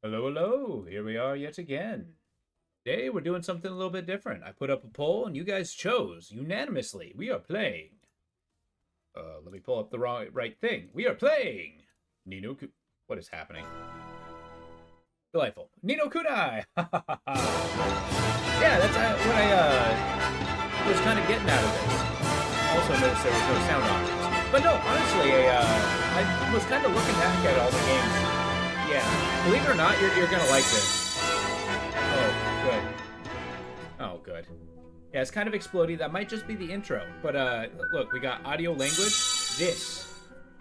Hello, hello. Here we are yet again. Today we're doing something a little bit different. I put up a poll and you guys chose unanimously. We are playing. Let me pull up the right thing. We are playing Nino. What is happening? Delightful. Nino Kunai. Yeah, that's what I was kind of getting out of this. Also noticed there was no sound options. But no, honestly, I was kind of looking back at all the games. Yeah, believe it or not, you're gonna like this. Oh, good. Oh, good. Yeah, it's kind of explodey. That might just be the intro. But look, we got audio language. This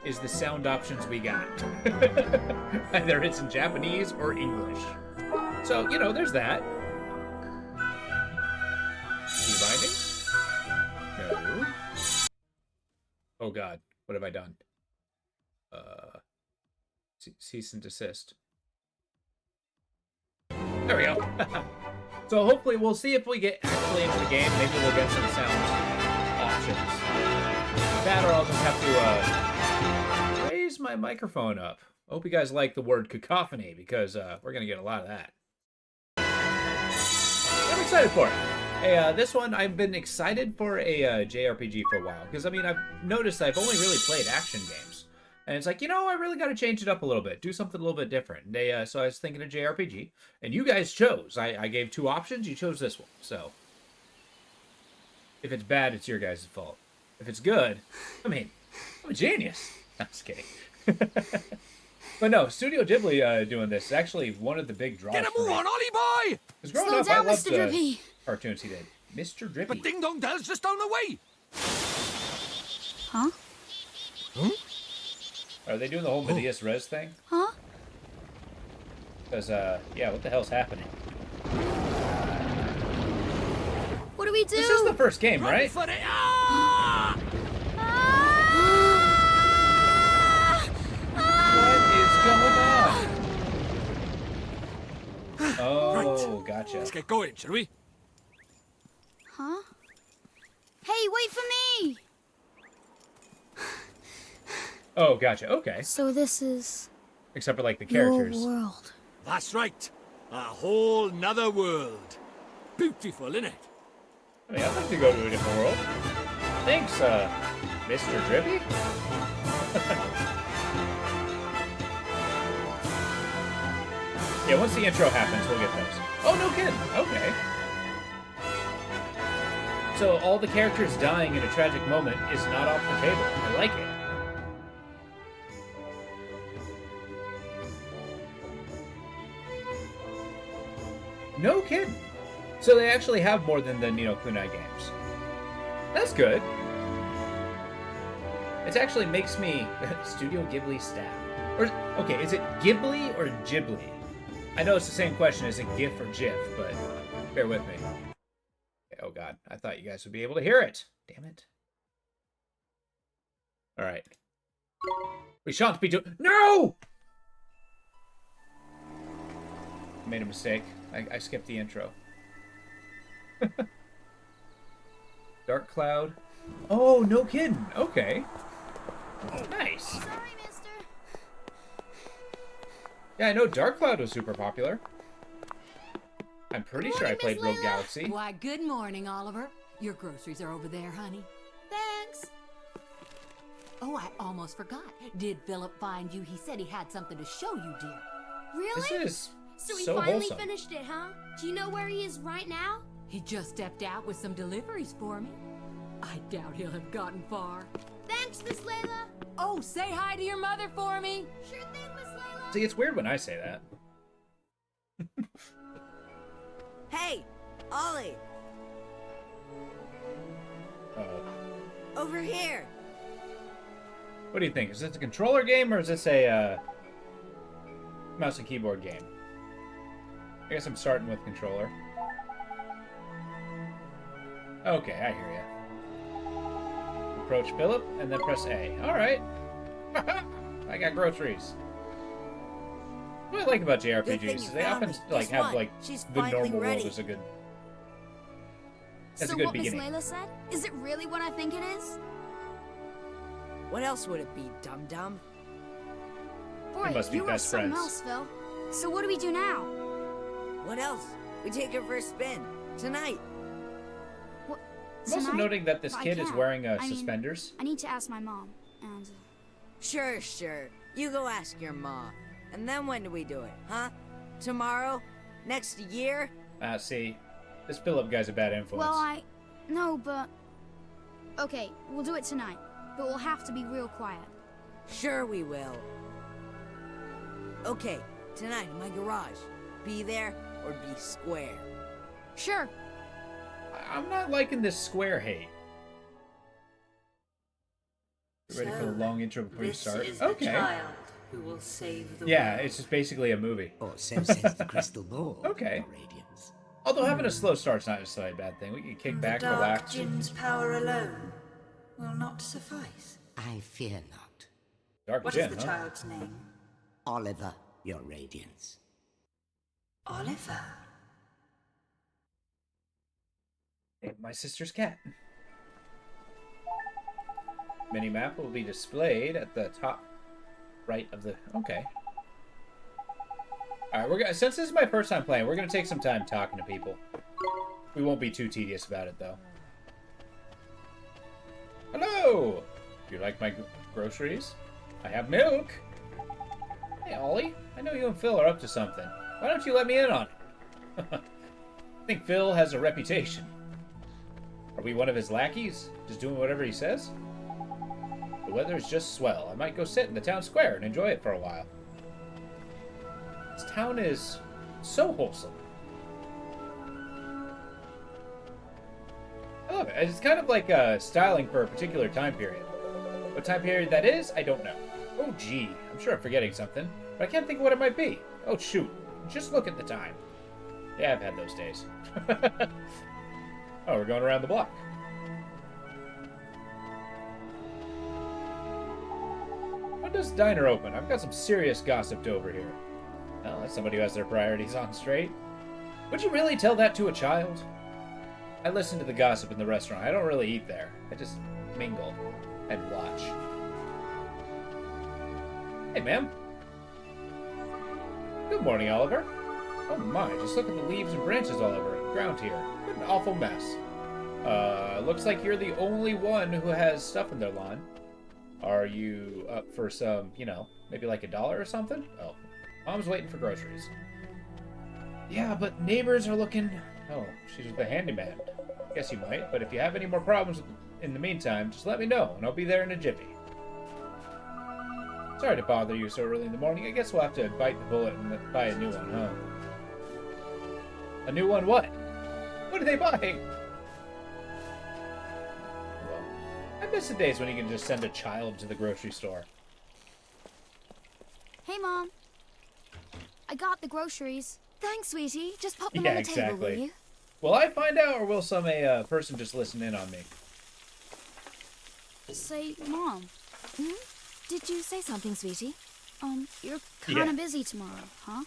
is the sound options we got. Either it's in Japanese or English. So, you know, there's that. Key bindings? No. Oh God, what have I done? Cease and desist. There we go. So hopefully we'll see if we get actually into the game. Maybe we'll get some sound options. That or I'll just have to raise my microphone up. I hope you guys like the word cacophony because we're going to get a lot of that. I'm excited for it. Hey, this one, I've been excited for a JRPG for a while. Because, I mean, I've noticed I've only really played action games. And it's like, you know, I really got to change it up a little bit. Do something a little bit different. So I was thinking of JRPG. And you guys chose. I gave two options. You chose this one. So if it's bad, it's your guys' fault. If it's good, I mean, I'm a genius. I'm just kidding. But no, Studio Ghibli doing this is actually one of the big draws. Get a move on, Ollie boy! Slow down, Mr. Drippy. Cartoons he did. Mr. Drippy. But Ding Dong Dell's just down the way. Huh? Huh? Are they doing the whole Medias Res thing? Huh? Because, yeah, what the hell's happening? What do we do? This is the first game, Run right? for it. Ah! What is going on? Oh, Right. gotcha. Let's get going, shall we? Huh? Hey, wait for me! Oh, gotcha. Okay. So this is Except for, like, the your characters. world. That's right. A whole nother world. Beautiful, innit? I mean, I'd like to go to a different world. Thanks, Mr. Drippy? Yeah, once the intro happens, we'll get those. Oh, no kidding. Okay. So all the characters dying in a tragic moment is not off the table. I like it. No kidding. So they actually have more than the Ni no Kuni games. That's good. It actually makes me Studio Ghibli staff. Or okay, is it Ghibli or Ghibli? I know it's the same question as a GIF or GIF, but bear with me. Oh god, I thought you guys would be able to hear it. Damn it. Alright. We shan't be doing— No! I made a mistake. I skipped the intro. Dark Cloud. Oh, no kidding. Okay. Nice. Sorry, mister. Yeah, I know Dark Cloud was super popular. I'm pretty sure I morning, played Miss Rogue Layla. Galaxy. Why, good morning, Oliver. Your groceries are over there, honey. Thanks. Oh, I almost forgot. Did Philip find you? He said he had something to show you, dear. Really? This is So he so finally wholesome. finished it, huh? Do you know where he is right now? He just stepped out with some deliveries for me. I doubt he'll have gotten far. Thanks, Miss Layla. Oh, say hi to your mother for me. Sure thing, Miss Layla. See, it's weird when I say that. Hey, Ollie, over here. What do you think? Is this a controller game or is this a mouse and keyboard game? I guess I'm starting with controller. Okay, I hear ya. Approach Philip and then press A. Alright. I got groceries. What I like about Good thing JRPGs is you they found often me. like Guess have what? like She's the finally normal ready. world as a good So good what Miss beginning. Layla said? Is it really what I think it is? What else would it be, dum-dum? Boy, must be you are best something friends. else, Phil. So what do we do now? What else? We take her for a spin. Tonight. What? I'm also Tonight? noting that this I kid is can't. wearing I mean, suspenders. I need to ask my mom, and Sure. You go ask your ma. And then when do we do it, huh? Tomorrow? Next year? See, this Philip guy's a bad influence. no, but okay, we'll do it tonight, but we'll have to be real quiet. Sure we will. Okay, tonight in my garage. Be there or be square. Sure. I'm not liking this square hate. You ready for the long intro before you This start? is the Okay. child who will save the Yeah, world. it's just basically a movie. Or so says the crystal ball. Okay. Your Radiance. Although having a slow start's not necessarily a bad thing. We can kick back, the dark relax. Jin's power alone will not suffice. I fear not. Dark What is Jin, the huh? child's name? Oliver, your Radiance. Oliver. Hey, my sister's cat. Minimap will be displayed at the top right of the... Okay. Alright, we're gonna... Since this is my first time playing, we're gonna take some time talking to people. We won't be too tedious about it, though. Hello! Do you like my groceries? I have milk! Hey, Ollie. I know you and Phil are up to something. Why don't you let me in on it? I think Phil has a reputation. Are we one of his lackeys? Just doing whatever he says? The weather is just swell. I might go sit in the town square and enjoy it for a while. This town is so wholesome. I love it. It's kind of like styling for a particular time period. What time period that is, I don't know. Oh, gee. I'm sure I'm forgetting something, but I can't think of what it might be. Oh, shoot. Just look at the time. Yeah, I've had those days. Oh, we're going around the block. When does the diner open? I've got some serious gossip to overhear. Well, that's somebody who has their priorities on straight. Would you really tell that to a child? I listen to the gossip in the restaurant. I don't really eat there. I just mingle and watch. Hey, ma'am. Good morning, Oliver. Oh my, just look at the leaves and branches all over the ground here. What an awful mess. Looks like you're the only one who has stuff in their lawn. Are you up for some, you know, maybe like $1 or something? Oh, Mom's waiting for groceries. Yeah, but neighbors are looking... Oh, she's the handyman. Guess you might, but if you have any more problems in the meantime, just let me know, and I'll be there in a jiffy. Sorry to bother you so early in the morning. I guess we'll have to bite the bullet and buy a new one, huh? A new one what? What are they buying? Well, I miss the days when you can just send a child to the grocery store. Hey, Mom. I got the groceries. Thanks, sweetie. Just pop them Yeah, on the table, will exactly. you? Will I find out, or will some person just listen in on me? Say, Mom, Did you say something, sweetie? you're kind of Yeah. busy tomorrow, huh?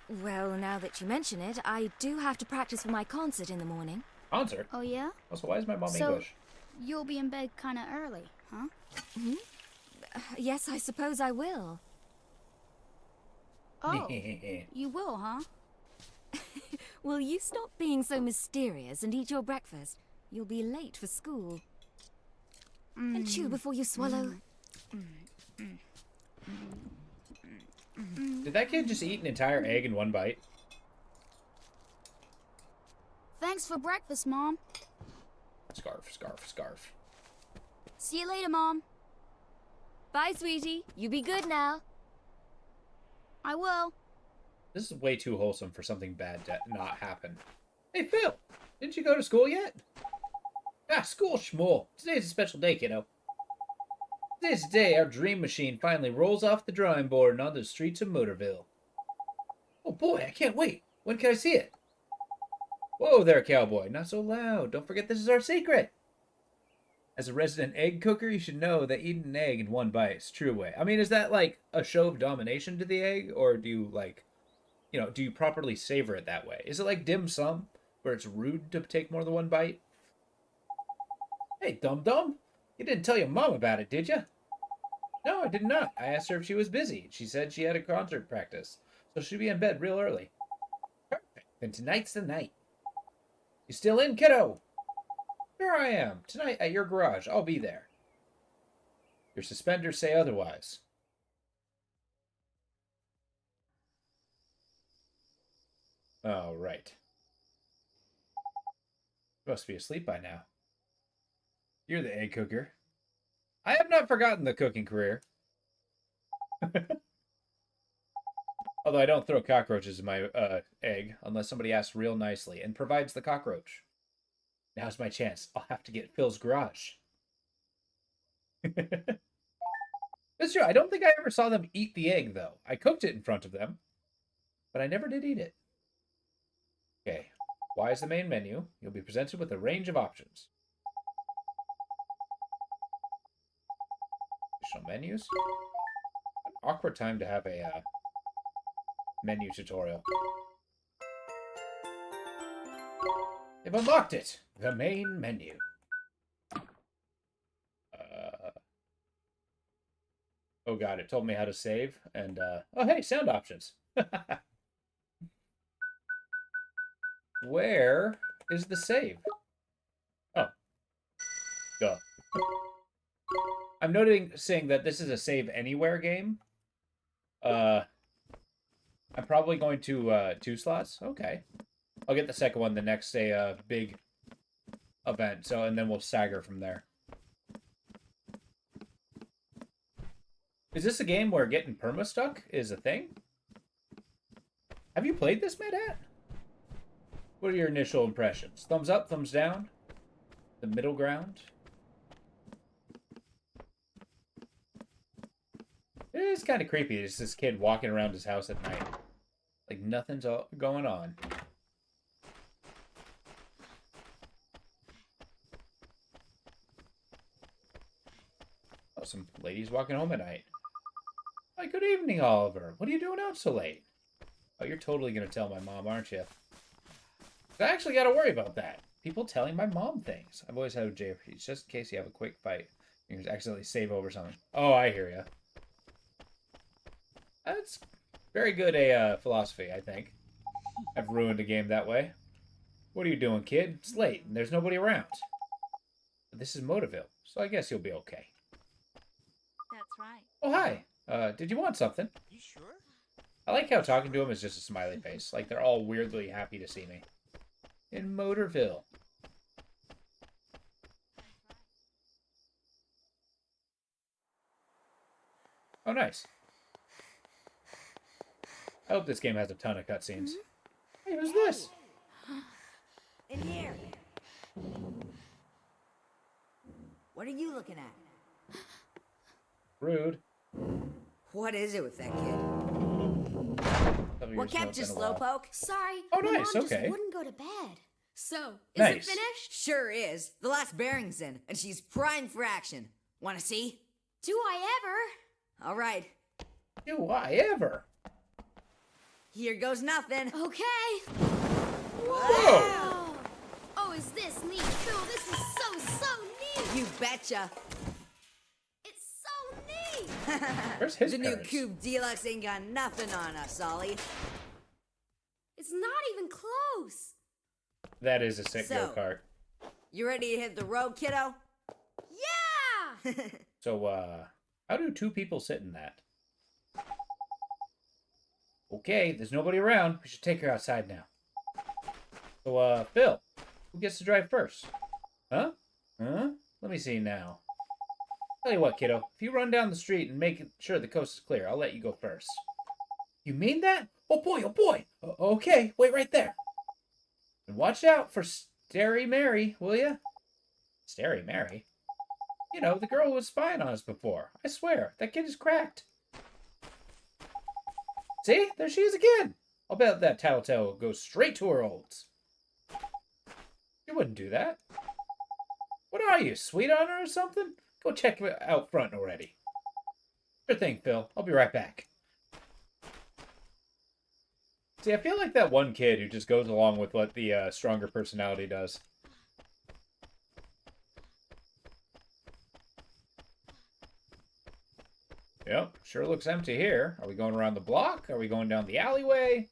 Well, now that you mention it, I do have to practice for my concert in the morning. Concert? Oh, yeah? Also, why is my mom So- English? You'll be in bed kind of early, huh? Yes, I suppose I will. Oh, you will, huh? Will you stop being so mysterious and eat your breakfast? You'll be late for school. And chew before you swallow. Did that kid just eat an entire egg in one bite? Thanks for breakfast, Mom. Scarf, scarf, scarf. See you later, Mom. Bye, sweetie. You be good now. I will. This is way too wholesome for something bad to not happen. Hey, Phil! Didn't you go to school yet? Ah, school schmool. Today's a special day, kiddo. Today's the day our dream machine finally rolls off the drawing board and onto the streets of Motorville. Oh boy, I can't wait. When can I see it? Whoa there, cowboy. Not so loud. Don't forget this is our secret. As a resident egg cooker, you should know that eating an egg in one bite is true way. I mean, is that like a show of domination to the egg? Or do you like, do you properly savor it that way? Is it like dim sum, where it's rude to take more than one bite? Hey, dum-dum. You didn't tell your mom about it, did you? No, I did not. I asked her if she was busy. She said she had a concert practice, so she'll be in bed real early. Perfect. Then tonight's the night. You still in, kiddo? Here I am. Tonight at your garage. I'll be there. Your suspenders say otherwise. Oh, right. You must be asleep by now. You're the egg cooker. I have not forgotten the cooking career. Although I don't throw cockroaches in my egg unless somebody asks real nicely and provides the cockroach. Now's my chance. I'll have to get Phil's garage. It's true. I don't think I ever saw them eat the egg, though. I cooked it in front of them, but I never did eat it. Okay. Why is the main menu? You'll be presented with a range of options. Additional menus? An awkward time to have a menu tutorial. They've unlocked it! The main menu. Oh god, it told me how to save, and, oh hey, sound options! Where is the save? Oh. Duh. I'm noticing that this is a save anywhere game. I'm probably going to 2 slots. Okay. I'll get the second one the next day, big event. So, and then we'll stagger from there. Is this a game where getting perma-stuck is a thing? Have you played this, Mad-Hat? What are your initial impressions? Thumbs up, thumbs down? The middle ground? It is kind of creepy. It's this kid walking around his house at night. Like nothing's going on. Oh, some ladies walking home at night. Hi, good evening, Oliver. What are you doing out so late? Oh, you're totally going to tell my mom, aren't you? I actually got to worry about that. People telling my mom things. I've always had a JRPG, just in case you have a quick fight. You can accidentally save over something. Oh, I hear ya. That's very good philosophy, I think. I've ruined a game that way. What are you doing, kid? It's late, and there's nobody around. But this is Motorville, so I guess you'll be okay. That's right. Oh, hi. Did you want something? You sure? I like how talking to them is just a smiley face. Like, they're all weirdly happy to see me. In Motorville. Oh, nice. I hope this game has a ton of cutscenes. Hey, who's this? In here. What are you looking at? Rude. What is it with that kid? Oliver, What kept you, it's been a while. Slowpoke? Sorry, Oh, my nice, mom okay. just wouldn't go to bed. So, is Nice. it finished? Sure is. The last bearing's in, and she's primed for action. Wanna see? Do I ever? All right. Do I ever? Here goes nothing. Okay. Whoa! Oh, is this neat? Phil, this is so neat. You betcha. It's so neat. Where's his The new parents? Cube Deluxe ain't got nothing on us, Ollie. It's not even close. That is a sick So- go-kart. You ready to hit the road, kiddo? Yeah. So, how do two people sit in that? Okay, there's nobody around. We should take her outside now. So, Phil, who gets to drive first? Huh? Huh? Let me see now. Tell you what, kiddo. If you run down the street and make sure the coast is clear, I'll let you go first. You mean that? Oh boy, oh boy. Okay, wait right there. And watch out for Starry Mary, will ya? Starry Mary? You know, the girl who was spying on us before. I swear, that kid is cracked. See? There she is again. I'll bet that tattletale goes straight to her olds. You wouldn't do that. What are you, sweet on her or something? Go check it out front already. Sure thing, Phil. I'll be right back. See, I feel like that one kid who just goes along with what the stronger personality does. Yep, sure looks empty here. Are we going around the block? Are we going down the alleyway?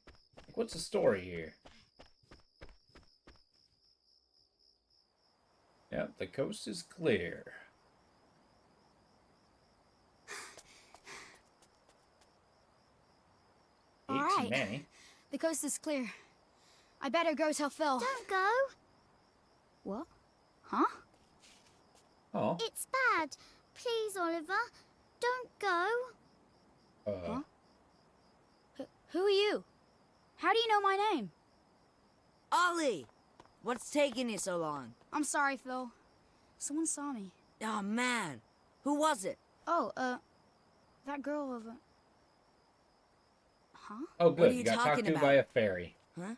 Like, what's the story here? Yep, the coast is clear. All Eight right. many. The coast is clear. I better go tell Phil. Don't go. What? Huh? Oh. It's bad. Please, Oliver. Don't go. Who are you? How do you know my name? Ollie! What's taking you so long? I'm sorry, Phil. Someone saw me. Oh, man. Who was it? Oh, that girl over. Huh? Oh, What good. are You you got talked talking to about? by a fairy. Huh?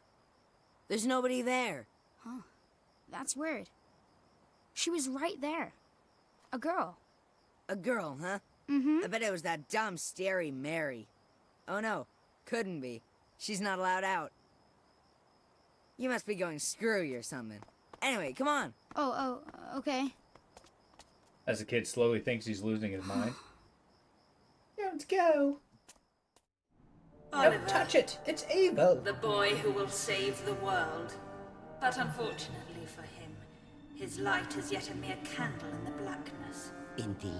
There's nobody there. Huh. That's weird. She was right there. A girl. A girl, huh? Mm-hmm. I bet it was that dumb, Starry Mary. Oh, no. Couldn't be. She's not allowed out. You must be going screwy or something. Anyway, come on. Oh, okay. As the kid slowly thinks he's losing his mind. Don't go. Oliver, Don't touch it. It's evil. the boy who will save the world. But unfortunately for him, his light is yet a mere candle in the blackness. Indeed,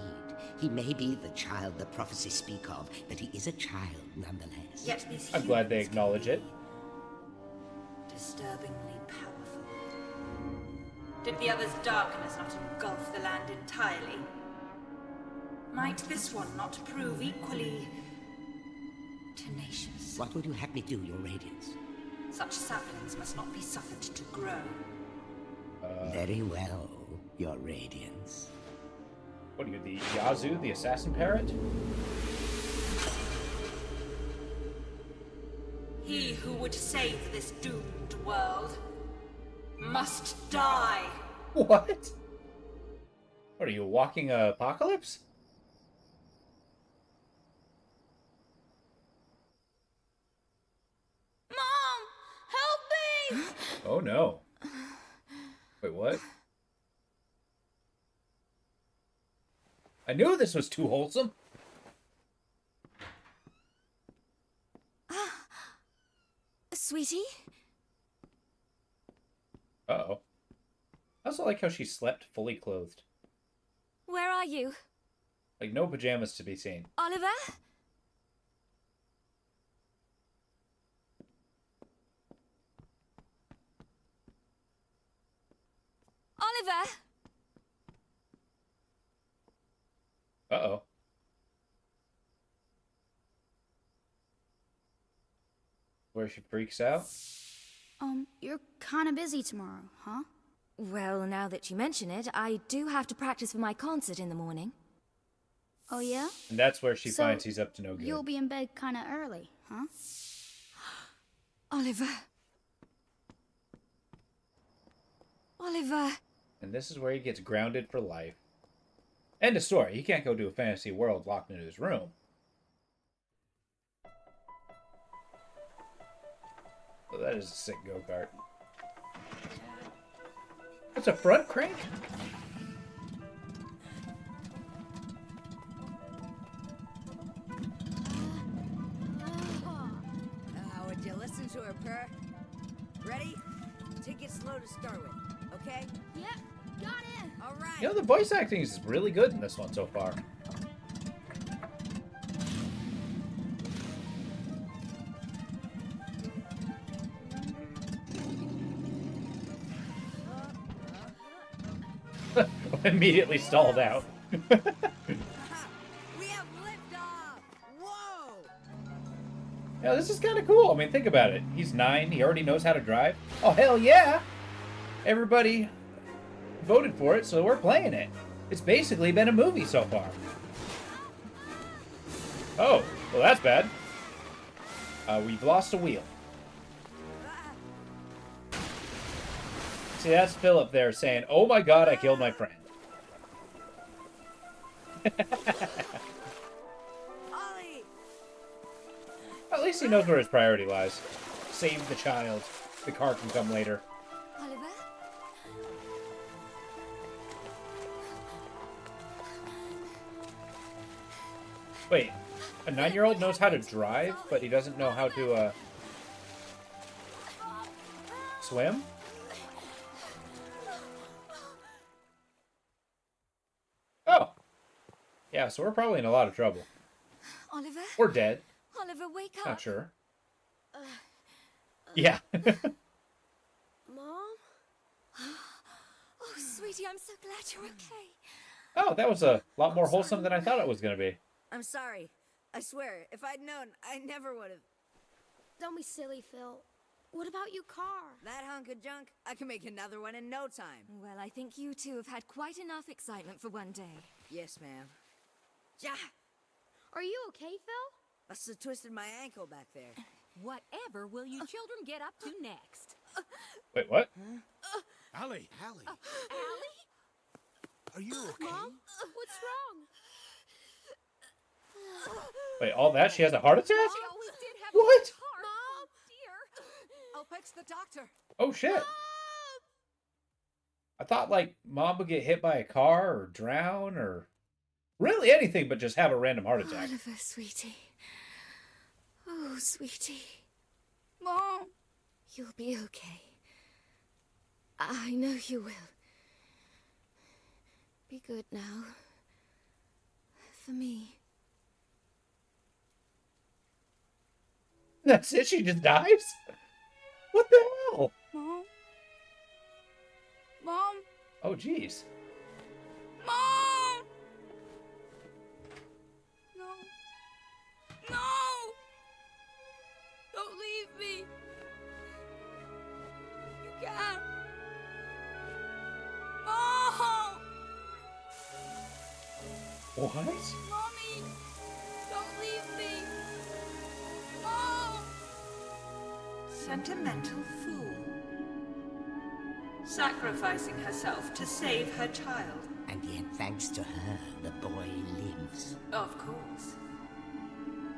he may be the child the prophecies speak of, but he is a child nonetheless. Yet these I'm glad they humans can acknowledge it. be disturbingly powerful. Did the other's darkness not engulf the land entirely? Might this one not prove equally tenacious? What would you have me do, Your Radiance? Such saplings must not be suffered to grow. Very well, Your Radiance. What are you, the Yazoo, the assassin parrot? He who would save this doomed world must die. What? What are you, walking apocalypse? Mom! Help me! Oh no. Wait, what? I knew this was too wholesome. Sweetie? Uh-oh. I also like how she slept fully clothed. Where are you? Like, no pajamas to be seen. Oliver? Oliver? Uh-oh. Where she freaks out? You're kinda busy tomorrow, huh? Well, now that you mention it, I do have to practice for my concert in the morning. Oh, yeah? And that's where she So, finds he's up to no good. You'll be in bed kinda early, huh? Oliver. Oliver. And this is where he gets grounded for life. End of story. He can't go to a fantasy world locked into his room. Oh, that is a sick go-kart. That's a front crank? Would you listen to her purr? Ready? Take it slow to start with, okay? Yep, got it. All right. You know, the voice acting is really good in this one so far. Immediately stalled out. We have liftoff! Whoa! Yeah, this is kind of cool. I mean, think about it. He's 9. He already knows how to drive. Oh, hell yeah! Everybody voted for it, so we're playing it. It's basically been a movie so far. Oh, well, that's bad. We've lost a wheel. See, that's Philip there saying, "Oh my god, I killed my friend." Ollie! At least he knows where his priority lies. Save the child. The car can come later. Oliver? Wait, a 9-year-old knows how to drive, but he doesn't know how to, swim? Oh! Yeah, so we're probably in a lot of trouble. Oliver? Or dead. Oliver, wake up. Not sure. Yeah. Mom? Oh, sweetie, I'm so glad you're okay. Oh, that was a lot more wholesome than I thought it was going to be. I'm sorry. I swear, if I'd known, I never would have. Don't be silly, Phil. What about your car? That hunk of junk, I can make another one in no time. Well, I think you two have had quite enough excitement for one day. Yes, ma'am. Ja! Are you okay, Phil? Must have twisted my ankle back there. Whatever will you children get up to next? Wait, what? Allie, Allie, Allie? are you okay? Mom? What's wrong? Wait, all that? She has a heart attack? She always did have What? a good heart. Mom? Oh, dear. I'll fetch the doctor. Oh, shit. I thought, like, Mom would get hit by a car or drown or really anything but just have a random heart attack. Oliver, sweetie. Oh, sweetie. Mom? You'll be okay. I know you will. Be good now. For me. That's it? She just dies? What the hell? Mom? Mom? Oh, jeez. Mom! No. No! Don't leave me. You can't. Mom! What? Mommy! Don't leave me. Mom! Sentimental fool. Sacrificing herself to save her child. And yet, thanks to her, the boy lives. Of course.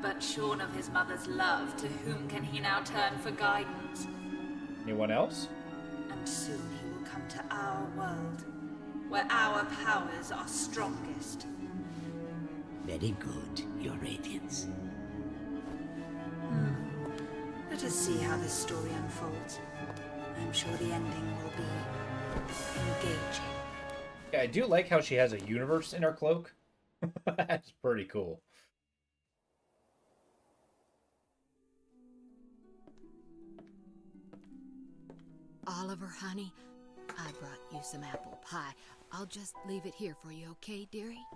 But shorn of his mother's love, to whom can he now turn for guidance? Anyone else? And soon he will come to our world, where our powers are strongest. Very good, Your Radiance. Let us see how this story unfolds. I'm sure the ending will be engaging. Yeah, I do like how she has a universe in her cloak. That's pretty cool. Oliver, honey, I brought you some apple pie. I'll just leave it here for you, okay, dearie?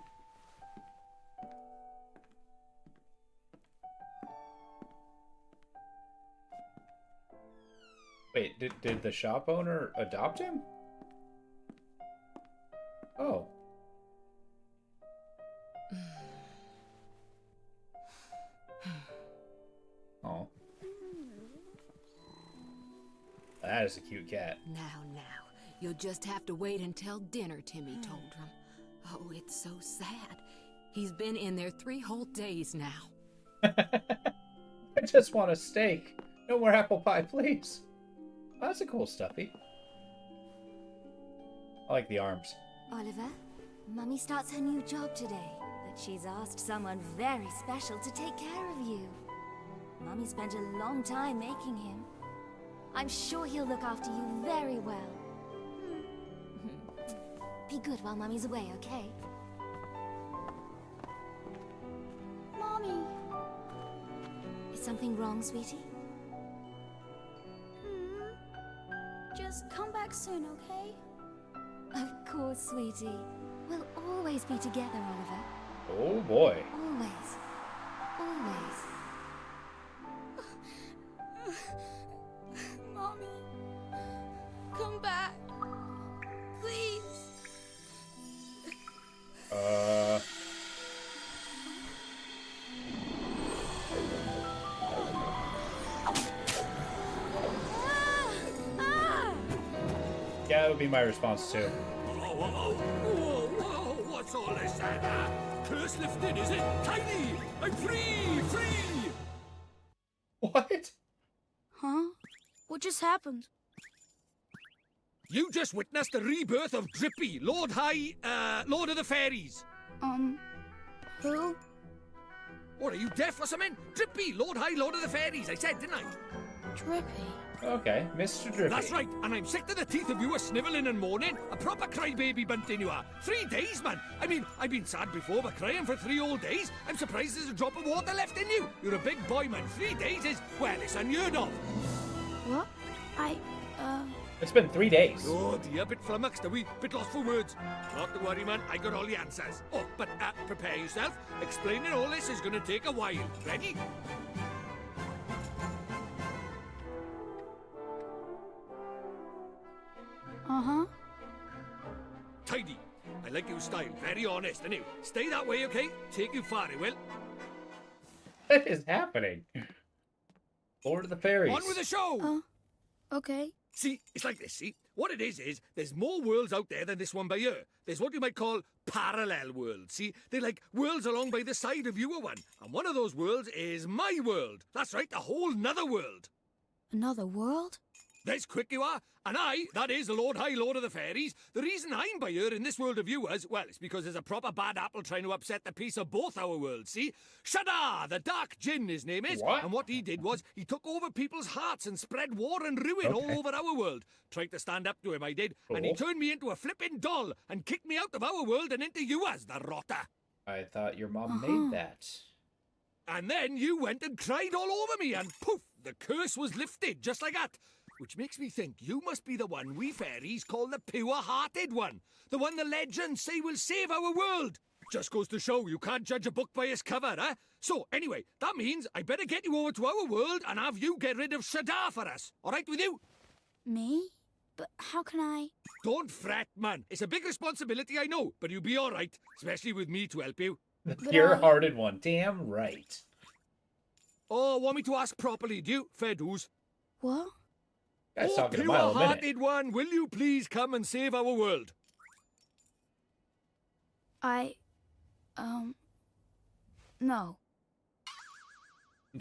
Wait, did the shop owner adopt him? Oh. Oh. that is a cute cat. Now, you'll just have to wait until dinner, Timmy told him. Oh, it's so sad. He's been in there 3 whole days now. I just want a steak. No more apple pie, please. Oh, that's a cool stuffy. I like the arms. Oliver, Mummy starts her new job today, but she's asked someone very special to take care of you. Mummy spent a long time making him. I'm sure he'll look after you very well. Be good while Mummy's away, okay? Mommy. Is something wrong, sweetie? Just come back soon, okay? Of course, sweetie. We'll always be together, Oliver. Oh boy. Always. Always. Mommy. Come back. Please. Yeah, that would be my response too. Whoa, what's all this? Curse lifted, is it? Tiny! I'm free! Free! What? Huh? What just happened? You just witnessed the rebirth of Drippy, Lord of the Fairies. Who? What, are you deaf or something? Drippy, Lord of the Fairies, I said, didn't I? Drippy. Okay, Mr. Drippy. That's right, and I'm sick to the teeth of you a snivelling and moaning. A proper crybaby bunting you are. 3 days, man. I mean, I've been sad before, but crying for 3 whole days? I'm surprised there's a drop of water left in you. You're a big boy, man. 3 days is, well, it's unheard of. What? It's been 3 days. Oh dear, bit flummoxed, are we? Bit lost for words. Not to worry, man, I got all the answers. Oh, but prepare yourself. Explaining all this is gonna take a while. Ready? Uh-huh. Tidy. I like your style. Very honest. And you stay that way, okay? Take you far, it will. What is happening? Lord of the Fairies. On with the show! Okay. See, it's like this, see? What it is there's more worlds out there than this one by here. There's what you might call parallel worlds, see? They're like worlds along by the side of your one. And one of those worlds is my world. That's right, a whole nother world. Another world? That's quick you are. And I, that is the Lord of the Fairies, the reason I'm by here in this world of yours, well, it's because there's a proper bad apple trying to upset the peace of both our worlds, see? Shadar, the Dark Djinn, his name is. What? And what he did was, he took over people's hearts and spread war and ruin all over our world. Tried to stand up to him, I did. And he Cool. turned me into a flipping doll and kicked me out of our world and into yours, the rotter. I thought your mom made that. And then you went and cried all over me, and poof, the curse was lifted, just like that. Which makes me think you must be the one we fairies call the pure-hearted one. The one the legends say will save our world. Just goes to show you can't judge a book by its cover, eh? So, anyway, that means I better get you over to our world and have you get rid of Shadar for us. All right with you? Me? But how can I? Don't fret, man. It's a big responsibility, I know, but you'll be all right, especially with me to help you. The But pure-hearted one. Damn right. Oh, want me to ask properly, do you? Fair dues. What? Guy's Oh, talking a mile a minute. pure-hearted one, will you please come and save our world? No.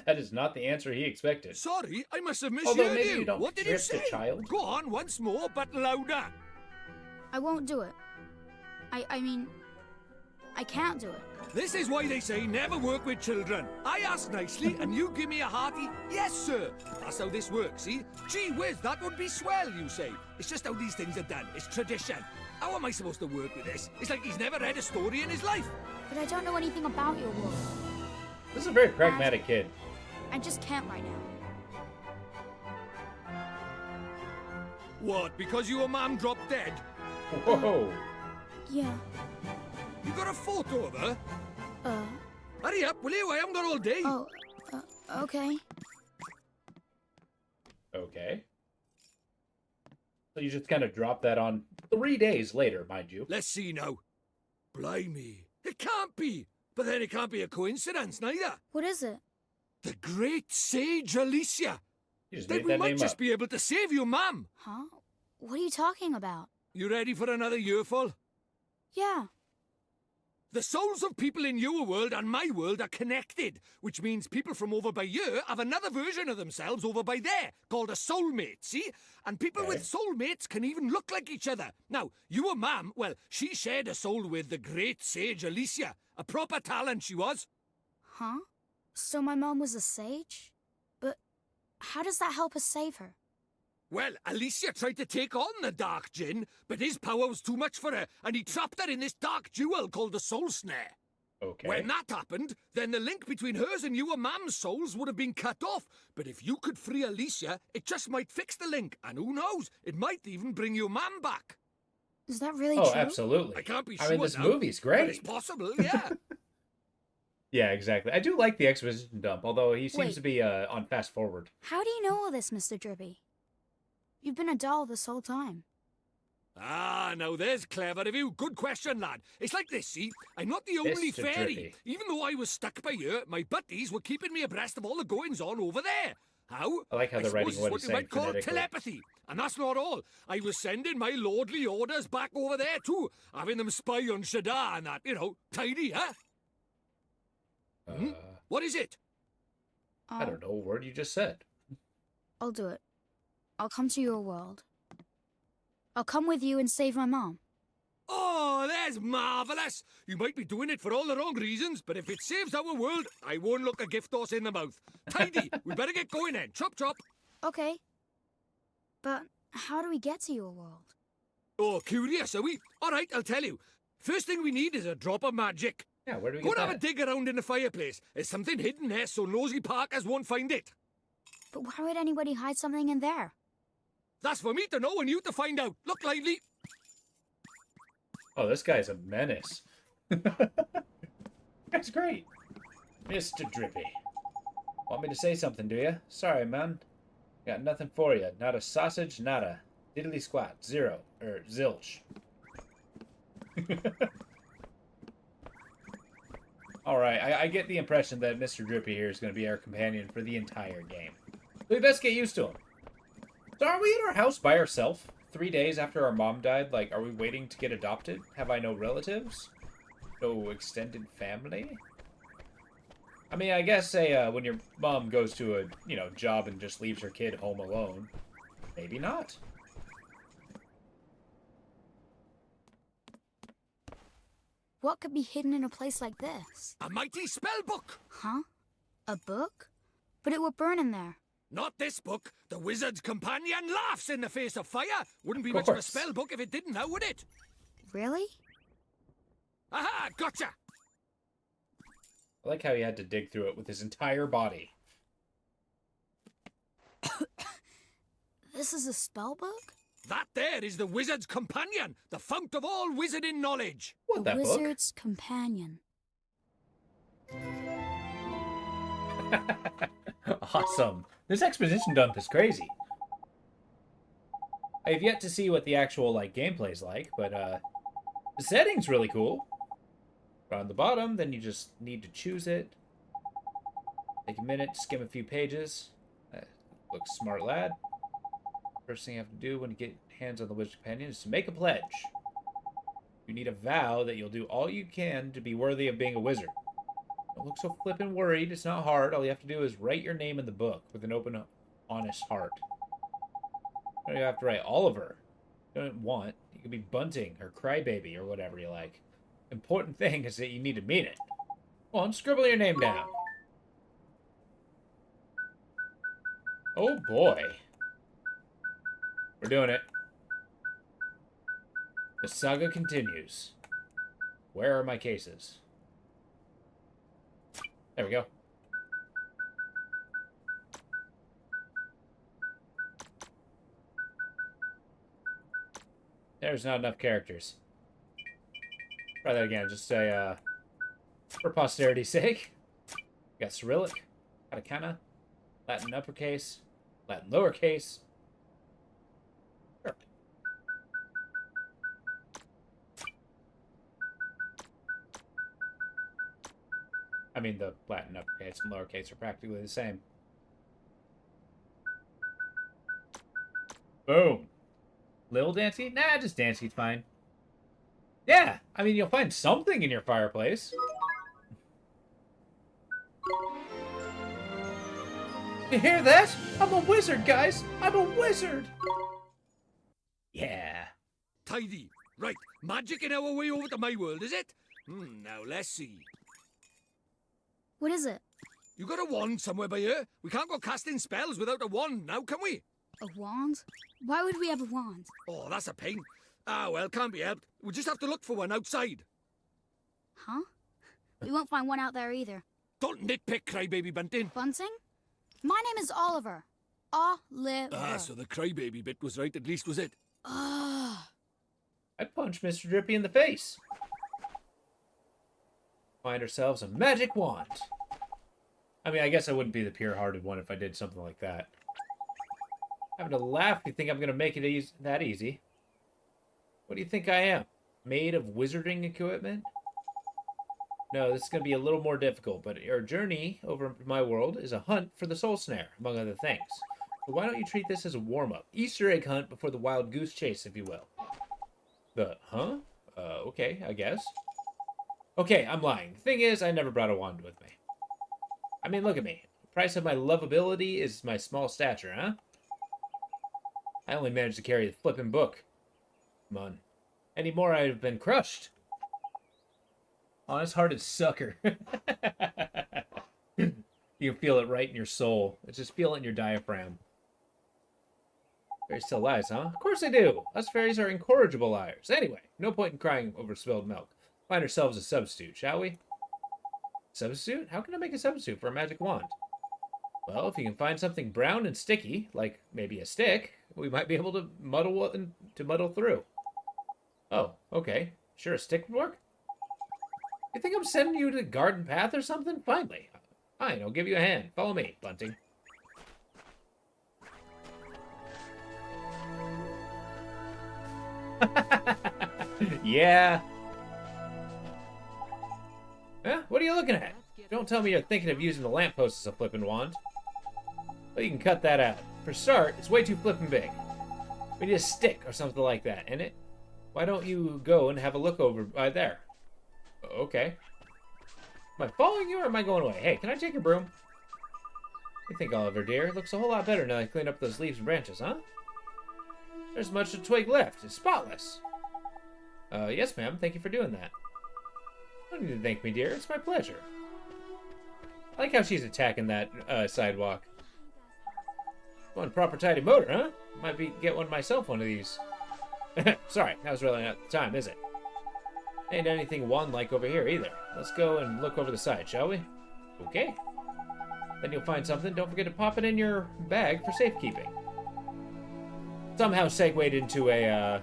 That is not the answer he expected. Sorry, I must have Although misheard maybe you. you don't What did you drift say? a child. Go on, once more, but louder. I won't do it. I mean, I can't do it. This is why they say never work with children. I ask nicely, and you give me a hearty, yes, sir. That's how this works, see? Gee whiz, that would be swell, you say. It's just how these things are done. It's tradition. How am I supposed to work with this? It's like he's never read a story in his life. But I don't know anything about your world. This is a very pragmatic kid. I just can't right now. What, because your mom dropped dead? Whoa. Yeah. You got a photo of her? Uh. Hurry up, will you? I haven't got all day. Oh. Okay. Okay. So you just kind of drop that on 3 days later, mind you. Let's see now. Blimey. It can't be. But then it can't be a coincidence, neither. What is it? The great sage Alicia. You just Then made we that might name just up. be able to save you, Mum. Huh? What are you talking about? You ready for another earful? Yeah. The souls of people in your world and my world are connected, which means people from over by you have another version of themselves over by there, called a soulmate, see? And people Okay. with soulmates can even look like each other. Now, your mum, well, she shared a soul with the great sage Alicia. A proper talent she was. Huh? So my mom was a sage? But how does that help us save her? Well, Alicia tried to take on the Dark Djinn, but his power was too much for her, and he trapped her in this dark jewel called the Soul Snare. Okay. When that happened, then the link between hers and your mum's souls would have been cut off. But if you could free Alicia, it just might fix the link, and who knows, it might even bring your mum back. Is that really Oh, true? absolutely. I can't be I sure mean, this now, movie's but it's great. possible, yeah. Yeah, exactly. I do like the exposition dump, although he seems Wait. to be on fast forward. How do you know all this, Mr. Drippy? You've been a doll this whole time. Ah, now there's clever of you. Good question, lad. It's like this, see? I'm not the only Mr. fairy. Drippy. Even though I was stuck by you, my buddies were keeping me abreast of all the goings-on over there. How? I like how they're writing suppose what it's he's you saying might call phonetically. telepathy. And that's not all. I was sending my lordly orders back over there too, having them spy on Shadar and that, you know, tidy, huh? What is it? I don't know a word you just said. I'll do it. I'll come to your world. I'll come with you and save my mom. Oh, that's marvellous! You might be doing it for all the wrong reasons, but if it saves our world, I won't look a gift horse in the mouth. Tidy! We better get going then. Chop chop! Okay. But how do we get to your world? Oh, curious, are we? Alright, I'll tell you. First thing we need is a drop of magic. Yeah, where do we Go get and have a that? dig around in the fireplace. There's something hidden there so nosy Parkers won't find it. But why would anybody hide something in there? That's for me to know and you to find out. Look lively. Oh, this guy's a menace. That's great. Mr. Drippy. Want me to say something, do you? Sorry, man. Got nothing for you. Not a sausage, nada. Diddly squat. Zero. Zilch. Alright, I get the impression that Mr. Drippy here is going to be our companion for the entire game. We best get used to him. So are we in our house by ourselves? 3 days after our mom died? Like, are we waiting to get adopted? Have I no relatives? No extended family? I mean, I guess, say, when your mom goes to a, job and just leaves her kid home alone. Maybe not. What could be hidden in a place like this? A mighty spell book. Huh? A book? But it would burn in there. Not this book. The wizard's companion laughs in the face of fire. Wouldn't be Of much of a course. spell book if it didn't now, would it? Really? Aha, gotcha. I like how he had to dig through it with his entire body. This is a spell book? That there is the wizard's companion, the fount of all wizarding knowledge. What, that the book? Wizard's Companion. Awesome. This exposition dump is crazy. I have yet to see what the actual, gameplay's like, but, the setting's really cool. On the bottom, then you just need to choose it. Take a minute, skim a few pages. Looks smart, lad. First thing you have to do when you get hands on the Wizard's Companion is to make a pledge. You need a vow that you'll do all you can to be worthy of being a wizard. Don't look so flippin' worried. It's not hard. All you have to do is write your name in the book with an open, honest heart. You don't have to write Oliver. You don't want. You could be Bunting or Crybaby or whatever you like. Important thing is that you need to mean it. Go on, scribble your name down. Oh boy. We're doing it. The saga continues. Where are my cases? There we go. There's not enough characters. Try that again, just say, for posterity's sake. We got Cyrillic, katakana, Latin uppercase, Latin lowercase. Sure. I mean, the Latin uppercase and lowercase are practically the same. Boom. Little Dancy? Nah, just Dancy's fine. Yeah, I mean, you'll find something in your fireplace. You hear that? I'm a wizard, guys! I'm a wizard! Yeah. Tidy. Right, magic in our way over to my world, is it? Now let's see. What is it? You got a wand somewhere by here? We can't go casting spells without a wand now, can we? A wand? Why would we have a wand? Oh, that's a pain. Ah, well, can't be helped. We'll just have to look for one outside. Huh? We won't find one out there either. Don't nitpick, Crybaby Bunting. Bunting? My name is Oliver. Oliver. Ah, so the crybaby bit was right, at least was it? Ah. I'd punch Mr. Drippy in the face. Find ourselves a magic wand. I mean, I guess I wouldn't be the pure-hearted one if I did something like that. Having to laugh, you think I'm going to make it that easy? What do you think I am? Made of wizarding equipment? No, this is going to be a little more difficult, but our journey over my world is a hunt for the soul snare, among other things. So why don't you treat this as a warm-up? Easter egg hunt before the wild goose chase, if you will. Huh? Okay, I guess. Okay, I'm lying. The thing is, I never brought a wand with me. I mean, look at me. The price of my lovability is my small stature, huh? I only managed to carry the flippin' book. Come on. Any more, I'd have been crushed. Honest-hearted sucker. You feel it right in your soul. Just feel it in your diaphragm. Fairies tell lies, huh? Of course they do. Us fairies are incorrigible liars. Anyway, no point in crying over spilled milk. Find ourselves a substitute, shall we? Substitute? How can I make a substitute for a magic wand? Well, if you can find something brown and sticky, like maybe a stick, we might be able to muddle through. Oh, okay. Sure, a stick would work? You think I'm sending you to the garden path or something? Finally. Fine, I'll give you a hand. Follow me, Bunting. Yeah. Huh? What are you looking at? Don't tell me you're thinking of using the lamppost as a flippin' wand. Well, you can cut that out. For start, it's way too flippin' big. We need a stick or something like that, ain't it? Why don't you go and have a look over by there? Okay. Am I following you or am I going away? Hey, can I take your broom? What do you think, Oliver, dear? It looks a whole lot better now I cleaned up those leaves and branches, huh? There's much a twig left. It's spotless. Yes, ma'am. Thank you for doing that. Don't need to thank me, dear. It's my pleasure. I like how she's attacking that sidewalk. One proper tidy motor, huh? Might get one myself one of these. Sorry, that was really not the time, is it? Ain't anything wand-like over here either. Let's go and look over the side, shall we? Okay. Then you'll find something. Don't forget to pop it in your bag for safekeeping. Somehow segued into a,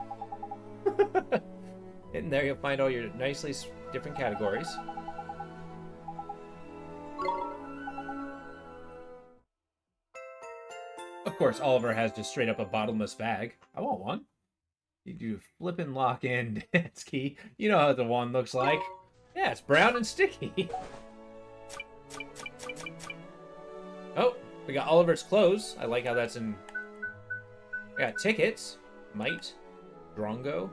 in there you'll find all your nicely different categories. Of course, Oliver has just straight up a bottomless bag. I want one. You do flip and lock in. It's key. You know how the wand looks like. Yeah, it's brown and sticky. Oh, we got Oliver's clothes. I like how that's in... We got tickets. Might. Drongo.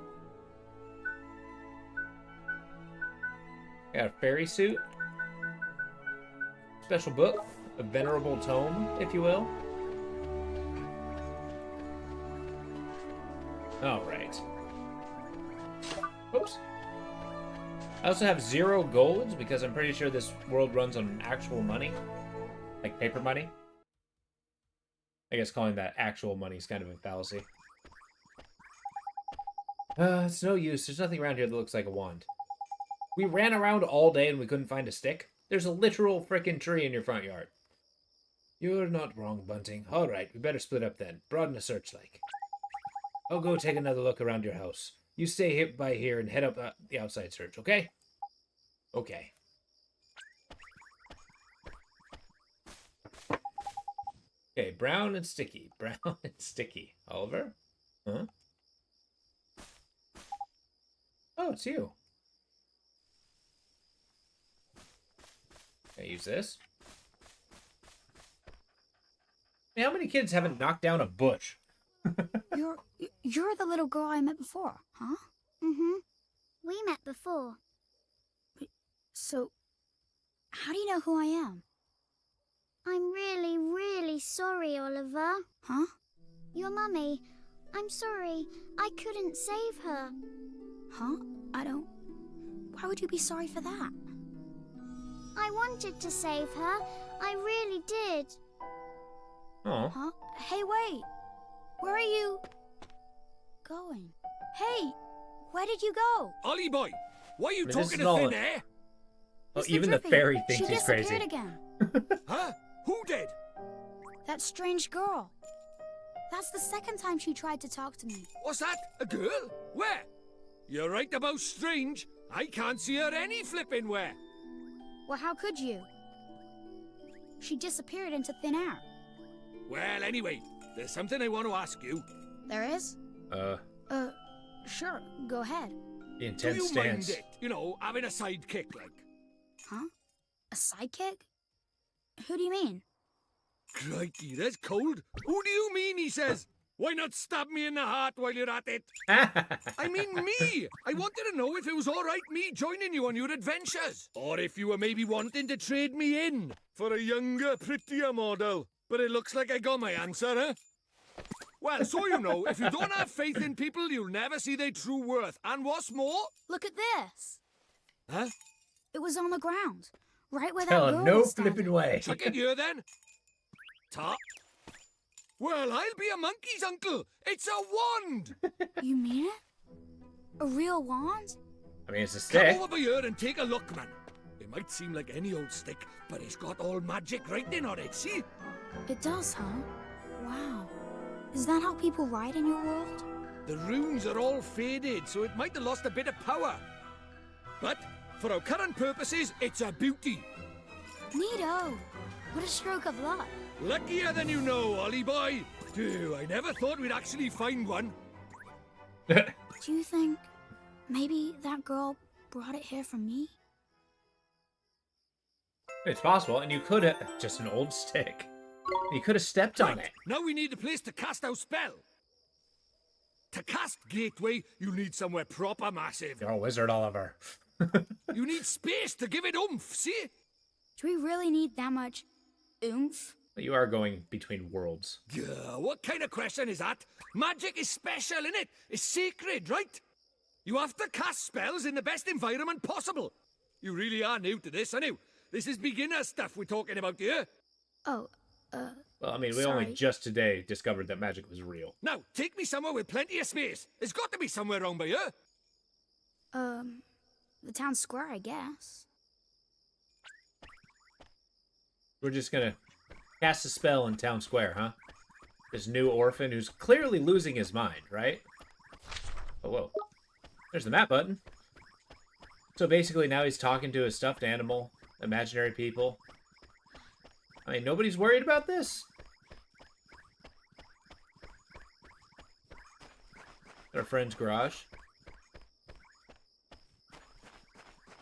We got a fairy suit. Special book. A venerable tome, if you will. Alright. Oops. I also have 0 golds because I'm pretty sure this world runs on actual money. Like paper money. I guess calling that actual money is kind of a fallacy. It's no use. There's nothing around here that looks like a wand. We ran around all day and we couldn't find a stick. There's a literal frickin' tree in your front yard. You're not wrong, Bunting. Alright, we better split up then. Broaden the search like. I'll go take another look around your house. You stay here by here and head up the outside search, okay? Okay. Okay, brown and sticky. Brown and sticky. Oliver? Huh? Oh, it's you. Can I use this? Hey, how many kids haven't knocked down a bush? You're the little girl I met before, huh? Mm-hmm. We met before. So, how do you know who I am? I'm really, really sorry, Oliver. Huh? Your mummy. I'm sorry. I couldn't save her. Huh? I don't... Why would you be sorry for that? I wanted to save her. I really did. Oh. Huh? Hey, wait! Where are you... going? Hey! Where did you go? Ollie boy, why are you This talking is to all thin a- air? Oh, Mr. even the Drippy, fairy thinks she he's crazy. disappeared again. Huh? Who did? That strange girl. That's the second time she tried to talk to me. What's that? A girl? Where? You're right about strange. I can't see her any flipping where. Well, how could you? She disappeared into thin air. Well, anyway, there's something I want to ask you. There is? Sure, go ahead. The Do intense you mind stance. it? You know, having a sidekick like. Huh? A sidekick? Who do you mean? Crikey, that's cold. Who do you mean, he says? Why not stab me in the heart while you're at it? I mean me! I wanted to know if it was alright me joining you on your adventures. Or if you were maybe wanting to trade me in for a younger, prettier model. But it looks like I got my answer, huh? Well, so you know, if you don't have faith in people, you'll never see their true worth. And what's more... Look at this. Huh? It was on the ground. Right where Tell that him girl no was standing. flipping way. Chuck it here, then. Top. Well, I'll be a monkey's uncle. It's a wand. You mean it? A real wand? I mean, it's a Come stick. over here and take a look, man. It might seem like any old stick, but it's got all magic writing on it, see? It does, huh? Wow. Is that how people ride in your world? The runes are all faded, so it might have lost a bit of power. But, for our current purposes, it's a beauty. Neato. What a stroke of luck. Luckier than you know, Ollie boy. Phew, I never thought we'd actually find one. Do you think maybe that girl brought it here for me? It's possible, and you could have... Just an old stick. You could have stepped on it. Now we need a place to cast our spell. To cast Gateway, you need somewhere proper massive. You're a wizard, Oliver. You need space to give it oomph, see? Do we really need that much oomph? But you are going between worlds. Gah, what kind of question is that? Magic is special, innit? It's sacred, right? You have to cast spells in the best environment possible. You really are new to this, aren't you? This is beginner stuff we're talking about here. Oh, Well, I mean, we Sorry. only just today discovered that magic was real. Now, take me somewhere with plenty of space. There's got to be somewhere around by here. the town square, I guess. We're just gonna cast a spell in town square, huh? This new orphan who's clearly losing his mind, right? Oh, whoa. There's the map button. So basically now he's talking to a stuffed animal, imaginary people. I mean, nobody's worried about this? Our friend's garage.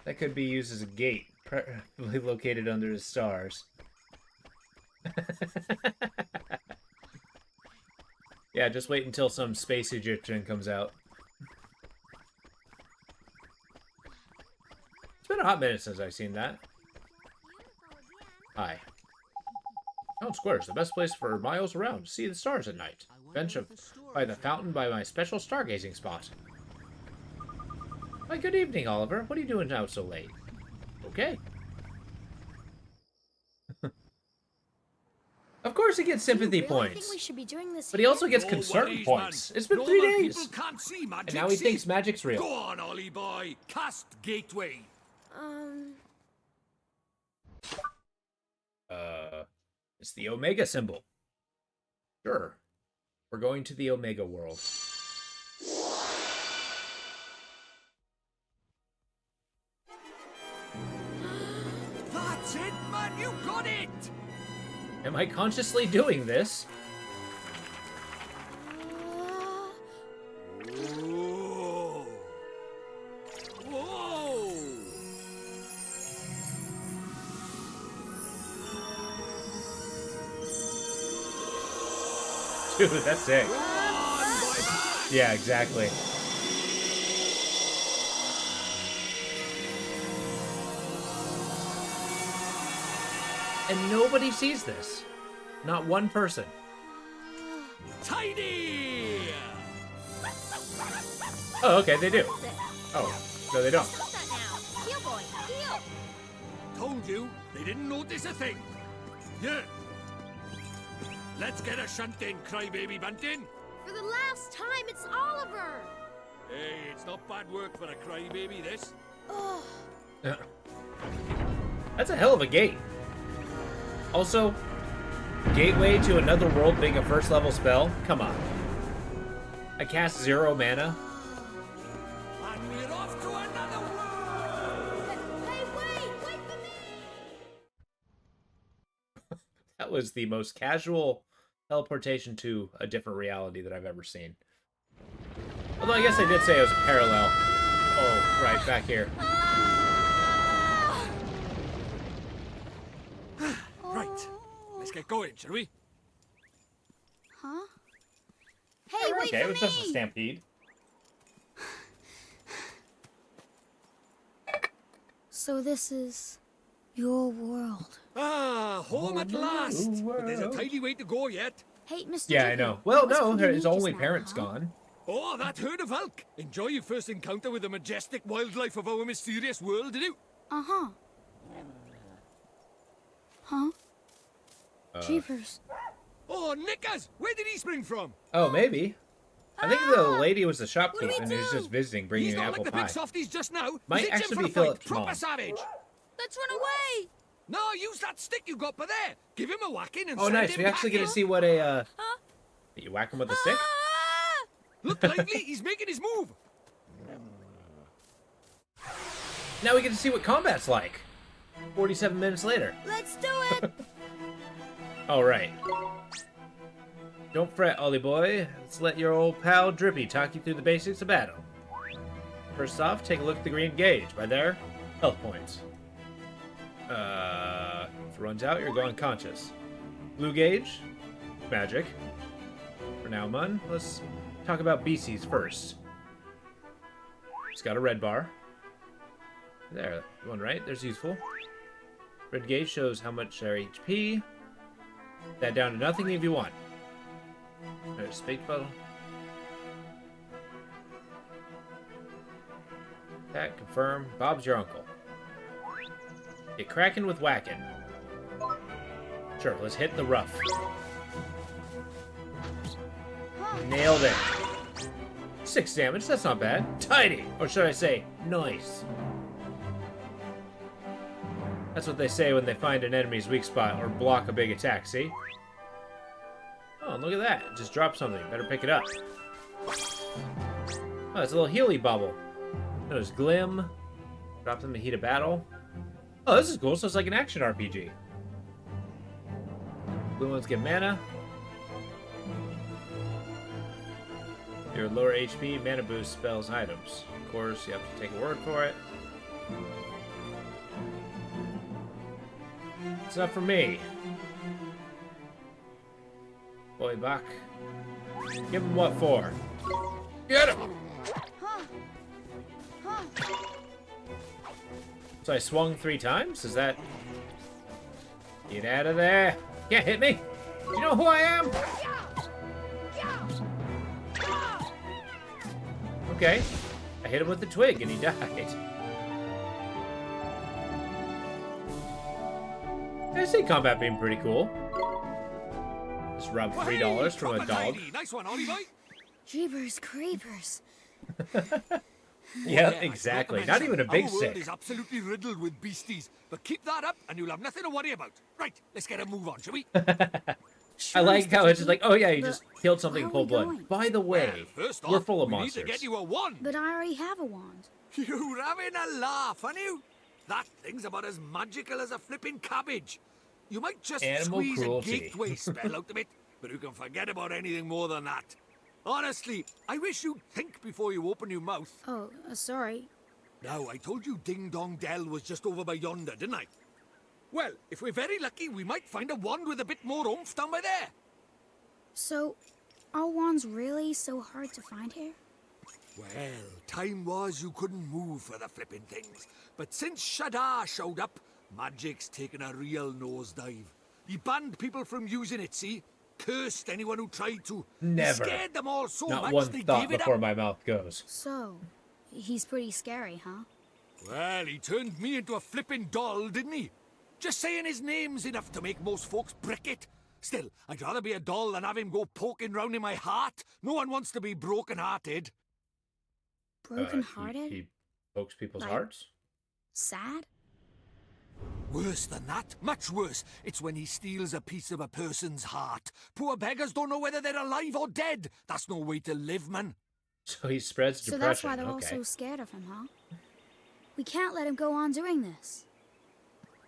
That could be used as a gate, probably located under the stars. Yeah, just wait until some space Egyptian comes out. It's been a hot minute since I've seen that. Hi. Town Square is the best place for miles around to see the stars at night. Bench by the fountain by my special stargazing spot. Why, good evening, Oliver. What are you doing out so late? Okay. Of course he gets sympathy Do you really points. think we should be doing this But he here? also gets No concern worries, points. man. It's been Normal 3 days. people can't see magic, And now he see? thinks magic's real. Go on, Ollie boy. Cast Gateway. It's the Omega symbol. Sure. We're going to the Omega world. That's it, man. You got it. Am I consciously doing this? Whoa. Whoa. Dude, that's sick. Whoa. Yeah, exactly. And nobody sees this. Not one person. Tidy! Oh, okay, they do. Oh, no, they don't. Stop that now. Heel, boy, heel. Told you, they didn't notice a thing. Yeah. Let's get a shunt in, crybaby bunting. For the last time, it's Oliver. Hey, it's not bad work for a crybaby, this. Oh. That's a hell of a gate. Also, gateway to another world being a first level spell? Come on. I cast 0 mana. And we're off to another world! Hey, wait for me. That was the most casual teleportation to a different reality that I've ever seen. Although I guess I did say it was a parallel. Oh, right, back here. Right. Let's get going, shall we? Huh? Hey, wait Okay, for it was just a me! stampede. So this is your world. Ah, home at last. But there's a tidy way to go yet. Hey, Mr. Yeah, I Digger, know. Well, that was no, pretty his neat only just now, parent's huh? gone. Oh, that herd of Hulk. Enjoy your first encounter with the majestic wildlife of our mysterious world, did you? Uh-huh. Huh? Jeepers. Oh, Nickers! Where did he spring from? Oh, maybe. I think the lady was the shopkeeper we and he was do? just visiting, bringing He's an not apple like the pie. big softies just now. Might He's itching actually for be a fight. Philip's Proper mom. savage. Let's run away. No, use that stick you got by there. Give him a whacking and Oh, send nice. him We actually get to packing. see what a, You whack him with a stick? Ah! Look lively, he's making his move. Now we get to see what combat's like. 47 minutes later. Let's do it! All right. Don't fret, Ollie boy. Let's let your old pal Drippy talk you through the basics of battle. First off, take a look at the green gauge. By there, health points. If it runs out, you're going conscious. Blue gauge, magic. For now, Mun, let's talk about BCs first. It's got a red bar. There, one right, there's useful. Red gauge shows how much their HP. That down to nothing if you want. There's speak bottle. Attack, confirm. Bob's your uncle. Get cracking with whacking. Sure, let's hit the rough. Nailed it. 6 damage, that's not bad. Tidy! Or should I say, nice. That's what they say when they find an enemy's weak spot or block a big attack, see? Oh, look at that. It just dropped something. Better pick it up. Oh, it's a little Healy bubble. There's Glim. Drop them in the heat of battle. Oh, this is cool. So it's like an action RPG. Blue ones get mana. Your lower HP, mana boost spells, items. Of course, you have to take a word for it. It's not for me. Boy, Buck. Give him what for? Get him! So I swung 3 times? Is that... Get out of there! Can't hit me! You know who I am? Okay. I hit him with the twig and he died. I see combat being pretty cool. Just robbed $3 from a dog. Nice one, Ollie boy. Jeepers creepers. Yeah, exactly. Not even a big Our world sick. is absolutely riddled with beasties, but keep that up and you'll have nothing to worry about. Right, let's get a move on, shall we? I like how it's just like, oh yeah, you just killed something in where are full we blood. going? By the way, First we're off, full of we monsters. need to get you a wand. But I already have a wand. You're having a laugh, aren't you? That thing's about as magical as a flipping cabbage. You might just Animal squeeze cruelty. a gateway spell out of it, but you can forget about anything more than that. Honestly, I wish you'd think before you open your mouth. Oh, sorry. Now, I told you Ding Dong Dell was just over by yonder, didn't I? Well, if we're very lucky, we might find a wand with a bit more oomph down by there. So, Are wands really so hard to find here? Well, time was you couldn't move for the flipping things. But since Shadar showed up, magic's taken a real nosedive. He banned people from using it, see? Cursed anyone who tried to. Never. He scared them all so Not much one they thought gave it before up. my mouth goes. So, he's pretty scary, huh? Well, he turned me into a flipping doll, didn't he? Just saying his name's enough to make most folks brick it. Still, I'd rather be a doll than have him go poking round in my heart. No one wants to be broken-hearted. Broken-hearted? He pokes people's Like- hearts? Sad? Worse than that, much worse. It's when he steals a piece of a person's heart. Poor beggars don't know whether they're alive or dead. That's no way to live, man. So he spreads So depression. that's why they're all okay. so scared of him, huh? We can't let him go on doing this.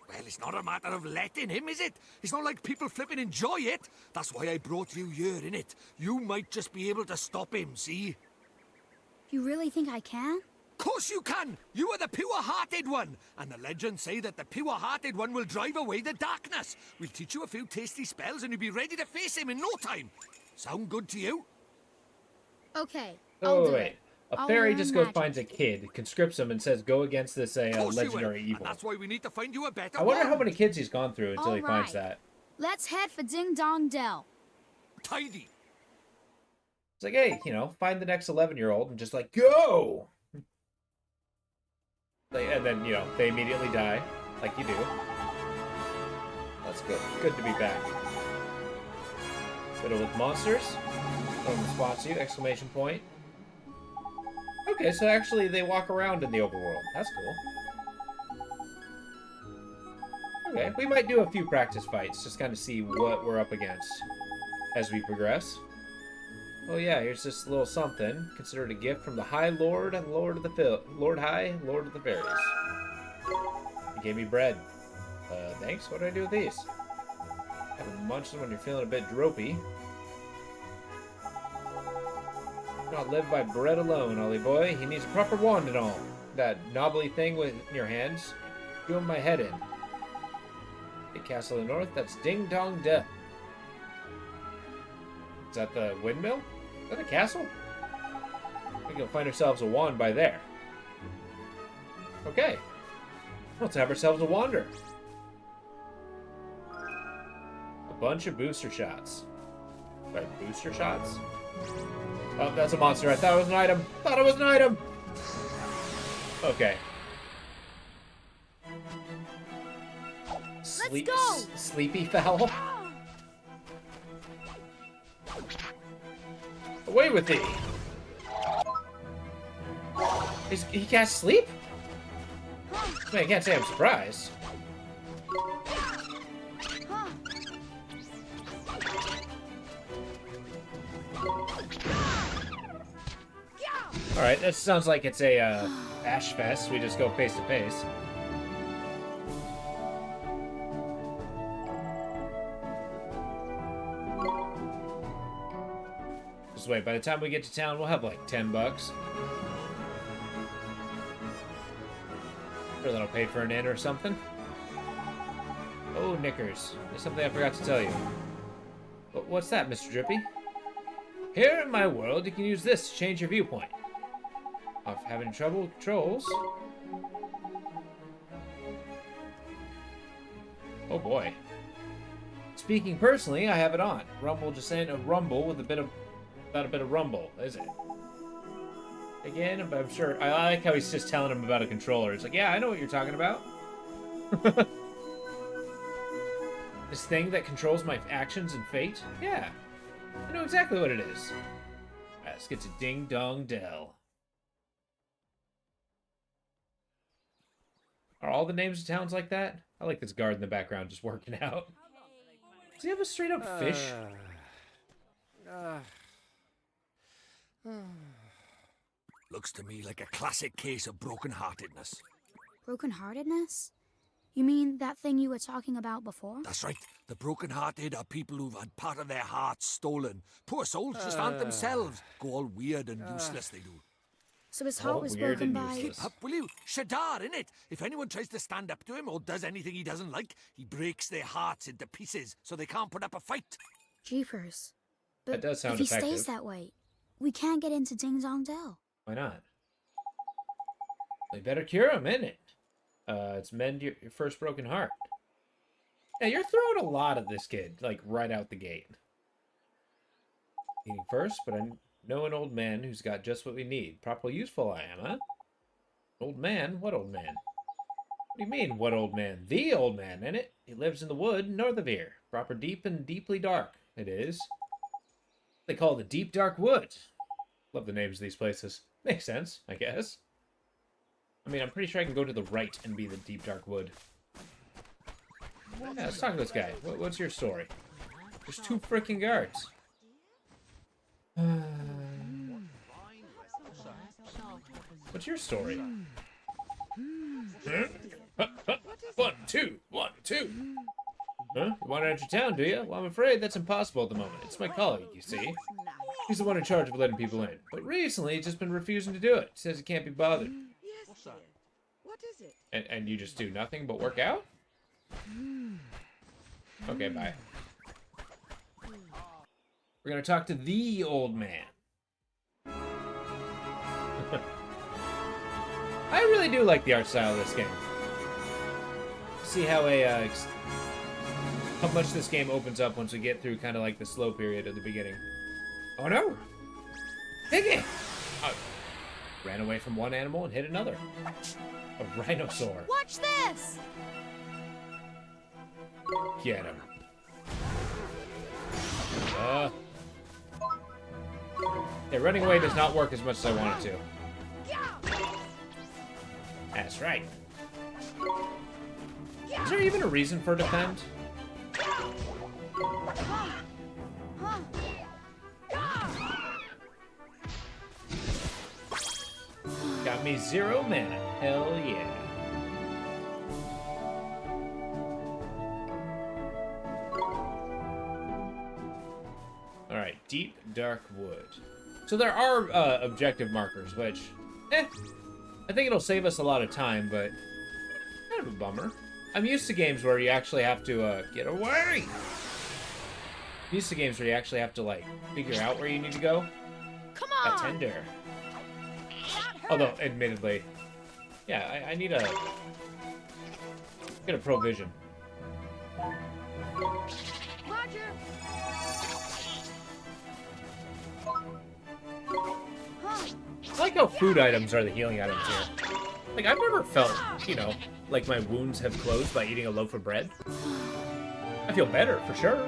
Well, it's not a matter of letting him, is it? It's not like people flipping enjoy it. That's why I brought you here, innit? You might just be able to stop him, see? You really think I can? Course you can! You are the pure-hearted one! And the legends say that the pure-hearted one will drive away the darkness. We'll teach you a few tasty spells and you'll be ready to face him in no time. Sound good to you? Okay, Oh, I'll do wait. it. A I'll fairy learn just goes, magic. finds a kid, conscripts him, and says, go against this Course you will. legendary evil. And that's why we need to find you a better I wonder how one. many kids he's gone through until he All finds right. that. Let's head for Ding Dong Dell. Tidy. It's like, hey, find the next 11-year-old and just like, go! And then, they immediately die, like you do. That's good. Good to be back. Fiddle with monsters. Someone responds to you, exclamation point. Okay, so actually they walk around in the overworld. That's cool. Okay, we might do a few practice fights, just kind of see what we're up against as we progress. Oh yeah, here's this little something. Considered a gift from the High Lord and Lord of the Lord High, Lord of the Fairies. He gave me bread. Thanks. What do I do with these? Haven't munched them when you're feeling a bit dropey. Not live by bread alone, Ollie boy. He needs a proper wand and all. That knobbly thing with your hands. Doing my head in. The castle in the north, that's Ding Dong Dell. Is that the windmill? Is that a castle? We can find ourselves a wand by there. Okay. Let's have ourselves a wander. A bunch of booster shots. Right, booster shots? Oh, that's a monster. I thought it was an item. Thought it was an item! Okay. Let's go! Sleepy fowl? Away with thee! He can't sleep? I mean, I can't say I'm surprised. Alright, that sounds like it's a Ash Fest. We just go face to face. Just wait, by the time we get to town, we'll have like $10. Sure that'll pay for an inn or something. Oh, knickers. There's something I forgot to tell you. But what's that, Mr. Drippy? Here in my world, you can use this to change your viewpoint. Off having trouble with controls. Oh boy. Speaking personally, I have it on. Rumble just saying a rumble with a bit of rumble, is it? Again, but I'm sure I like how he's just telling him about a controller. It's like, yeah, I know what you're talking about. This thing that controls my actions and fate? Yeah. I know exactly what it is. Alright, let's get to Ding Dong Dell. Are all the names of towns like that? I like this guard in the background just working out. Does he have a straight up fish? Looks to me like a classic case of broken-heartedness. Broken-heartedness? You mean that thing you were talking about before? That's right. The broken-hearted are people who've had part of their hearts stolen. Poor souls just aren't themselves. Go all weird and useless, they do. So his heart was weird broken and by... useless. Up, will you? Shadar, innit? If anyone tries to stand up to him or does anything he doesn't like, he breaks their hearts into pieces so they can't put up a fight. Jeepers. But That does sound if he effective. stays that way, we can't get into Ding Dong Dell. Why not? We better cure him, innit? It's mend your first broken heart. Yeah, you're throwing a lot at this kid, like, right out the gate. Eating first, but I know an old man who's got just what we need. Properly useful I am, huh? Old man? What old man? What do you mean, what old man? The old man, innit? He lives in the wood north of here. Proper deep and deeply dark, it is. They call it the deep dark wood. Love the names of these places. Makes sense, I guess. I mean, I'm pretty sure I can go to the right and be the deep dark wood. Yeah, let's talk to this guy. What's your story? There's 2 freaking guards. What's your story? Huh? 1, 2, 1, 2. Huh? You want to enter town, do you? Well, I'm afraid that's impossible at the moment. It's my colleague, you see. He's the one in charge of letting people in. But recently, he's just been refusing to do it. He says he can't be bothered. Yes, dear. What is it? And you just do nothing but work out? Okay, bye. We're gonna talk to the old man. I really do like the art style of this game. See how how much this game opens up once we get through kind of like the slow period at the beginning. Oh no! Piggy! Ran away from one animal and hit another. A rhinosaur. Watch this! Get him. Yeah, running away does not work as much as I want it to. That's right. Is there even a reason for defend? Got me 0 mana. Hell yeah. Alright, deep, dark wood. So there are objective markers, which, I think it'll save us a lot of time, but kind of a bummer. I'm used to games where you actually have to, get away! I'm used to games where you actually have to, like, figure out where you need to go. Come on! A tender. Although, admittedly, yeah, I need a... get a provision. Roger! I like how food items are the healing items here. Like, I've never felt, you know, like my wounds have closed by eating a loaf of bread. I feel better, for sure.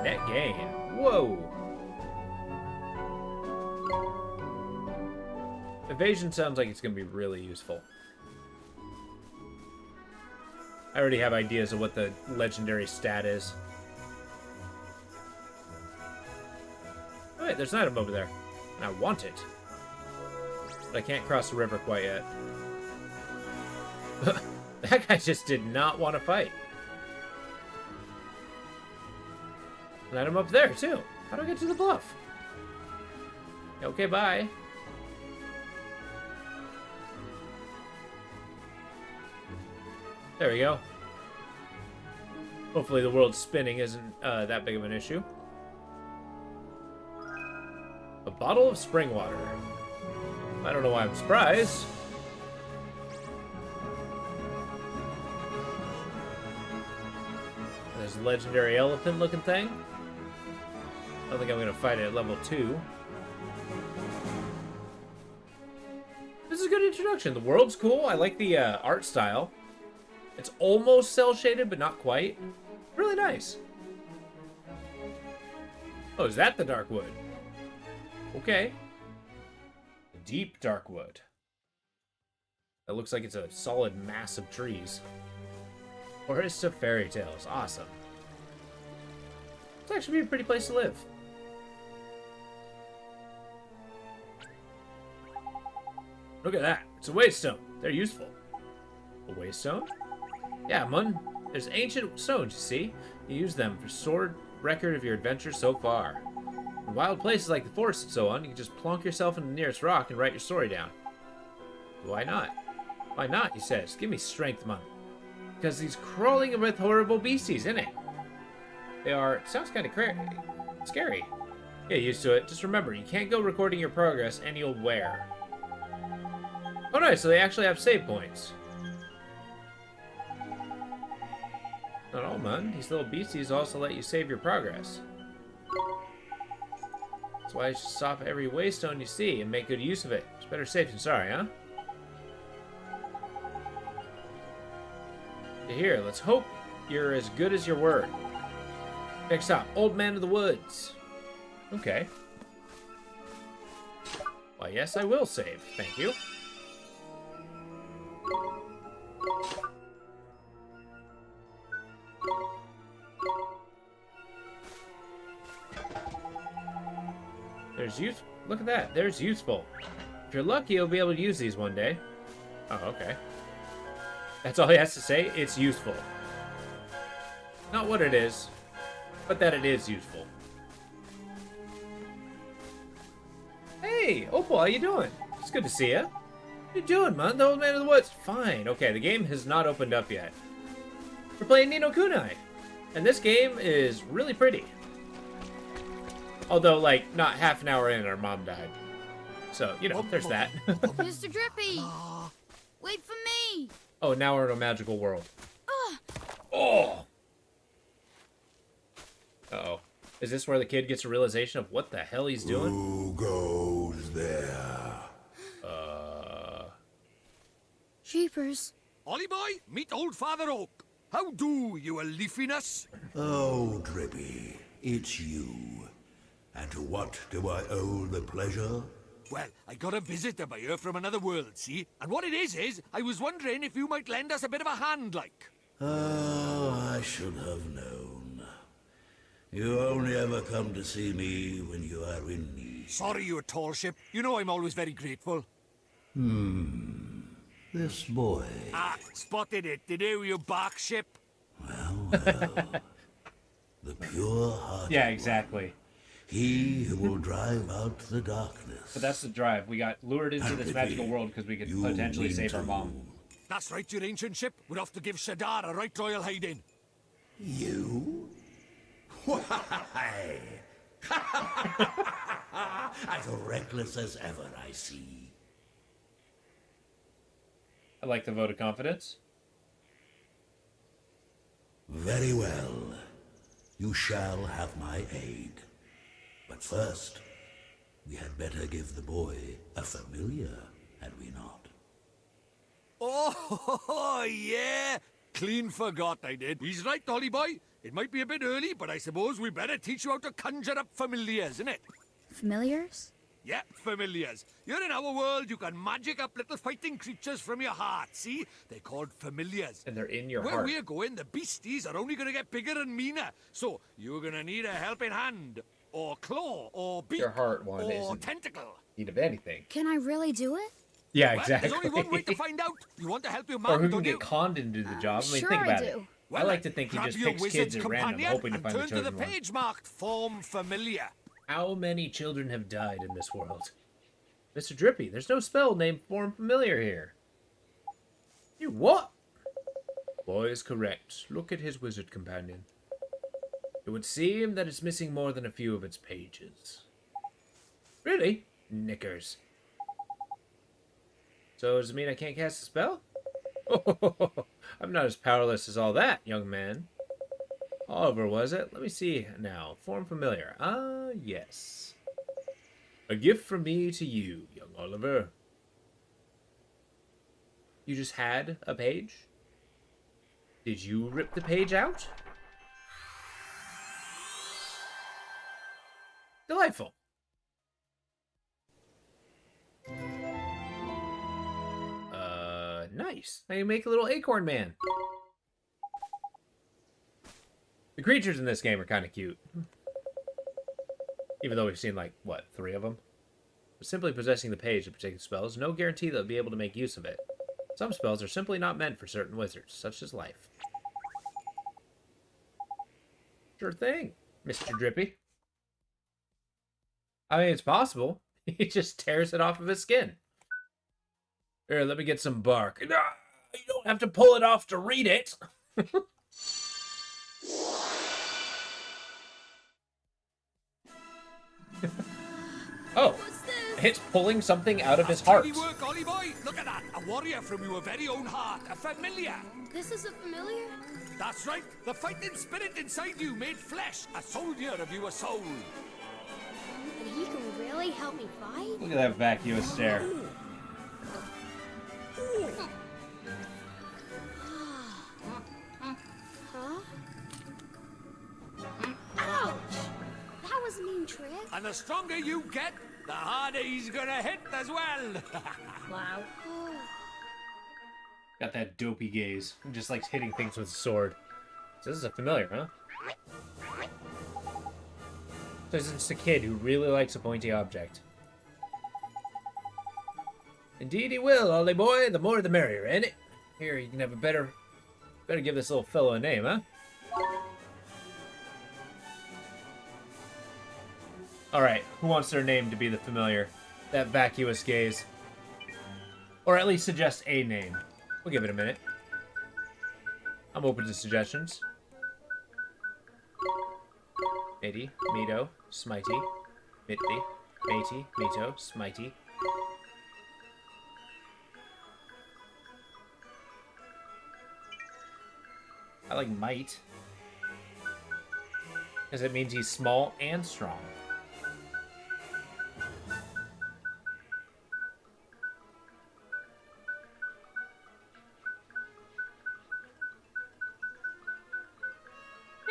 Net gain. Whoa. Evasion sounds like it's going to be really useful. I already have ideas of what the legendary stat is. Oh, wait, there's an item over there. And I want it. But I can't cross the river quite yet. That guy just did not want to fight. An item up there, too. How do I get to the bluff? Okay, bye. There we go. Hopefully the world spinning isn't that big of an issue. A bottle of spring water. I don't know why I'm surprised. There's a legendary elephant looking thing. I don't think I'm going to fight it at level 2. This is a good introduction. The world's cool. I like the art style. It's almost cel-shaded, but not quite. Really nice. Oh, is that the dark wood? Okay. Deep dark wood. That looks like it's a solid mass of trees. Forest of fairy tales. Awesome. It's actually a pretty place to live. Look at that. It's a waystone. They're useful. A waystone? Yeah, Mun. There's ancient stones, you see. You use them for stored record of your adventures so far. In wild places like the forest and so on, you can just plonk yourself in the nearest rock and write your story down. Why not? Why not, he says. Give me strength, Mun. because he's crawling with horrible beasties, isn't it? They are... Sounds kind of scary. Get used to it. Just remember, you can't go recording your progress and you'll wear. Oh, nice. So they actually have save points. Not all, man. These little beasties also let you save your progress. That's why you should stop every waystone you see and make good use of it. It's better safe than sorry, huh? Here, let's hope you're as good as your word. Next stop, Old Man of the Woods. Okay. Why, yes, I will save. Thank you. There's youth. Look at that. There's useful. If you're lucky, you'll be able to use these one day. Oh, okay. That's all he has to say. It's useful. Not what it is, but that it is useful. Hey, Opal, how you doing? It's good to see you. What you doing, man? The Old Man of the Woods. Fine. Okay, the game has not opened up yet. We're playing No Kuni, and this game is really pretty. Although, like, not half an hour in, our mom died. So, you know, there's that. Mr. Drippy! Wait for me! Oh, now we're in a magical world. Oh! Uh-oh. Is this where the kid gets a realization of what the hell he's doing? Who goes there? Jeepers. Ollie boy, meet old Father Oak. How do, you a leafiness? Oh, Drippy, it's you. And to what do I owe the pleasure? Well, I got a visitor by here from another world, see? And what it is I was wondering if you might lend us a bit of a hand, like. Oh, I should have known. You only ever come to see me when you are in need. Sorry, you tall ship. You know I'm always very grateful. This boy. Ah, spotted it. Did you bark ship? Well, the pure-hearted Yeah, exactly. one. He who will drive out the darkness. But that's the drive. We got lured into this magical world because we could potentially save our mom. That's right, your ancient ship. We're off to give Shadar a right royal hiding. You? Why? As reckless as ever, I see. I like the vote of confidence. Very well. You shall have my aid. But first, we had better give the boy a familiar, had we not? Oh, yeah. Clean forgot I did. He's right, Ollie boy. It might be a bit early, but I suppose we better teach you how to conjure up familiars, innit? Familiars? Yeah, familiars. You're in our world, you can magic up little fighting creatures from your heart, see? They're called familiars. And they're in your Where heart. we're going, the beasties are only gonna get bigger and meaner. So, you're gonna need a helping hand, or claw, or beak, Your heart one or isn't tentacle. need of anything. Can I really do it? Yeah, Well, exactly. there's only one way to find out. You want to help your Or mom, who can don't get you? conned into the job. I mean, Sure think about I it. do. I like to think he grab just your picks wizard's kids at random, companion hoping to and find the turn to the chosen one. page marked Form Familiar. How many children have died in this world? Mr. Drippy, there's no spell named Form Familiar here. You what? Boy is correct. Look at his wizard companion. It would seem that it's missing more than a few of its pages. Really? Knickers. So does it mean I can't cast a spell? I'm not as powerless as all that, young man. Oliver, was it? Let me see now. Form familiar. Ah, yes. A gift from me to you, young Oliver. You just had a page? Did you rip the page out? Delightful. Nice. Now you make a little acorn man. The creatures in this game are kind of cute. Even though we've seen, like, what, 3 of them? But simply possessing the page to protect spells, no guarantee they'll be able to make use of it. Some spells are simply not meant for certain wizards, such as life. Sure thing, Mr. Drippy. I mean, it's possible. He just tears it off of his skin. Here, let me get some bark. You don't have to pull it off to read it. Oh, it's pulling something out of his heart. Tidy work, Ollie boy. Look at that. A warrior from your very own heart. A familiar. This is a familiar? That's right. The fighting spirit inside you made flesh. A soldier of your soul. And he can really help me fight? Look at that vacuous stare. Huh? Ouch! That was a mean trick. And the stronger you get, the harder he's gonna hit as well. Wow. Got that dopey gaze. Just likes hitting things with a sword. So this is a familiar, huh? So he's just a kid who really likes a pointy object. Indeed he will, Ollie boy. The more the merrier, ain't it? Here, you can have a better give this little fellow a name, huh? Alright, who wants their name to be the familiar? That vacuous gaze. Or at least suggest a name. We'll give it a minute. I'm open to suggestions. Mitty, Mito, Smitey, Mitty, Matey, Mito, Smitey. I like might. Because it means he's small and strong.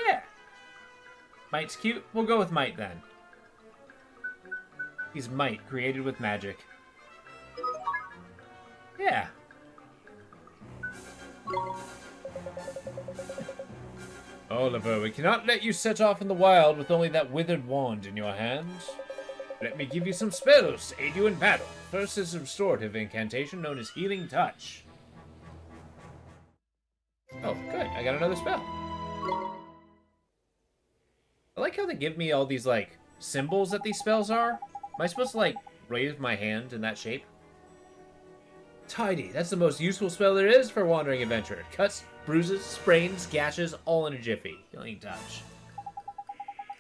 Yeah. Might's cute. We'll go with Might then. He's Might, created with magic. Yeah. Oliver, we cannot let you set off in the wild with only that withered wand in your hand. Let me give you some spells to aid you in battle. First is a restorative incantation known as Healing Touch. Oh, good. I got another spell. I like how they give me all these, like, symbols that these spells are. Am I supposed to, like, raise my hand in that shape? Tidy. That's the most useful spell there is for a wandering adventurer. Cuts, bruises, sprains, gashes, all in a jiffy. Healing Touch.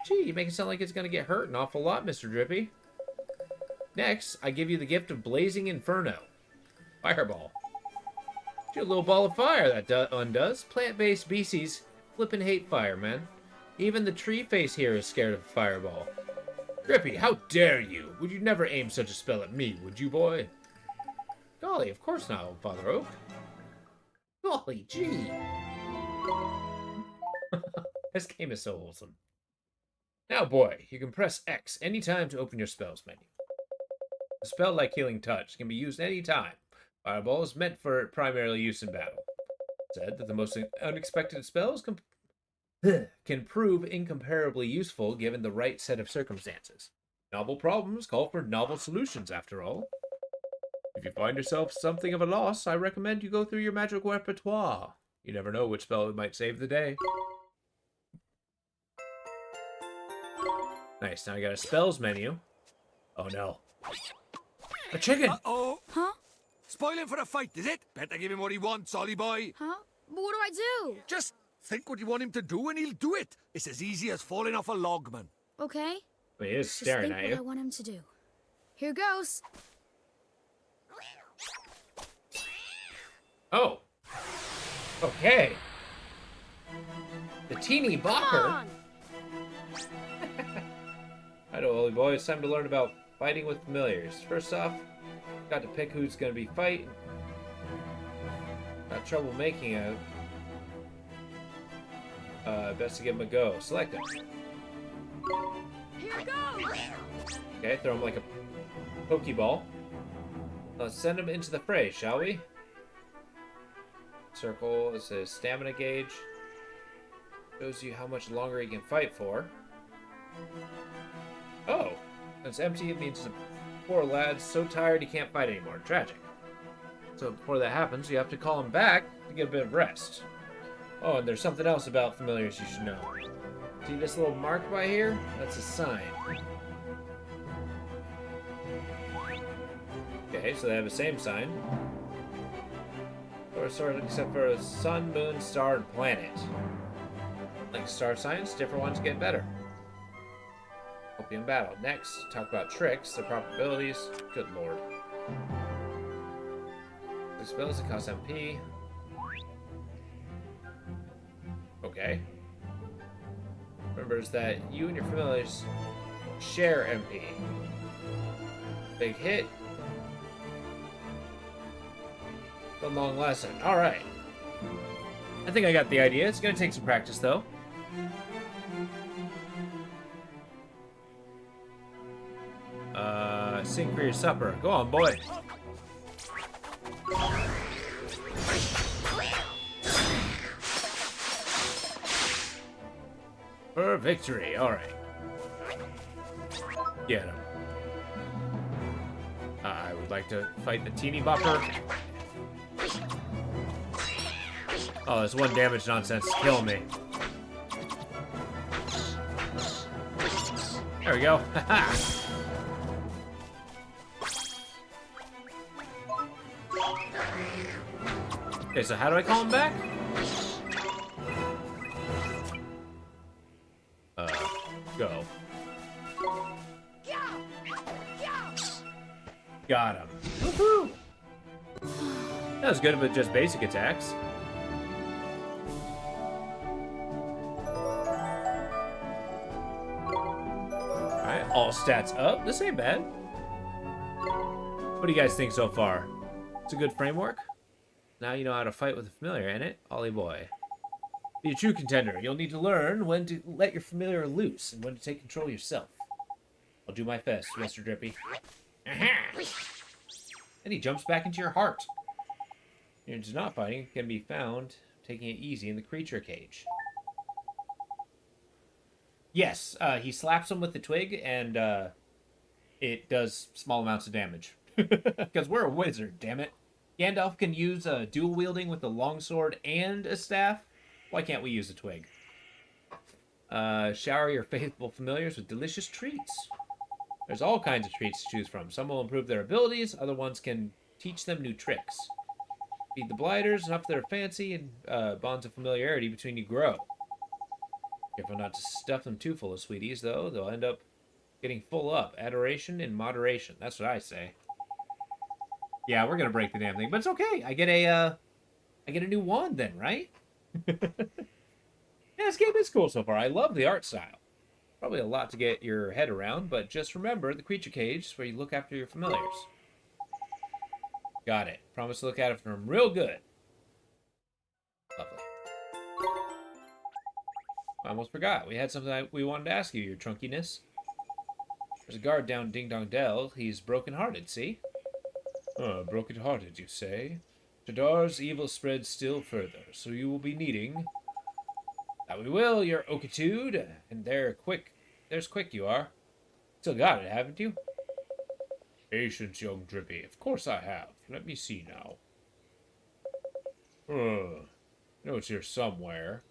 Gee, you make it sound like it's going to get hurt an awful lot, Mr. Drippy. Next, I give you the gift of Blazing Inferno. Fireball. Get a little ball of fire that undoes. Plant-based species flippin' hate fire, man. Even the tree face here is scared of a fireball. Drippy, how dare you? Would you never aim such a spell at me, would you, boy? Golly, of course not, old Father Oak. Golly, gee. This game is so wholesome. Now, boy, you can press X anytime to open your spells menu. A spell like Healing Touch can be used anytime. Fireball is meant for primarily use in battle. Said that the most unexpected spells can prove incomparably useful given the right set of circumstances. Novel problems call for novel solutions, after all. If you find yourself something of a loss, I recommend you go through your magic repertoire. You never know which spell might save the day. Nice, now I got a spells menu. Oh no. A chicken! Uh-oh! Huh? Spoiling for a fight, is it? Better give him what he wants, Ollie boy. Huh? But what do I do? Just think what you want him to do and he'll do it. It's as easy as falling off a log, man. Okay. He is Just staring think at what you. I want him to do. Here goes. Oh. Okay. The teeny bopper. I know, Ollie boy. It's time to learn about fighting with familiars. First off, got to pick who's going to be fighting. Got trouble making it. Best to give him a go. Select him. Here goes! Okay, throw him like a Pokeball. Let's send him into the fray, shall we? Circle is his stamina gauge. Shows you how much longer he can fight for. Oh, when it's empty, it means the poor lad's so tired he can't fight anymore. Tragic. So before that happens, you have to call him back to get a bit of rest. Oh, and there's something else about familiars you should know. See this little mark by here? That's a sign. Okay, so they have the same sign. Or stars except for a sun, moon, star, and planet. Like star signs, different ones get better. Hope you in battle. Next, talk about tricks, the probabilities. Good lord. The spells that cost MP. Okay. Remembers that you and your familiars share MP. Big hit. A long lesson. Alright. I think I got the idea. It's gonna take some practice, though. Sing for your supper. Go on, boy. For victory. Alright. Get him. I would like to fight the teeny bopper. Oh, this one damage nonsense is killing me. There we go. Haha. Okay, so how do I call him back? Go. Got him. Woohoo! That was good with just basic attacks. Alright, all stats up. This ain't bad. What do you guys think so far? It's a good framework? Now you know how to fight with a familiar, ain't it? Ollie boy. Be a true contender. You'll need to learn when to let your familiar loose and when to take control yourself. I'll do my best, Mr. Drippy. Aha! And he jumps back into your heart. Your not fighting can be found taking it easy in the creature cage. Yes, he slaps him with the twig, and it does small amounts of damage. Because we're a wizard, damn it. Gandalf can use dual wielding with a longsword and a staff. Why can't we use a twig? Shower your faithful familiars with delicious treats. There's all kinds of treats to choose from. Some will improve their abilities, other ones can teach them new tricks. Feed the blighters enough that are fancy, and bonds of familiarity between you grow. Careful not to stuff them too full of sweeties, though. They'll end up getting full up. Adoration and moderation. That's what I say. Yeah, we're gonna break the damn thing, but it's okay. I get a new wand then, right? Yeah, this game is cool so far. I love the art style. Probably a lot to get your head around, but just remember the creature cage is where you look after your familiars. Got it. Promise to look after them real good. Lovely. I almost forgot. We had something we wanted to ask you, your trunkiness. There's a guard down Ding Dong Dell. He's broken-hearted, see? Broken-hearted, you say? Jadar's evil spreads still further, so you will be needing... That we will, your Okitude, and there's quick you are. Still got it, haven't you? Patience, young Drippy. Of course I have. Let me see now. I know it's here somewhere.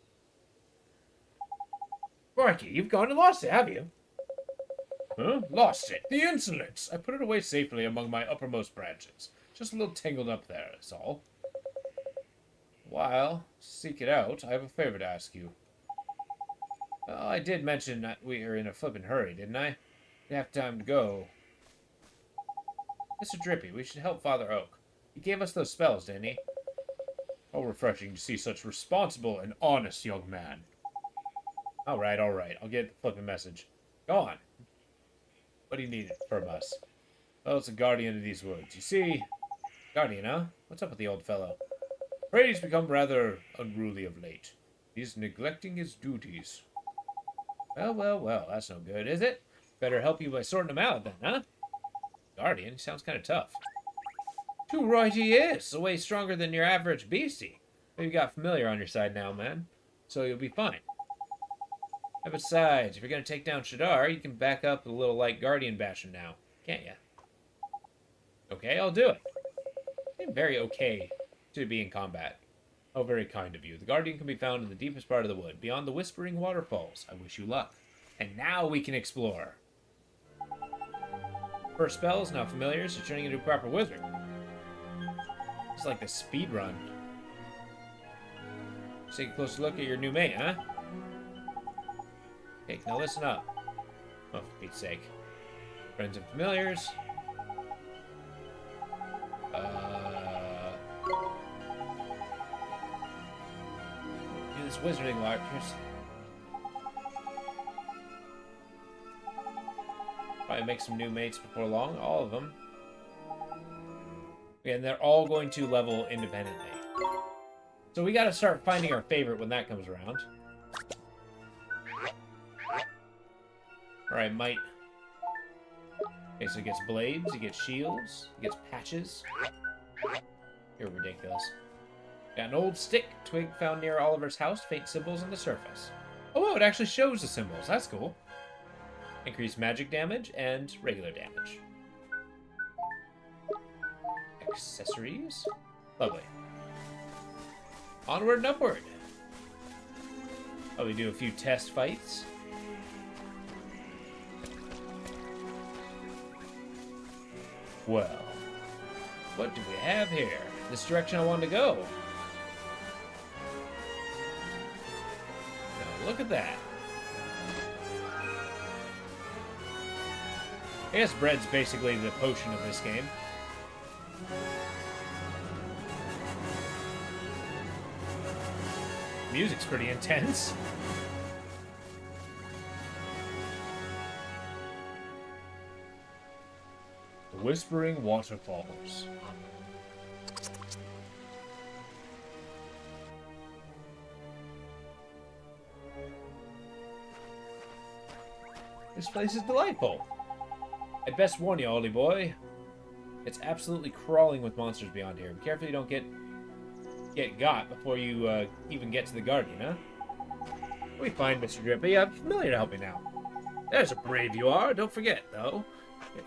Crikey, you've gone and lost it, have you? Huh? Lost it? The insolence! I put it away safely among my uppermost branches. Just a little tangled up there, that's all. While seek it out, I have a favor to ask you. I did mention that we are in a flippin' hurry, didn't I? We have time to go. Mr. Drippy, we should help Father Oak. He gave us those spells, didn't he? How refreshing to see such responsible and honest young man. Alright. I'll get the flippin' message. Go on. What do you need from us? Well, it's a guardian of these woods. You see... Guardian, huh? What's up with the old fellow? Afraid he's become rather unruly of late. He's neglecting his duties. Well, that's no good, is it? Better help you by sorting him out, then, huh? Guardian, he sounds kind of tough. Too right he is. A way stronger than your average beastie. Maybe you got familiar on your side now, man. So you'll be fine. And besides, if you're going to take down Shadar, you can back up with a little light guardian bashing now. Can't ya? Okay, I'll do it. I'm very okay to be in combat. Oh, very kind of you. The guardian can be found in the deepest part of the wood, beyond the whispering waterfalls. I wish you luck. And now we can explore. First spell is now familiar, so turning into a proper wizard. It's like the speed run. Let's take a closer look at your new mate, huh? Okay, now listen up. Oh, for Pete's sake. Friends and familiars. Do this wizarding lark. Probably make some new mates before long. All of them. And they're all going to level independently. So we gotta start finding our favorite when that comes around. Alright, Might. Okay, so he gets blades, he gets shields, he gets patches. You're ridiculous. Got an old stick twig found near Oliver's house, faint symbols on the surface. Oh, it actually shows the symbols. That's cool. Increased magic damage and regular damage. Accessories. Lovely. Onward and upward. Oh, we do a few test fights. Well, what do we have here? This direction I wanted to go. Now look at that. I guess bread's basically the potion of this game. Music's pretty intense. The Whispering Waterfalls. This place is delightful. I'd best warn you, Ollie boy. It's absolutely crawling with monsters beyond here. Be careful you don't get got before you even get to the Guardian, huh? We find Mr. Drippy. I'm familiar to help me now. There's a brave you are. Don't forget, though. If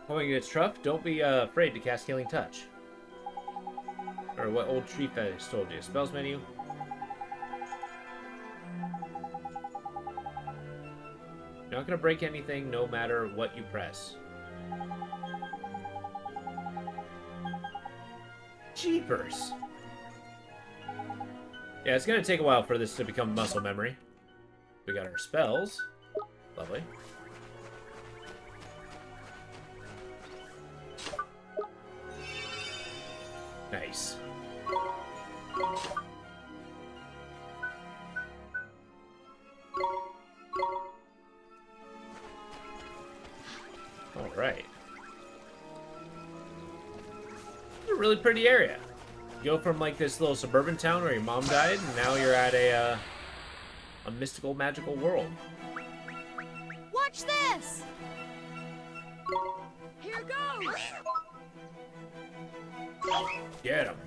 going gets rough, don't be afraid to cast Healing Touch. Or what old tree fetish told you. Spells menu. You're not going to break anything no matter what you press. Jeepers! Yeah, it's going to take a while for this to become muscle memory. We got our spells. Lovely. Nice. Alright. It's a really pretty area. You go from like this little suburban town where your mom died, and now you're at a mystical, magical world. Watch this! Here goes! Get him.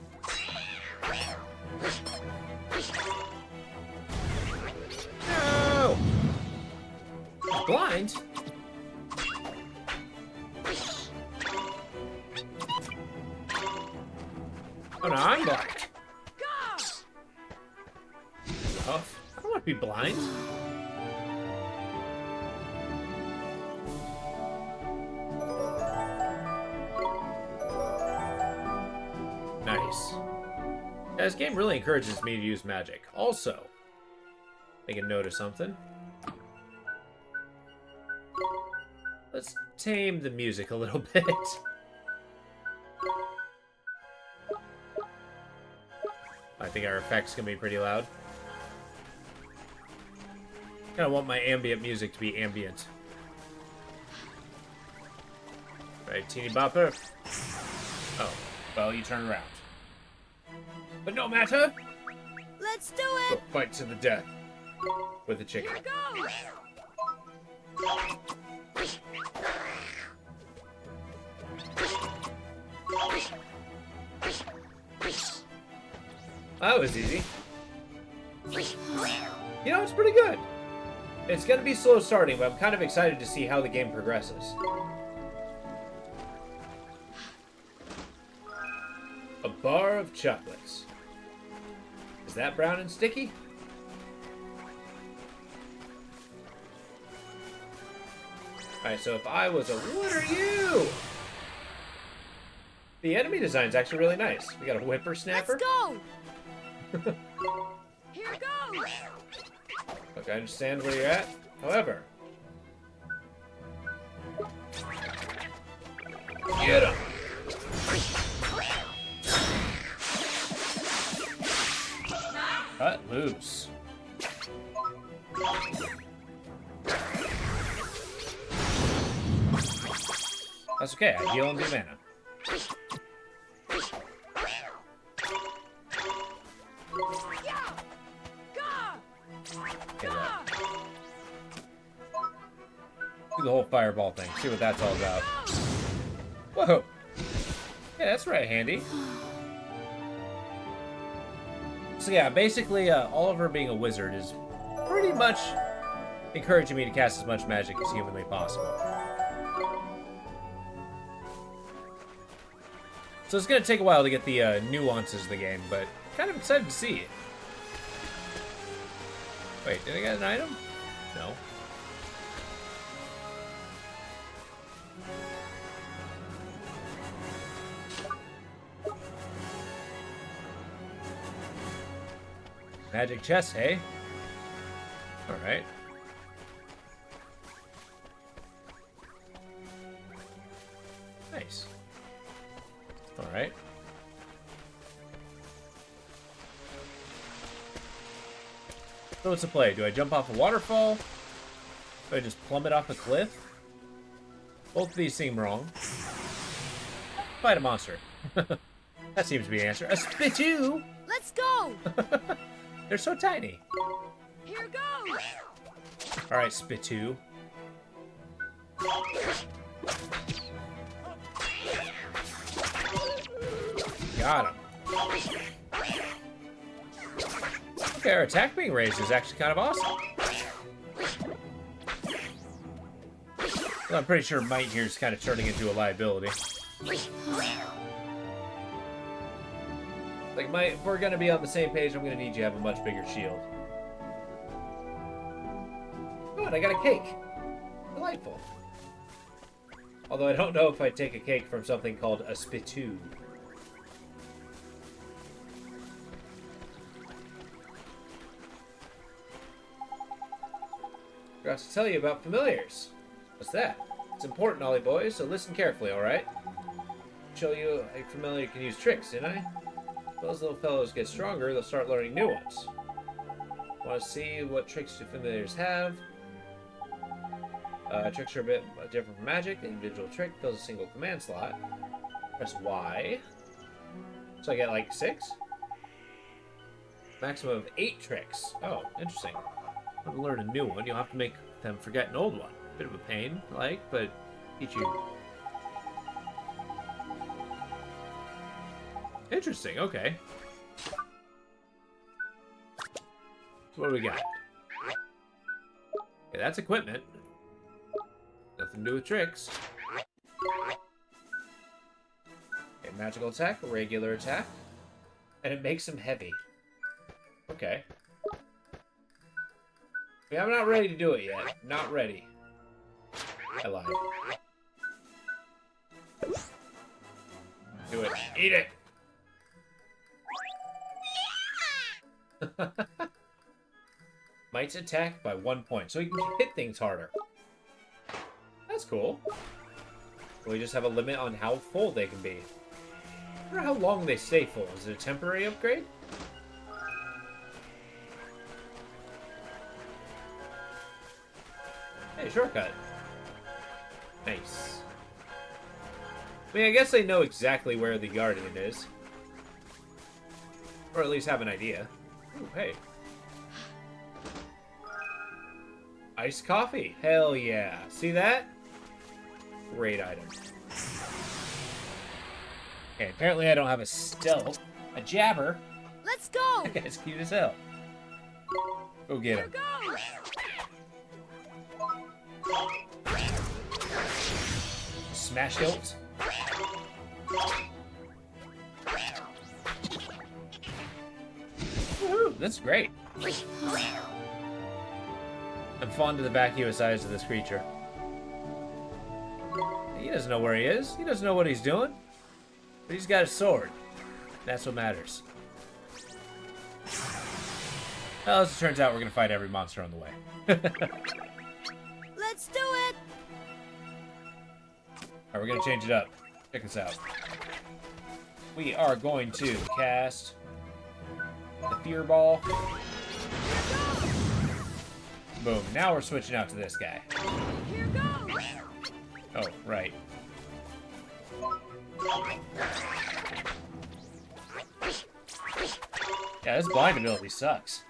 No! He's blind? Oh no, I'm blind. Oh, I don't want to be blind. Nice. Yeah, this game really encourages me to use magic. Also, make a note of something. Let's tame the music a little bit. I think our effect's gonna be pretty loud. Kinda want my ambient music to be ambient. Right, teeny bopper. Oh, well, you turn around. But no matter! Let's do Go it! fight to the death with the chicken. That was easy. You know, it's pretty good. It's gonna be slow starting, but I'm kind of excited to see how the game progresses. A bar of chocolates. Is that brown and sticky? Alright, so if I was a... What are you? The enemy design's actually really nice. We got a whippersnapper. Let's go! Here goes! Look, I understand where you're at. However... Get him! Cut loose. That's okay, I heal and do mana. Okay, do the whole fireball thing, see what that's all about. Whoa! Yeah, that's right, handy. So yeah, basically, Oliver being a wizard is pretty much encouraging me to cast as much magic as humanly possible. So it's going to take a while to get the nuances of the game, but kind of excited to see it. Wait, did I get an item? No. Magic chest, hey? Alright. Nice. Alright. So what's the play? Do I jump off a waterfall? Do I just plummet off a cliff? Both of these seem wrong. Fight a monster. That seems to be the answer. A spitoo! Let's go! They're so tiny. Here goes! Alright, spitoo. Got him. Okay, our attack being raised is actually kind of awesome. Well, I'm pretty sure Might here is kind of turning into a liability. Like, if we're gonna be on the same page, I'm gonna need you to have a much bigger shield. Oh, and I got a cake. Delightful. Although I don't know if I'd take a cake from something called a spitoo. Forgot to tell you about familiars. What's that? It's important, Ollie boys, so listen carefully, alright? Show you a familiar can use tricks, didn't I? As those little fellows get stronger, they'll start learning new ones. Want to see what tricks your familiars have? Tricks are a bit different from magic. The individual trick fills a single command slot. Press Y. So I get like 6? Maximum of 8 tricks. Oh, interesting. Want to learn a new one, you'll have to make them forget an old one. Bit of a pain, but teach you. Interesting, okay. So what do we got? Okay, that's equipment. Nothing to do with tricks. Okay, magical attack, regular attack. And it makes them heavy. Okay. Yeah, I'm not ready to do it yet. Not ready. I lied. Do it. Eat it! Might's attack by 1 point, so he can hit things harder. That's cool. We just have a limit on how full they can be. I wonder how long they stay full. Is it a temporary upgrade? Hey, shortcut. Nice. I mean, I guess they know exactly where the Guardian is. Or at least have an idea. Ooh, hey. Iced coffee. Hell yeah. See that? Great item. Okay, apparently I don't have a stealth. A jabber. Let's go! That guy's cute as hell. Go get him. Smash hilts. Woohoo, that's great. I'm fond of the vacuous eyes of this creature. He doesn't know where he is. He doesn't know what he's doing. But he's got a sword. That's what matters. Well, as it turns out, we're gonna fight every monster on the way. Let's do it! Alright, we're gonna change it up. Check this out. We are going to cast the Fear Ball. Boom. Now we're switching out to this guy. Here goes! Oh, right. Yeah, this blind ability sucks.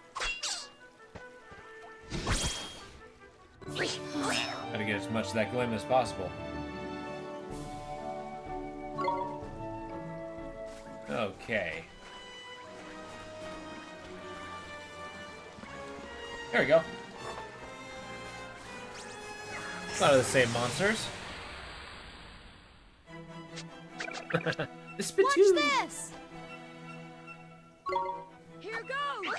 Gotta get as much of that glim as possible. Okay. There we go. A lot of the same monsters. The spittoon! Watch this! Here goes!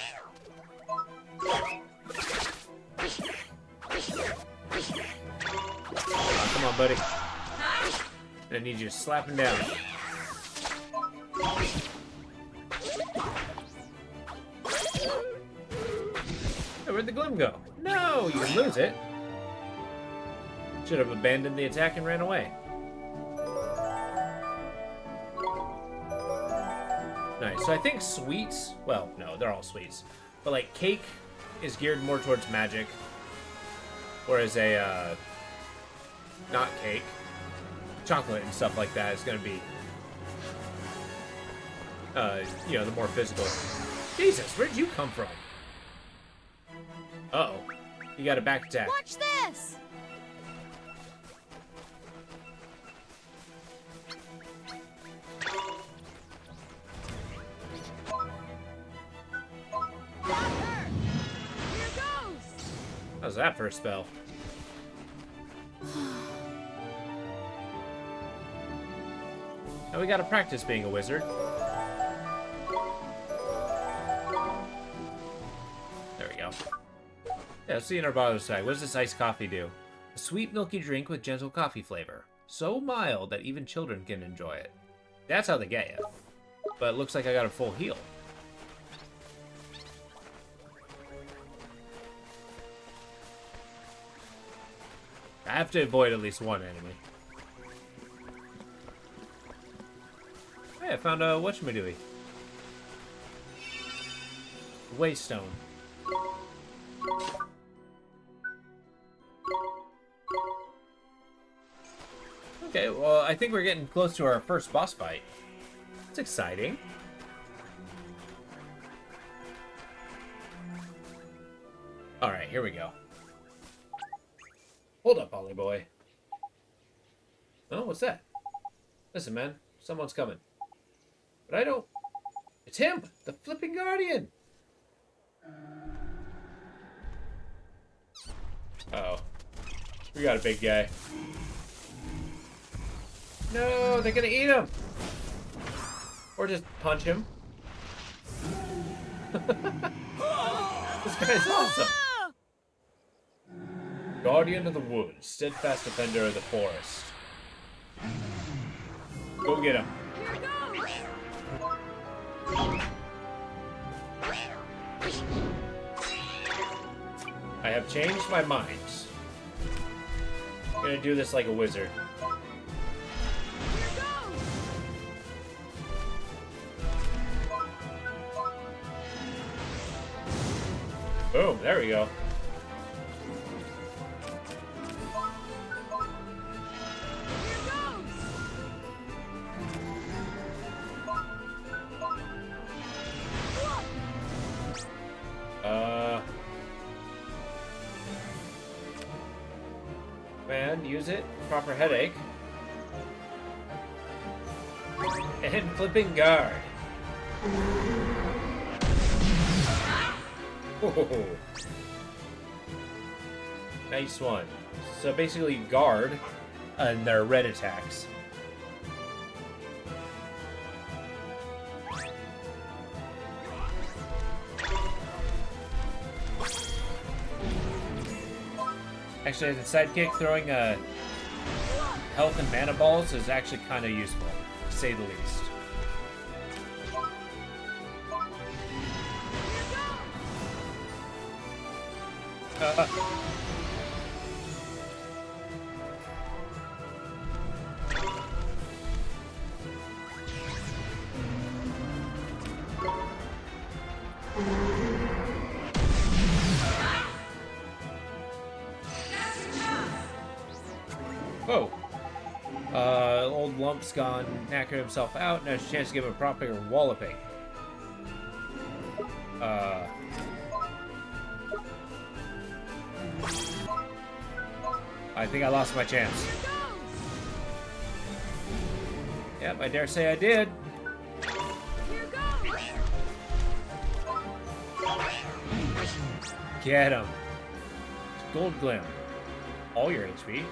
Oh, come on, buddy. I need you to slap him down. Hey, where'd the glim go? No, you can lose it. Should have abandoned the attack and ran away. Nice. So I think sweets, well, no, they're all sweets. But like cake is geared more towards magic. Whereas a, not cake, chocolate and stuff like that is going to be, you know, the more physical. Jesus, where'd you come from? Uh-oh. You got a back attack. Watch this! How's that for a spell? Now we gotta practice being a wizard. There we go. Yeah, let's see in our bottle side. What does this iced coffee do? A sweet milky drink with gentle coffee flavor. So mild that even children can enjoy it. That's how they get you. But it looks like I got a full heal. I have to avoid at least one enemy. Hey, I found a whatchamadooey. Waystone. Okay, well, I think we're getting close to our first boss fight. It's exciting. Alright, here we go. Hold up, Ollie boy. Oh, what's that? Listen, man. Someone's coming. But I don't... It's him! The flipping guardian! Uh-oh. We got a big guy. No, they're gonna eat him! Or just punch him. This guy's awesome! Guardian of the woods, steadfast defender of the forest. Go get him. I have changed my mind. I'm gonna do this like a wizard. Boom, there we go. Man, use it. Proper headache. And flipping guard. Whoa. Nice one. So basically guard and their red attacks. Actually, as a sidekick, throwing health and mana balls is actually kind of useful, to say the least. Whoa. Old Lump's gone, knackered himself out, and there's a chance to give him a proper walloping. I think I lost my chance. Yep, I dare say I did. Get him. Gold Glim. All your HP.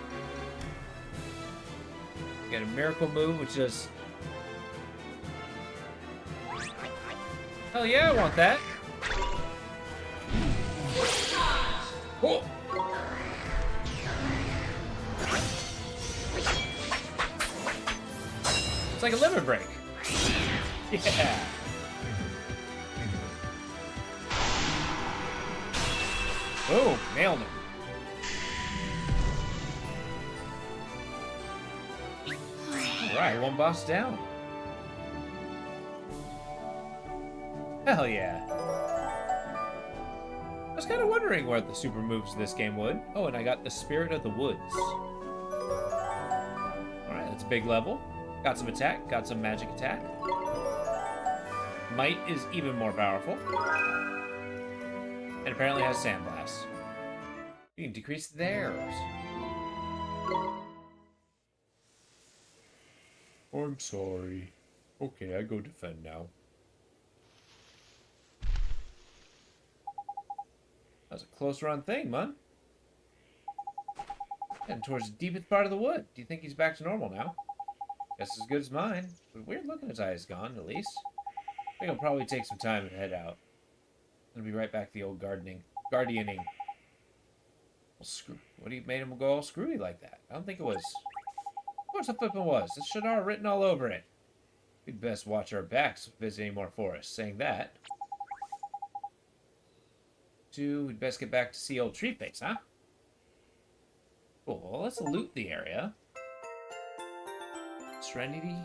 Get a miracle move, which is... Hell yeah, I want that. Oh. It's like a limit break. Yeah. Oh, nailed him. Alright, one boss down. Hell yeah. I was kind of wondering where the super moves of this game would. Oh, and I got the Spirit of the Woods. Alright, that's a big level. Got some attack, got some magic attack. Might is even more powerful. And apparently has Sandblast. You can decrease theirs. I'm sorry. Okay, I go defend now. That was a close run thing, man. Heading towards the deepest part of the wood. Do you think he's back to normal now? Guess as good as mine. But weird looking his eye is gone, at least. I think I'll probably take some time and head out. I'll be right back to the old guardianing. Well, what do you made him go all screwy like that? I don't think it was. Of course the flippin' was. This should all written all over it. We'd best watch our backs if there's any more forests. Saying that. We'd best get back to see old Treeface, huh? Cool, well, let's loot the area. Serenity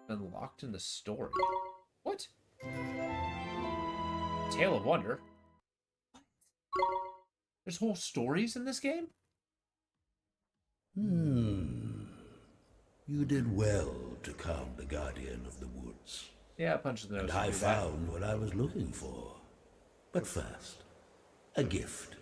unlocked in the story. What? Tale of Wonder? What? There's whole stories in this game? You did well to calm the Guardian of the Woods. Yeah, punch the nose. And I found what I was looking for. But first, a gift,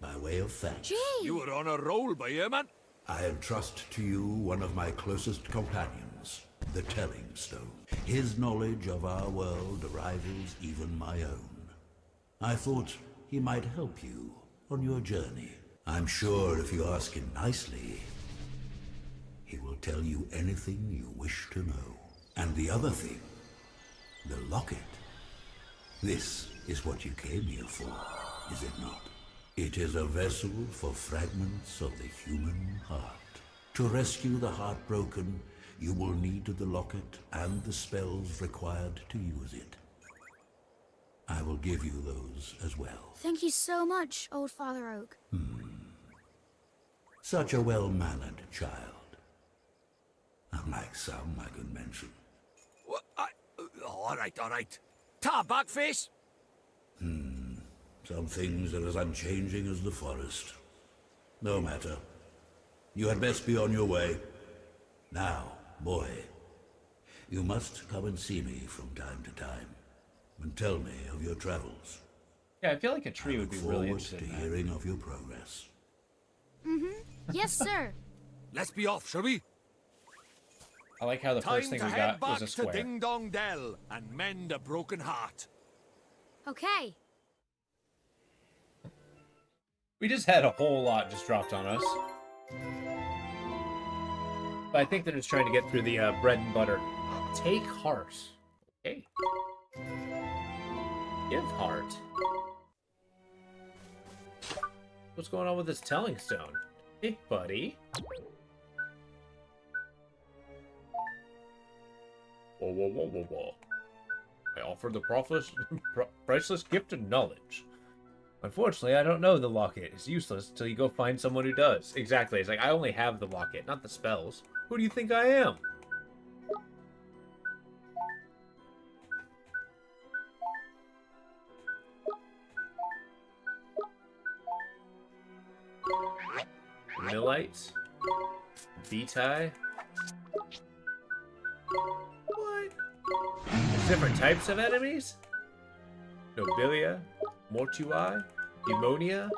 by way of thanks. Gee! You were on a roll by here, man. I entrust to you one of my closest companions, the Telling Stone. His knowledge of our world rivals even my own. I thought he might help you on your journey. I'm sure if you ask him nicely, he will tell you anything you wish to know. And the other thing, the locket. This is what you came here for, is it not? It is a vessel for fragments of the human heart. To rescue the heartbroken, you will need the locket and the spells required to use it. I will give you those as well. Thank you so much, Old Father Oak. Such a well-mannered child. Unlike some I could mention. What? All right. Ta, Backface. Some things are as unchanging as the forest. No matter. You had best be on your way. Now, boy, you must come and see me from time to time, and tell me of your travels. Yeah, I feel like a tree would be really interested in in that. hearing of your progress. Yes, sir. Let's be off, shall we? I like how the first thing we got was a to square. Ding Dong Dell and mend a broken heart. Okay. We just had a whole lot just dropped on us. But I think they're just trying to get through the bread and butter. Take heart. Okay. Give heart. What's going on with this telling stone? Hey, buddy. Whoa. I offer the priceless gift of knowledge. Unfortunately, I don't know the locket. It's useless until you go find someone who does. Exactly. It's like, I only have the locket, not the spells. Who do you think I am? Millites? Vitae? What? There's different types of enemies? Nobilia? Mortui? Demonia?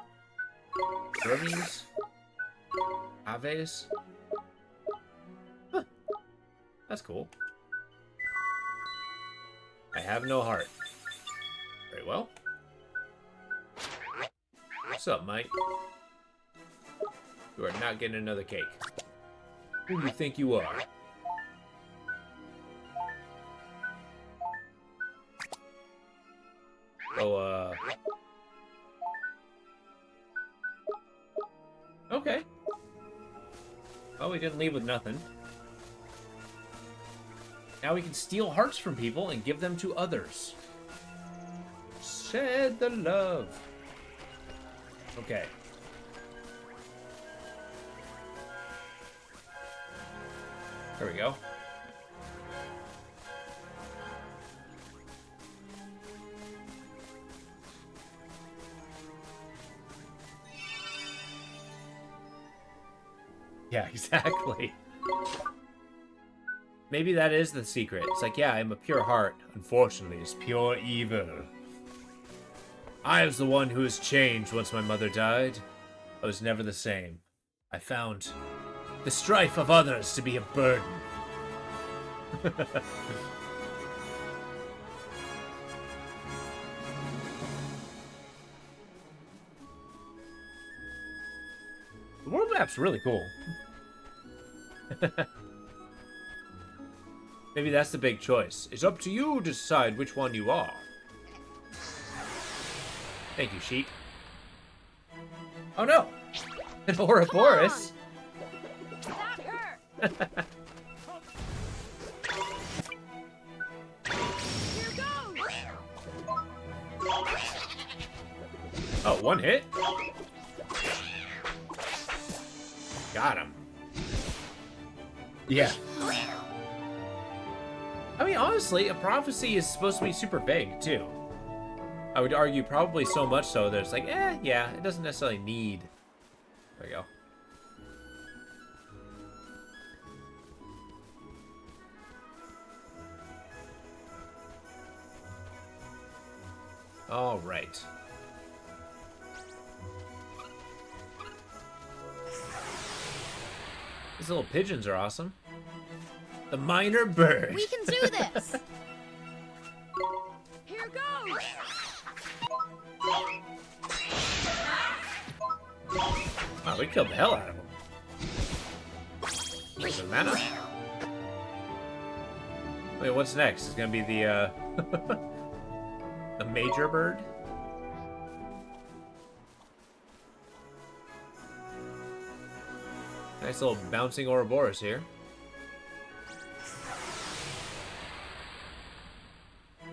Hermes? Aves? Huh. That's cool. I have no heart. Very well. What's up, mate? You are not getting another cake. Who do you think you are? Oh, okay. Well, we didn't leave with nothing. Now we can steal hearts from people and give them to others. Shed the love. Okay. There we go. Yeah, exactly. Maybe that is the secret. It's like, yeah, I'm a pure heart. Unfortunately, it's pure evil. I was the one who was changed once my mother died. I was never the same. I found the strife of others to be a burden. The world map's really cool. Maybe that's the big choice. It's up to you to decide which one you are. Thank you, sheep. Oh no! An Ouroboros! Not her! Here goes! Oh, one hit? Got him. Yeah. I mean, honestly, a prophecy is supposed to be super vague, too. I would argue probably so much so that it's like, yeah, it doesn't necessarily need... There we go. All right. These little pigeons are awesome. The minor bird. We can do this! Here goes! Wow, we killed the hell out of him. There's some mana. Wait, what's next? It's gonna be the, the major bird? Nice little bouncing Ouroboros here. I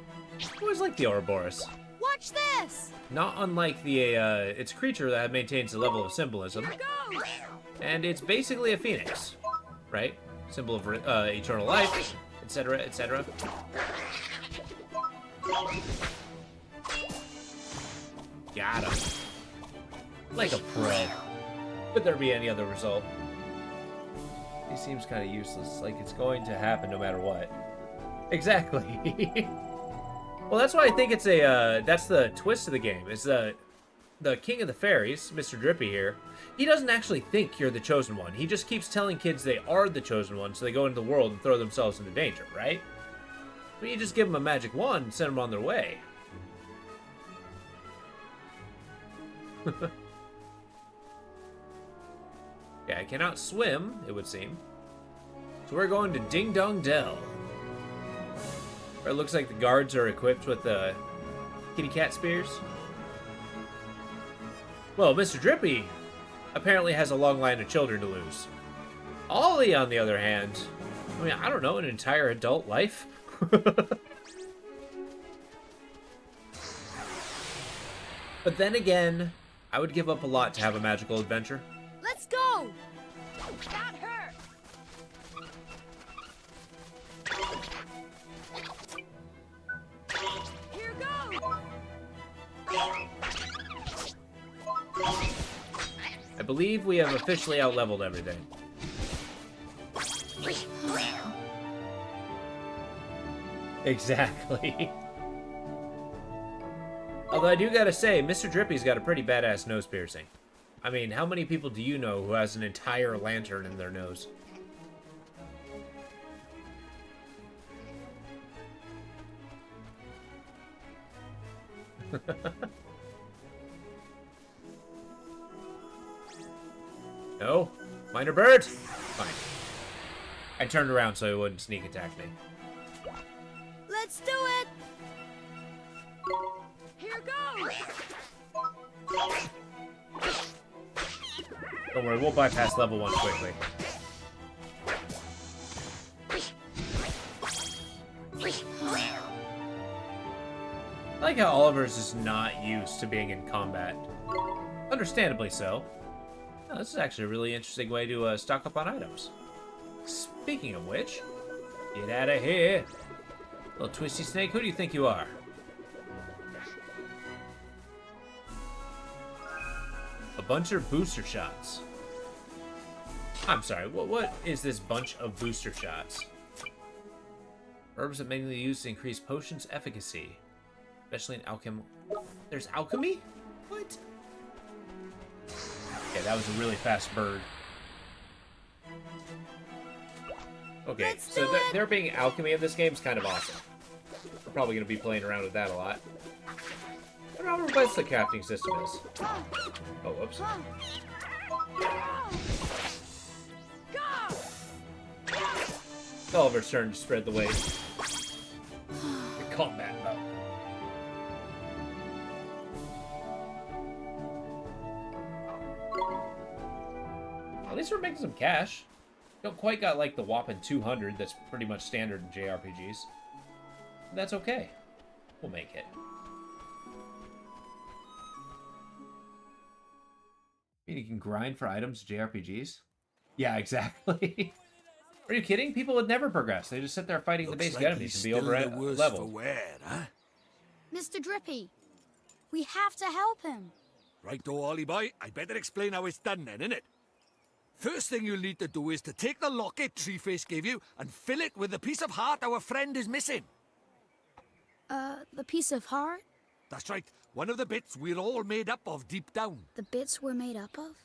always like the Ouroboros. Watch this! Not unlike the, it's a creature that maintains a level of symbolism. Here goes! And it's basically a phoenix, right? Symbol of eternal life, etc., etc. Got him. Like a pro. Could there be any other result? He seems kind of useless, like it's going to happen no matter what. Exactly. Well, that's why I think it's a, that's the twist of the game, is the king of the fairies, Mr. Drippy here, he doesn't actually think you're the chosen one. He just keeps telling kids they are the chosen one, so they go into the world and throw themselves into danger, right? But you just give them a magic wand and send them on their way. Yeah, I cannot swim, it would seem. So we're going to Ding Dong Dell. Where it looks like the guards are equipped with kitty cat spears. Well, Mr. Drippy apparently has a long line of children to lose. Ollie, on the other hand, I mean, I don't know, an entire adult life? But then again, I would give up a lot to have a magical adventure. Let's go! Got her! Here goes! I believe we have officially outleveled everything. Exactly. Although I do gotta say, Mr. Drippy's got a pretty badass nose piercing. I mean, how many people do you know who has an entire lantern in their nose? No? Minor bird? Fine. I turned around so he wouldn't sneak attack me. Let's do it! Here goes! Don't worry, we'll bypass level 1 quickly. I like how Oliver's just not used to being in combat. Understandably so. Oh, this is actually a really interesting way to stock up on items. Speaking of which, get out of here. Little twisty snake, who do you think you are? A bunch of booster shots. I'm sorry, what is this bunch of booster shots? Herbs that mainly used to increase potions' efficacy. Especially in alchem. There's alchemy? What? Okay, that was a really fast bird. Okay, so there being alchemy in this game is kind of awesome. We're probably going to be playing around with that a lot. I don't know how robust the crafting system is. Oh, whoops. Oliver's turn to spread the weight. The combat mode. At least we're making some cash. Don't quite got like the whopping 200 that's pretty much standard in JRPGs. That's okay. We'll make it. You can grind for items in JRPGs? Yeah, exactly. Are you kidding? People would never progress. They just sit there fighting the basic enemies and be over leveled. Huh? Mr. Drippy, we have to help him. Right, though, Ollie boy. I better explain how it's done then, innit? First thing you'll need to do is to take the locket Treeface gave you and fill it with the piece of heart our friend is missing. The piece of heart? That's right. One of the bits we're all made up of deep down. The bits we're made up of?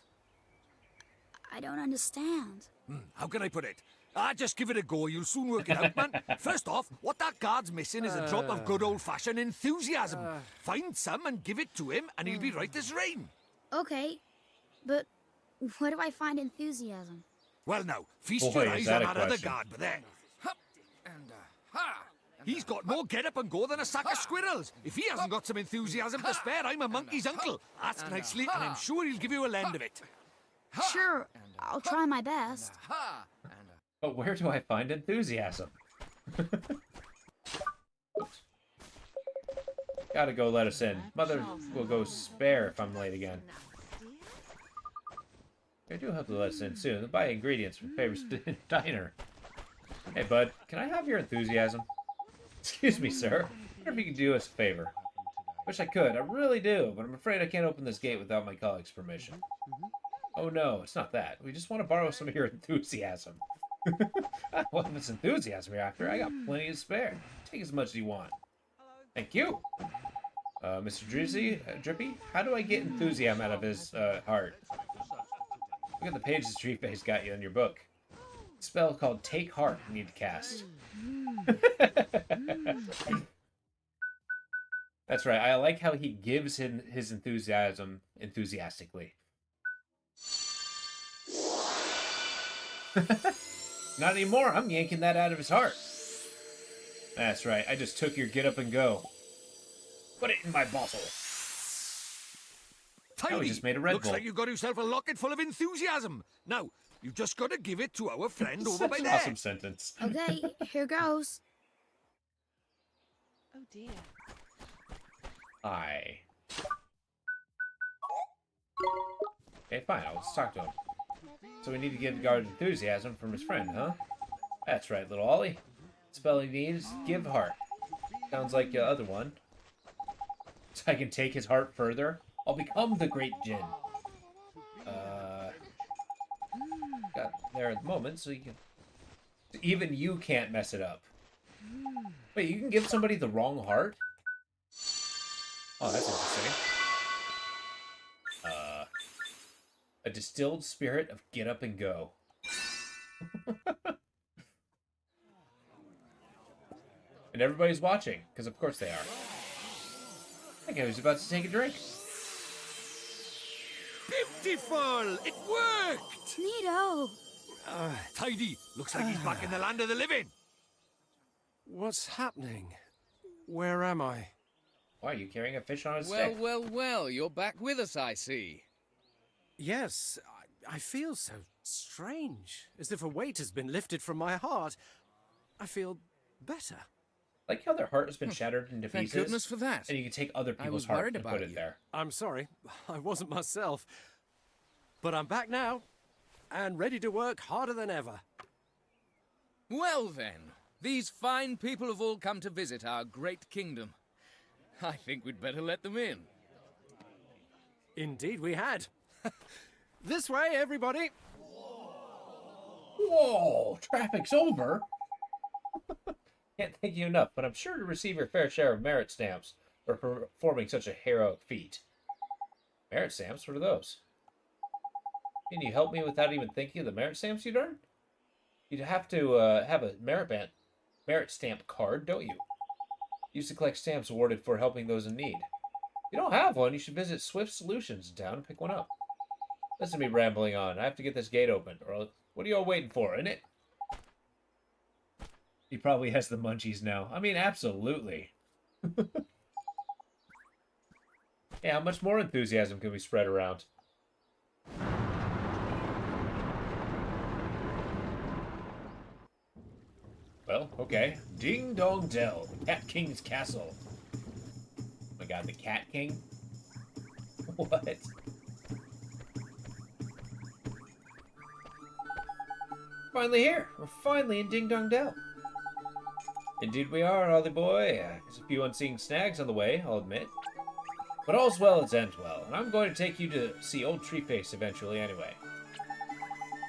I don't understand. How can I put it? Just give it a go. You'll soon work it out, man. First off, what that guard's missing is a drop of good old-fashioned enthusiasm. Find some and give it to him, and he'll be right as rain. Okay, but where do I find enthusiasm? Well, now, feast your eyes on that other guard, but there. Hup, and ha! He's got more get-up and go than a sack of squirrels. If he hasn't got some enthusiasm to spare, I'm a monkey's uncle. Ask nicely, and I'm sure he'll give you a lend of it. Sure, I'll try my best. But where do I find enthusiasm? Gotta go let us in. Mother will go spare if I'm late again. I do hope to let us in soon. They'll buy ingredients from favorite diner. Hey, bud, can I have your enthusiasm? Excuse me, sir. I wonder if you could do us a favor. Wish I could. I really do, but I'm afraid I can't open this gate without my colleague's permission. Oh no, it's not that. We just want to borrow some of your enthusiasm. Well, if it's enthusiasm you're after, I got plenty to spare. Take as much as you want. Thank you. Mr. Drippy, how do I get enthusiasm out of his heart? Look at the pages Treeface got you in your book. A spell called Take Heart you need to cast. That's right, I like how he gives him his enthusiasm enthusiastically. Not anymore, I'm yanking that out of his heart. That's right, I just took your get up and go. Put it in my bottle. Tidy. Oh, we just made a Red Looks Bull. like you got yourself a locket full of enthusiasm. Now, you've just got to give it to our friend over by Such an there. awesome sentence. Okay, here goes. Oh dear. Hi. Okay, fine. Let's talk to him. So we need to give guard enthusiasm from his friend, huh? That's right, little Ollie. Spell he needs, give heart. Sounds like the other one. So I can take his heart further. I'll become the great Jin. Got there at the moment, so you can... Even you can't mess it up. Wait, you can give somebody the wrong heart? Oh, that's interesting. A distilled spirit of get up and go. And everybody's watching, because of course they are. That guy was about to take a drink. Beautiful! It worked! Neato! Tidy! Looks like he's back in the land of the living. What's happening? Where am I? Why are you carrying a fish on a stick? Well, you're back with us, I see. Yes, I feel so strange, as if a weight has been lifted from my heart. I feel better. Like how their heart has been shattered into Thank pieces. goodness for that. And you can take other I people's was heart worried and about put it you. there. I'm sorry, I wasn't myself. But I'm back now, and ready to work harder than ever. Well then, these fine people have all come to visit our great kingdom. I think we'd better let them in. Indeed we had. This way, everybody. Whoa! Traffic's over? Can't thank you enough, but I'm sure to receive your fair share of merit stamps for performing such a heroic feat. Merit stamps? What are those? Can you help me without even thinking of the merit stamps you'd earned? You'd have to have a merit stamp card, don't you? Used to collect stamps awarded for helping those in need. If you don't have one, you should visit Swift Solutions in town and pick one up. Listen to me rambling on. I have to get this gate open, or what are you all waiting for, innit? He probably has the munchies now. I mean, absolutely. Yeah, how much more enthusiasm can we spread around? Well, okay. Ding Dong Dell, the Cat King's castle. Oh my god, the Cat King? What? Finally here. We're finally in Ding Dong Dell. Indeed we are, Ollie boy. There's a few unseen snags on the way, I'll admit. But all's well as ends well, and I'm going to take you to see old Treeface eventually anyway.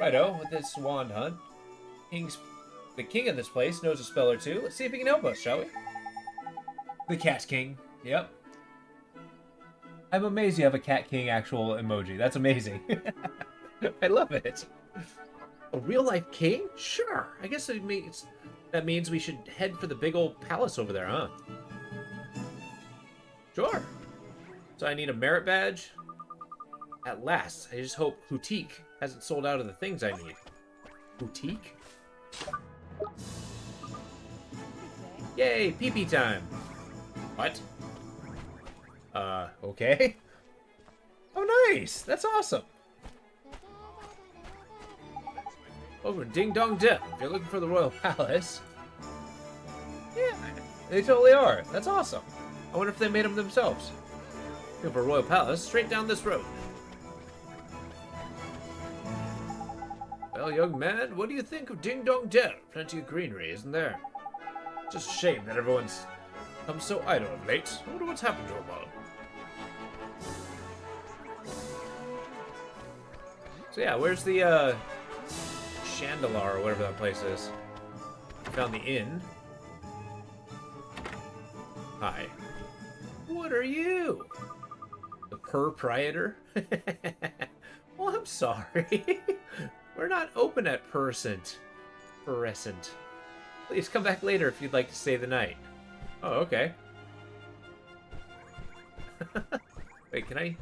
Righto, with this wand hunt, the king of this place knows a spell or two. Let's see if he can help us, shall we? The Cat King. Yep. I'm amazed you have a Cat King actual emoji. That's amazing. I love it. A real-life king? Sure. I guess that means we should head for the big old palace over there, huh? Sure. So I need a merit badge? At last. I just hope Boutique hasn't sold out of the things I need. Boutique? Yay, pee-pee time. What? Okay. Oh, nice. That's awesome. Over in Ding Dong Dell, if you're looking for the Royal Palace. Yeah, they totally are. That's awesome. I wonder if they made them themselves. Looking for Royal Palace, straight down this road. Well, young man, what do you think of Ding Dong Dell? Plenty of greenery, isn't there? Just a shame that everyone's become so idle of late. I wonder what's happened to them all. So yeah, where's the, Chandelar, or whatever that place is. Found the inn. Hi. What are you? The proprietor? Well, I'm sorry. We're not open at present. Please come back later if you'd like to stay the night. Oh, okay. Wait, can I...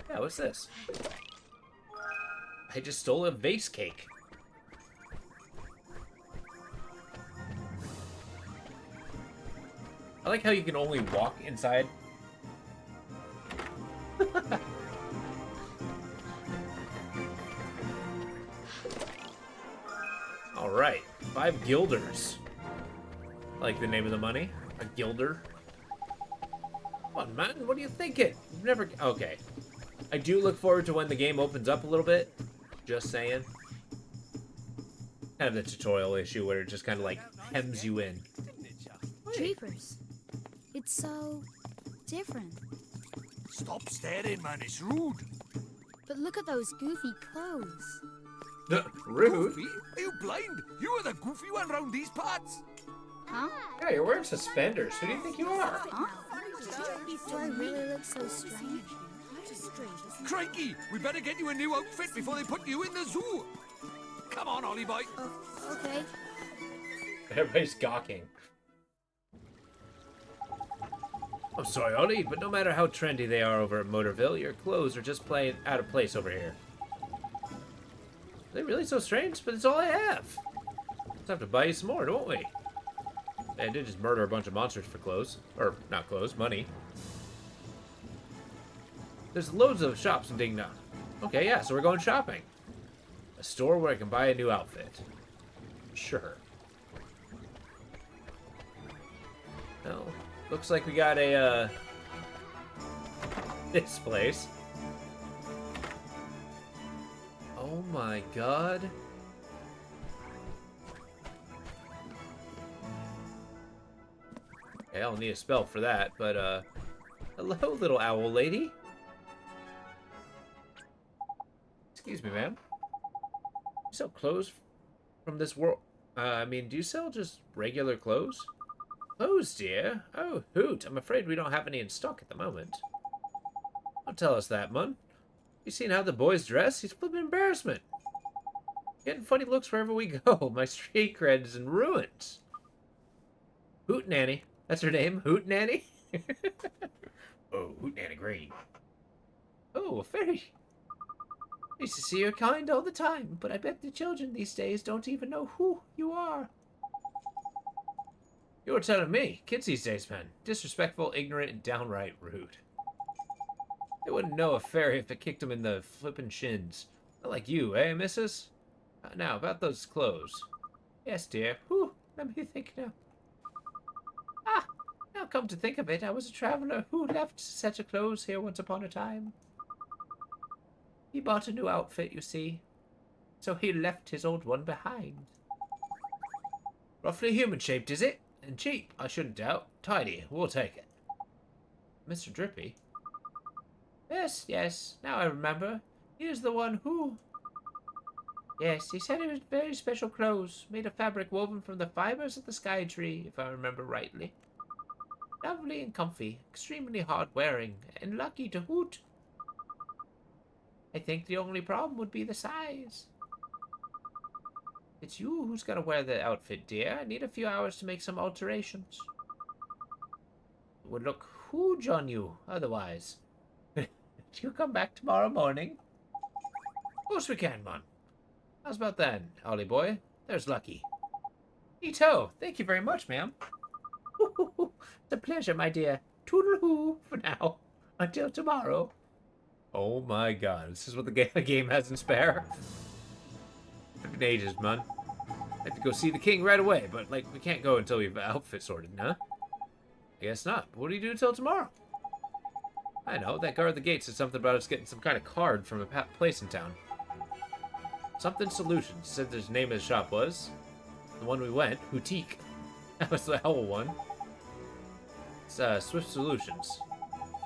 Yeah, what's this? I just stole a vase cake. I like how you can only walk inside. Alright, 5 guilders. I like the name of the money. A guilder. Come on, man, what are you thinking? You've never... Okay. I do look forward to when the game opens up a little bit. Just saying. Kind of the tutorial issue where it just kind of like hems you in. Jeepers. It's so different. Stop staring, man. It's rude. But look at those goofy clothes. Rude? Goofy? Are you blind? You are the goofy one round these parts. Huh? Yeah, you're wearing suspenders. Who do you think you are? Huh? Do I really look so strange? Crikey! We better get you a new outfit before they put you in the zoo. Come on, Ollie boy. Okay. Everybody's gawking. I'm sorry, Ollie, but no matter how trendy they are over at Motorville, your clothes are just plain out of place over here. Are they really so strange? But it's all I have. Let's have to buy you some more, don't we? I did just murder a bunch of monsters for clothes. Or, not clothes, money. There's loads of shops in Ding Dong. Okay, yeah, so we're going shopping. A store where I can buy a new outfit. Sure. Well, looks like we got a, this place. Oh my god. Okay, I'll need a spell for that, but, hello, little owl lady. Excuse me, ma'am. You sell clothes from this world? Do you sell just regular clothes? Clothes, dear? Oh, hoot. I'm afraid we don't have any in stock at the moment. Don't tell us that, Mun. You seen how the boys dress? He's flipping embarrassment. Getting funny looks wherever we go. My street cred is in ruins. Hoot Nanny. That's her name? Hoot Nanny? Oh, Hoot Nanny Green. Oh, a fairy. Used to see your kind all the time, but I bet the children these days don't even know who you are. You're telling me. Kids these days, man. Disrespectful, ignorant, and downright rude. They wouldn't know a fairy if it kicked them in the flippin' shins. Not like you, eh, missus? Now, about those clothes. Yes, dear. Whew, let me think now. Ah, now come to think of it, I was a traveler who left such a clothes here once upon a time. He bought a new outfit, you see. So he left his old one behind. Roughly human-shaped, is it? And cheap, I shouldn't doubt. Tidy, we'll take it. Mr. Drippy? Yes, yes, now I remember. He is the one who... Yes, he said it was very special clothes, made of fabric woven from the fibers of the sky tree, if I remember rightly. Lovely and comfy, extremely hard wearing, and lucky to hoot. I think the only problem would be the size. It's you who's gonna wear the outfit, dear. I need a few hours to make some alterations. It would look huge on you, otherwise. You come back tomorrow morning? Of course we can, man. How's about then, Ollie boy? There's lucky. Neato! Thank you very much, ma'am. It's a pleasure, my dear. Toodle-hoo for now. Until tomorrow. Oh my god, this is what the game has in spare. It's been ages, man. I have to go see the king right away, but, like, we can't go until we have outfit sorted, huh? I guess not. What do you do until tomorrow? I know, that guard at the gate said something about us getting some kind of card from a place in town. Something Solutions said the name of the shop was. The one we went, Boutique. That was the owl one. It's, Swift Solutions.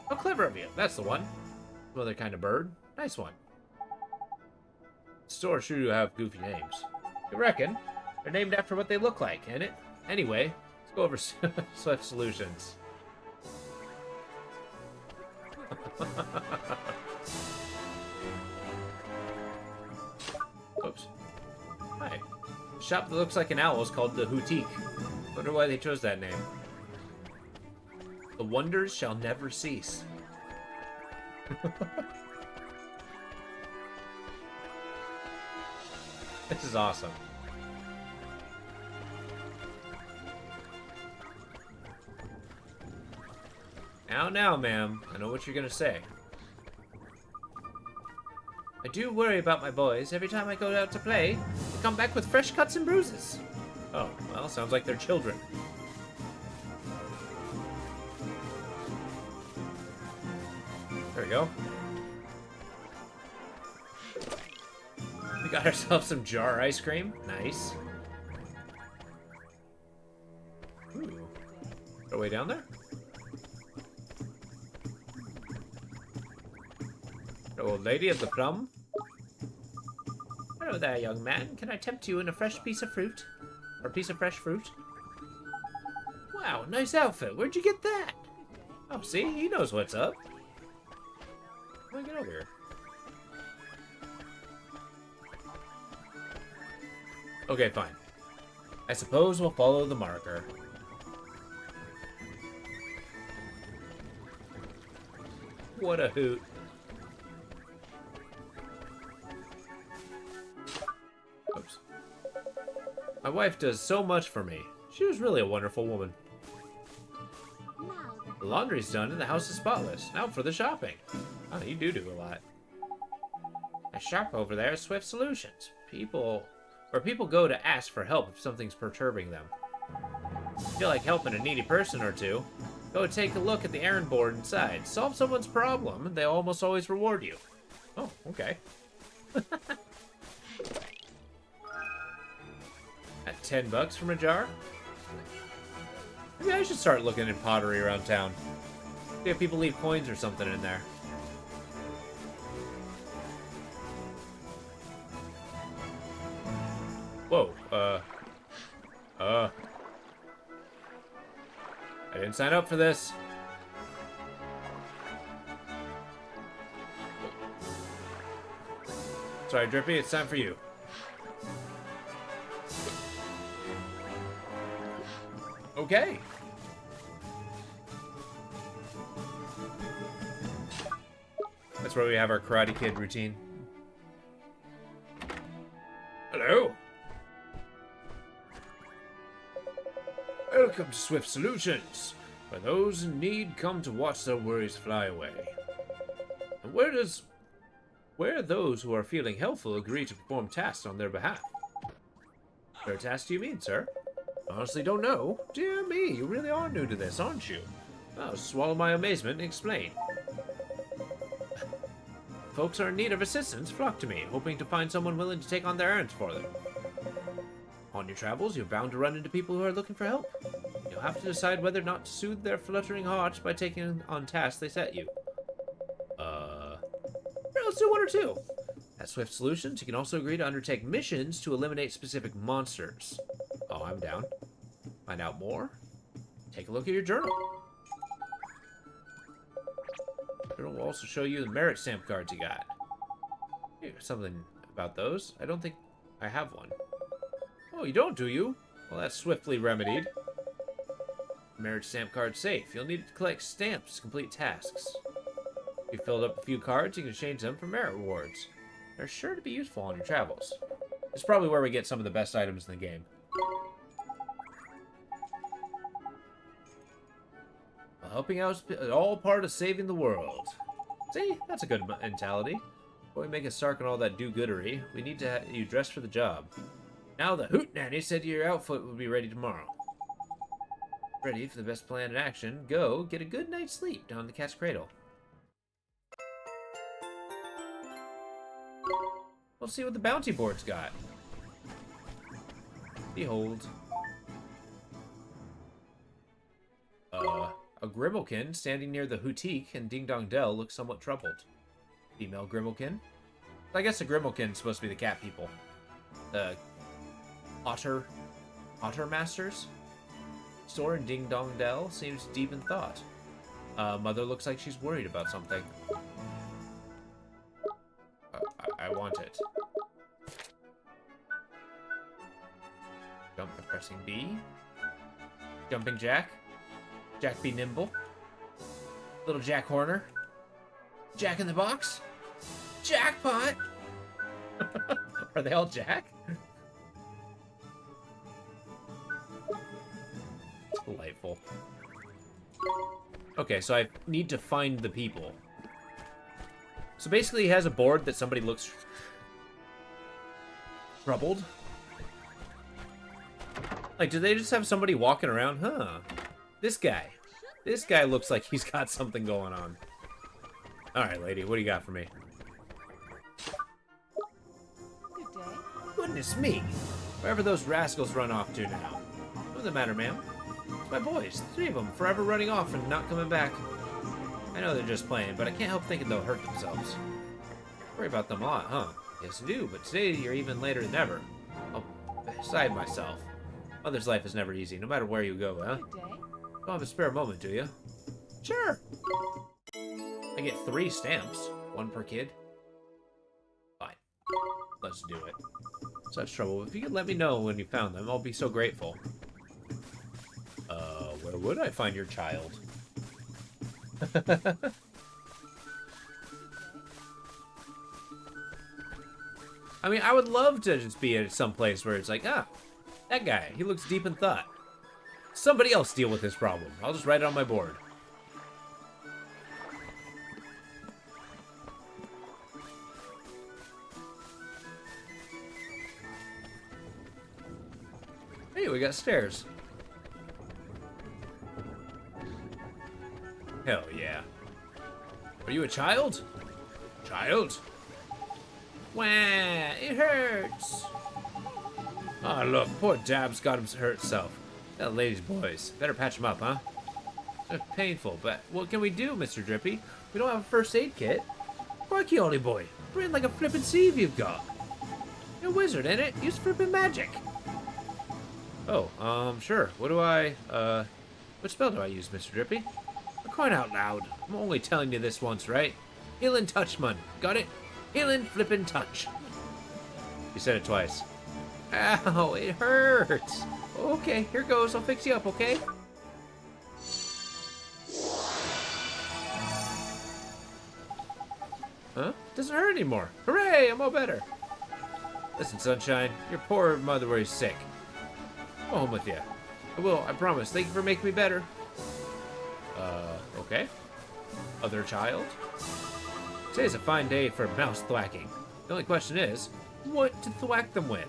How clever of you. That's the one. Some other kind of bird. Nice one. Stores sure do have goofy names. You reckon? They're named after what they look like, ain't it? Anyway, let's go over Swift Solutions. Oops. Hi. The shop that looks like an owl is called the Boutique. Wonder why they chose that name. The wonders shall never cease. This is awesome. Now, ma'am. I know what you're gonna say. I do worry about my boys. Every time I go out to play, they come back with fresh cuts and bruises. Oh, well, sounds like they're children. There we go. We got ourselves some jar ice cream. Nice. Ooh. Go way down there? The old lady of the plum? Hello there, young man. Can I tempt you in a fresh piece of fruit? Or a piece of fresh fruit? Wow, nice outfit. Where'd you get that? Oh, see? He knows what's up. How do I get over here? Okay, fine. I suppose we'll follow the marker. What a hoot. Oops. My wife does so much for me. She was really a wonderful woman. The laundry's done and the house is spotless. Now for the shopping. Oh, you do a lot. A shop over there is Swift Solutions. Where people go to ask for help if something's perturbing them. Feel like helping a needy person or two? Go take a look at the errand board inside. Solve someone's problem, and they almost always reward you. Oh, okay. At $10 from a jar? Maybe I should start looking at pottery around town. See if people leave coins or something in there. Whoa, I didn't sign up for this. Sorry, Drippy, it's time for you. Okay. That's where we have our Karate Kid routine. Hello. Welcome to Swift Solutions, where those in need come to watch their worries fly away. And where those who are feeling helpful agree to perform tasks on their behalf. What task do you mean, sir? Honestly don't know. Dear me, you really are new to this, aren't you? I'll swallow my amazement and explain. Folks are in need of assistance flock to me, hoping to find someone willing to take on their errands for them. On your travels, you're bound to run into people who are looking for help. You'll have to decide whether or not to soothe their fluttering hearts by taking on tasks they set you. Let's do one or two. At Swift Solutions, you can also agree to undertake missions to eliminate specific monsters. Oh, I'm down. Find out more? Take a look at your journal. The journal will also show you the merit stamp cards you got. Here's something about those. I don't think I have one. Oh, you don't, do you? Well, that's swiftly remedied. Merit stamp card safe. You'll need to collect stamps to complete tasks. If you filled up a few cards, you can exchange them for merit rewards. They're sure to be useful on your travels. It's probably where we get some of the best items in the game. Well, helping out is all part of saving the world. See? That's a good mentality. Before we make a start on all that do-goodery, we need to have you dressed for the job. Now the Hoot Nanny said your outfit will be ready tomorrow. Ready for the best plan in action, go get a good night's sleep down in the cat's cradle. We'll see what the bounty board's got. Behold. A Grimalkin standing near the Houtique and Ding Dong Dell looks somewhat troubled. Female Grimalkin? I guess the Grimalkin's supposed to be the cat people. The Otter Masters? Store in Ding Dong Dell seems deep in thought. Mother looks like she's worried about something. I want it. Jump by pressing B. Jumping Jack. Jack be nimble. Little Jack Horner. Jack in the box. Jackpot! Are they all Jack? It's delightful. Okay, so I need to find the people. So basically he has a board that somebody looks troubled. Like, do they just have somebody walking around? Huh. This guy looks like he's got something going on. Alright, lady, what do you got for me? Goodness me! Wherever those rascals run off to now. What's the matter, ma'am? It's my boys. 3 of them, forever running off and not coming back. I know they're just playing, but I can't help thinking they'll hurt themselves. Worry about them a lot, huh? Yes, I do, but today you're even later than ever. Oh, beside myself. Mother's life is never easy, no matter where you go, huh? Don't have a spare moment, do you? Sure! I get 3 stamps. 1 per kid. Fine. Let's do it. Such trouble. If you could let me know when you found them, I'll be so grateful. Where would I find your child? I mean, I would love to just be at some place where it's like, ah, that guy, he looks deep in thought. Somebody else deal with this problem. I'll just write it on my board. Hey, we got stairs. Hell yeah. Are you a child? Child? Wah, it hurts. Oh, look, poor Dab's got him hurt himself. That lady's boys. Better patch him up, huh? That's painful, but what can we do, Mr. Drippy? We don't have a first aid kit. Crikey, Ollie boy. Breathe like a flippin' sieve you've got. You're a wizard, ain't it? Use flippin' magic. Oh, sure. What spell do I use, Mr. Drippy? I'm crying out loud. I'm only telling you this once, right? Healin' touch, man. Got it? Healin' flippin' touch. You said it twice. Ow, it hurts. Okay, here goes. I'll fix you up, okay? Huh? Doesn't hurt anymore. Hooray, I'm all better. Listen, Sunshine, your poor mother was sick. Go home with you. I will, I promise. Thank you for making me better. Okay. Other child? Today's a fine day for mouse thwacking. The only question is, what to thwack them with?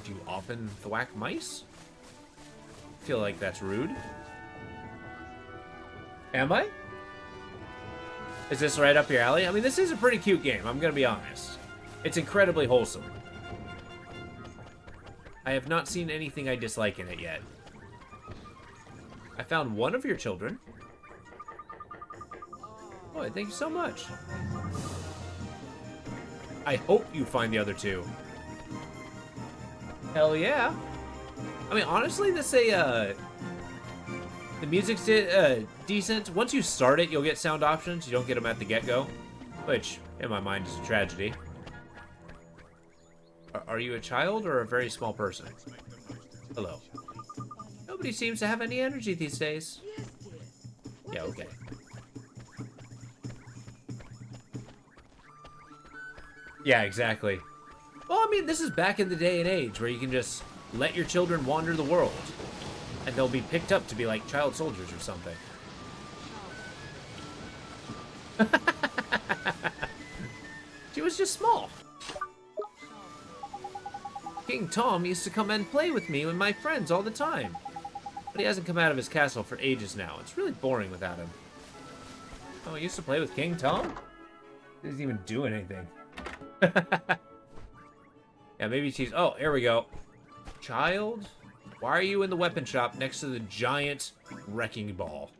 Do you often thwack mice? Feel like that's rude. Am I? Is this right up your alley? I mean, this is a pretty cute game, I'm gonna be honest. It's incredibly wholesome. I have not seen anything I dislike in it yet. I found one of your children. Boy, thank you so much. I hope you find the other 2. Hell yeah. I mean, honestly, the music's decent. Once you start it, you'll get sound options. You don't get them at the get-go, which, in my mind, is a tragedy. Are you a child or a very small person? Hello. Nobody seems to have any energy these days. Yeah, okay. Yeah, exactly. Well, I mean, this is back in the day and age where you can just let your children wander the world. And they'll be picked up to be like child soldiers or something. She was just small. King Tom used to come and play with me and my friends all the time. But he hasn't come out of his castle for ages now. It's really boring without him. Oh, he used to play with King Tom? He doesn't even do anything. Yeah, maybe she's... Oh, here we go. Child? Why are you in the weapon shop next to the giant wrecking ball?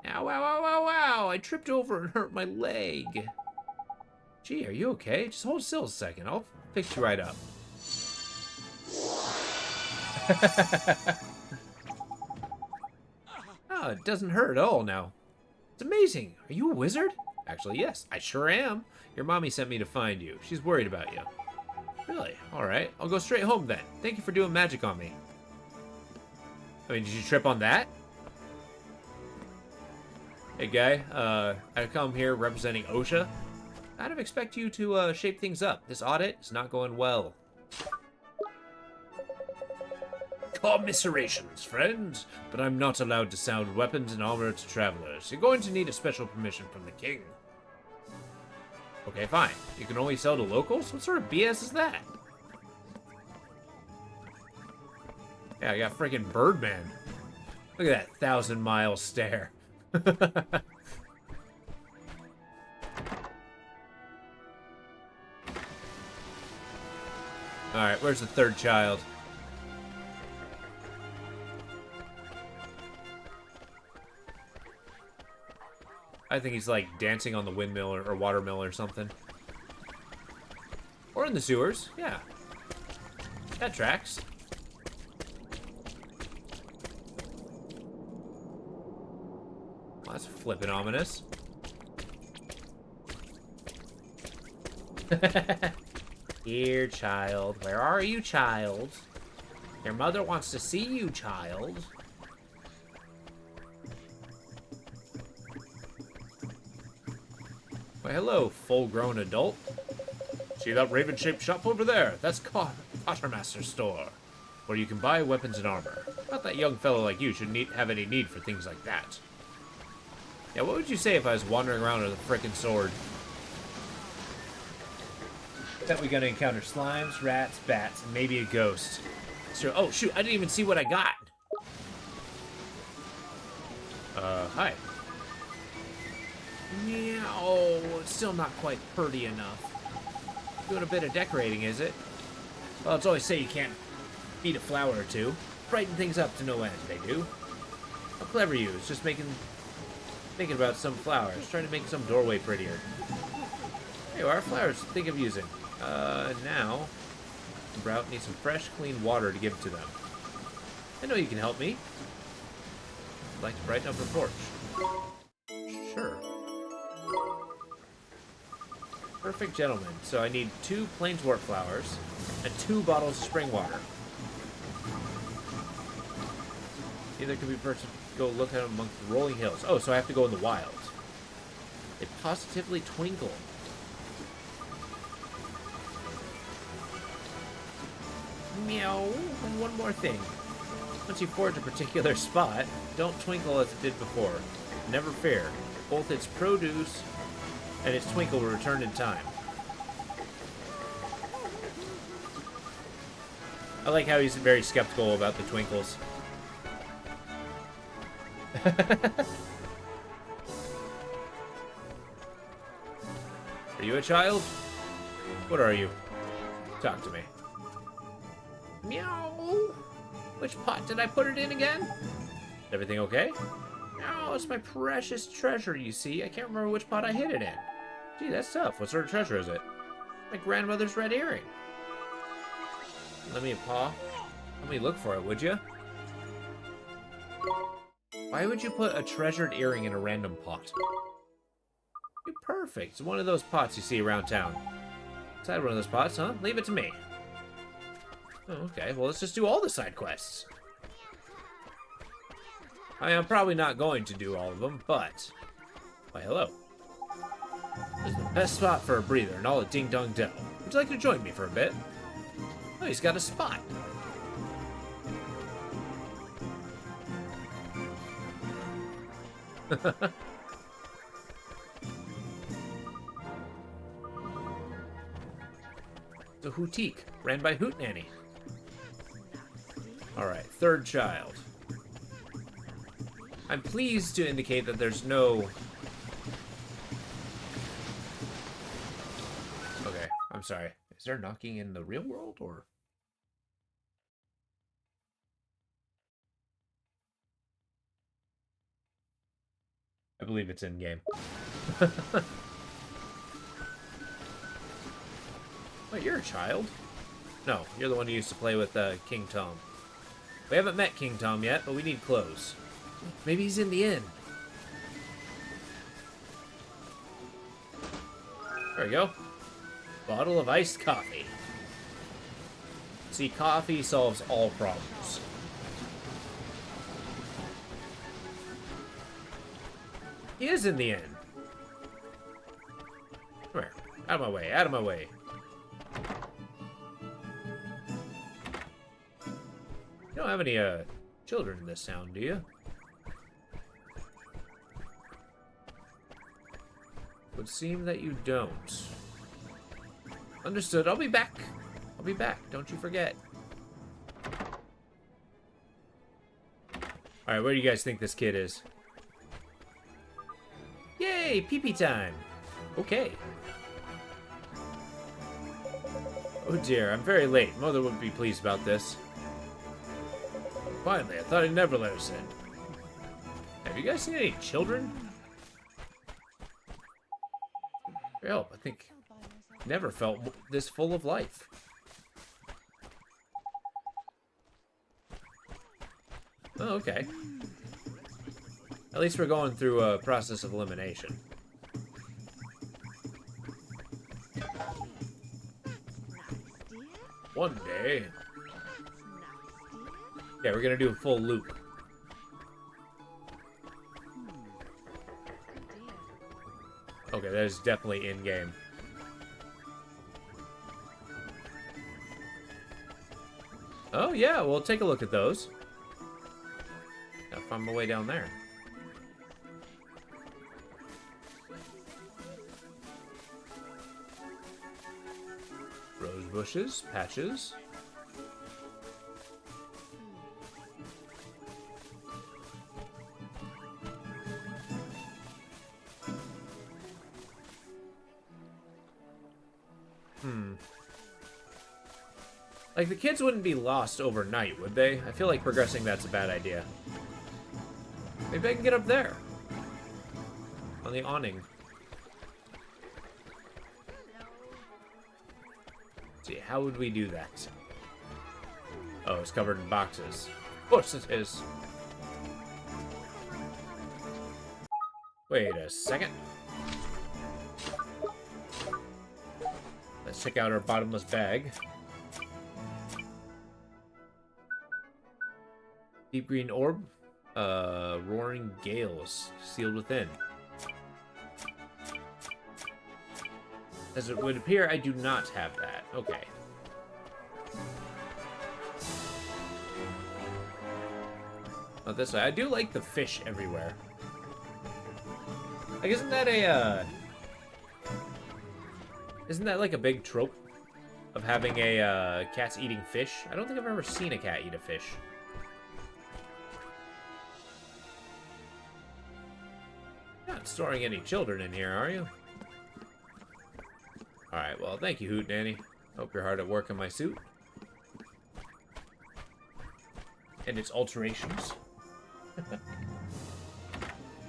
Ow, ow, ow, ow, ow! I tripped over and hurt my leg. Gee, are you okay? Just hold still a second. I'll fix you right up. Oh, it doesn't hurt at all now. It's amazing. Are you a wizard? Actually, yes, I sure am. Your mommy sent me to find you. She's worried about you. Really? Alright. I'll go straight home then. Thank you for doing magic on me. I mean, did you trip on that? Hey, guy. I come here representing OSHA. I'd expect you to shape things up. This audit is not going well. Commiserations, friends, but I'm not allowed to sound weapons and armor to travelers. You're going to need a special permission from the king. Okay, fine. You can only sell to locals? What sort of BS is that? Yeah, I got freaking Birdman. Look at that 1,000-mile stare. Alright, where's the third child? I think he's like dancing on the windmill or watermill or something. Or in the sewers, yeah. That tracks. Well, that's flippin' ominous. Here, child. Where are you, child? Your mother wants to see you, child. Why, hello, full-grown adult. See that raven-shaped shop over there? That's Quartermaster's store, where you can buy weapons and armor. Not that young fellow like you should have any need for things like that. Yeah, what would you say if I was wandering around with a frickin' sword? Bet we're gonna encounter slimes, rats, bats, and maybe a ghost. So, oh shoot, I didn't even see what I got. Hi. Yeah, oh, it's still not quite pretty enough. Doing a bit of decorating, is it? Well, it's always say you can't eat a flower or two. Brighten things up to no end, they do. How clever you is just thinking about some flowers, trying to make some doorway prettier. There you are, flowers to think of using. Now, Sprout needs some fresh, clean water to give to them. I know you can help me. I'd like to brighten up her porch. Sure. Perfect gentleman. So I need 2 plain dwarf flowers and 2 bottles of spring water. Either can be purchased. Go look at them amongst the rolling hills. Oh, so I have to go in the wild. They positively twinkle. Meow. And one more thing. Once you forge a particular spot, don't twinkle as it did before. Never fear. Both its produce and its twinkle will return in time. I like how he's very skeptical about the twinkles. Are you a child? What are you? Talk to me. Meow. Which pot did I put it in again? Everything okay? Oh, it's my precious treasure, you see. I can't remember which pot I hid it in. Gee, that's tough. What sort of treasure is it? My grandmother's red earring. Let me a paw. Let me look for it, would you? Why would you put a treasured earring in a random pot? You're perfect. It's one of those pots you see around town. Inside one of those pots, huh? Leave it to me. Oh, okay. Well, let's just do all the side quests. I mean, I'm probably not going to do all of them, but... Why, hello. This is the best spot for a breather and all a ding-dong dell. Would you like to join me for a bit? Oh, he's got a spot. The Hootique, ran by Hoot Nanny. Alright, third child. I'm pleased to indicate that there's no... Okay, I'm sorry. Is there knocking in the real world, or...? I believe it's in-game. Wait, you're a child? No, you're the one who used to play with King Tom. We haven't met King Tom yet, but we need clothes. Maybe he's in the inn. There we go. Bottle of iced coffee. See, coffee solves all problems. He is in the inn. Come here. Out of my way, out of my way. You don't have any, children in this town, do you? Would seem that you don't. Understood. I'll be back. I'll be back. Don't you forget. Alright, where do you guys think this kid is? Yay! Pee-pee time! Okay. Oh dear, I'm very late. Mother wouldn't be pleased about this. Finally, I thought I'd never let us in. Have you guys seen any children? Well, I think never felt this full of life. Oh, okay. At least we're going through a process of elimination. One day. Yeah, we're gonna do a full loop. Okay, that is definitely in-game. Oh, yeah, we'll take a look at those. Gotta find my way down there. Rose bushes, patches. Like, the kids wouldn't be lost overnight, would they? I feel like progressing that's a bad idea. Maybe I can get up there. On the awning. Let's see, how would we do that? Oh, it's covered in boxes. Of course it is. Wait a second. Let's check out our bottomless bag. Deep green orb. Roaring gales sealed within. As it would appear, I do not have that. Okay. Oh, this way. I do like the fish everywhere. Like, isn't that a, isn't that like a big trope of having a, cats eating fish? I don't think I've ever seen a cat eat a fish. Not storing any children in here, are you? Alright, well, thank you, Hootenanny. Hope you're hard at work on my suit. And its alterations.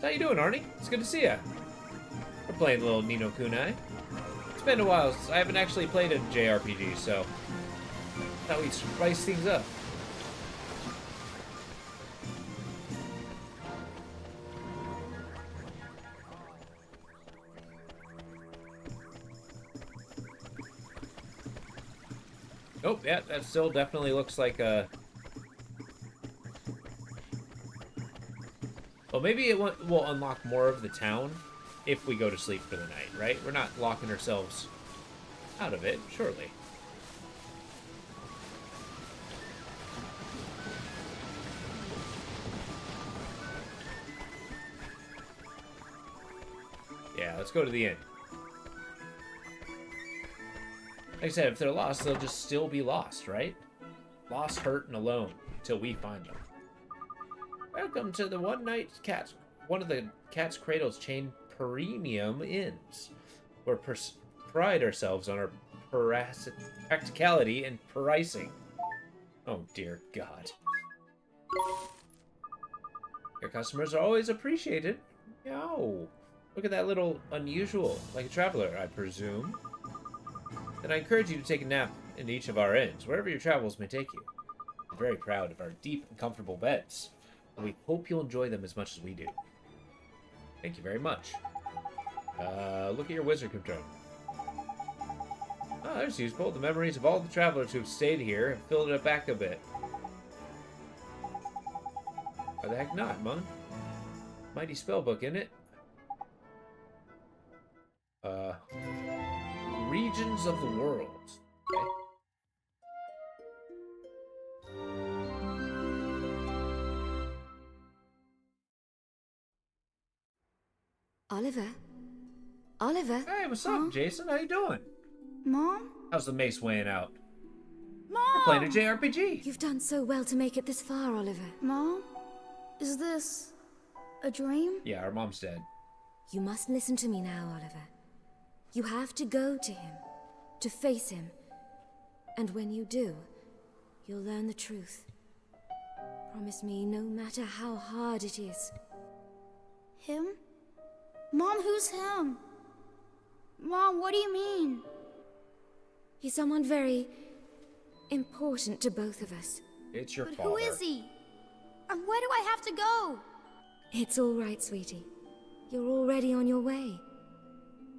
How you doing, Arnie? It's good to see ya. We're playing a little No Kuni. It's been a while since I haven't actually played a JRPG, so thought we'd spice things up. Oh, yeah, that still definitely looks like a... Well, maybe it will unlock more of the town if we go to sleep for the night, right? We're not locking ourselves out of it, surely. Yeah, let's go to the inn. Like I said, if they're lost, they'll just still be lost, right? Lost, hurt, and alone until we find them. Welcome to the one of the Cat's Cradle's chain premium inns. Where pride ourselves on our practicality and pricing. Oh dear God. Your customers are always appreciated. Yo, look at that little unusual, like a traveler, I presume. Then I encourage you to take a nap in each of our inns, wherever your travels may take you. I'm very proud of our deep and comfortable beds, and we hope you'll enjoy them as much as we do. Thank you very much. Look at your wizard control. Oh, that's useful. The memories of all the travelers who've stayed here have filled it back a bit. Why the heck not, Mon? Mighty spellbook, isn't it? Regions of the world. Okay. Oliver? Oliver? Hey, what's up, Jason? How you doing? Mom? How's the mace weighing out? Mom! We're playing a JRPG. You've done so well to make it this far, Oliver. Mom? Is this a dream? Yeah, our mom's dead. You must listen to me now, Oliver. You have to go to him, to face him. And when you do, you'll learn the truth. Promise me, no matter how hard it is. Him? Mom, who's him? Mom, what do you mean? He's someone very important to both of us. It's your But father. who is he? And where do I have to go? It's all right, sweetie. You're already on your way.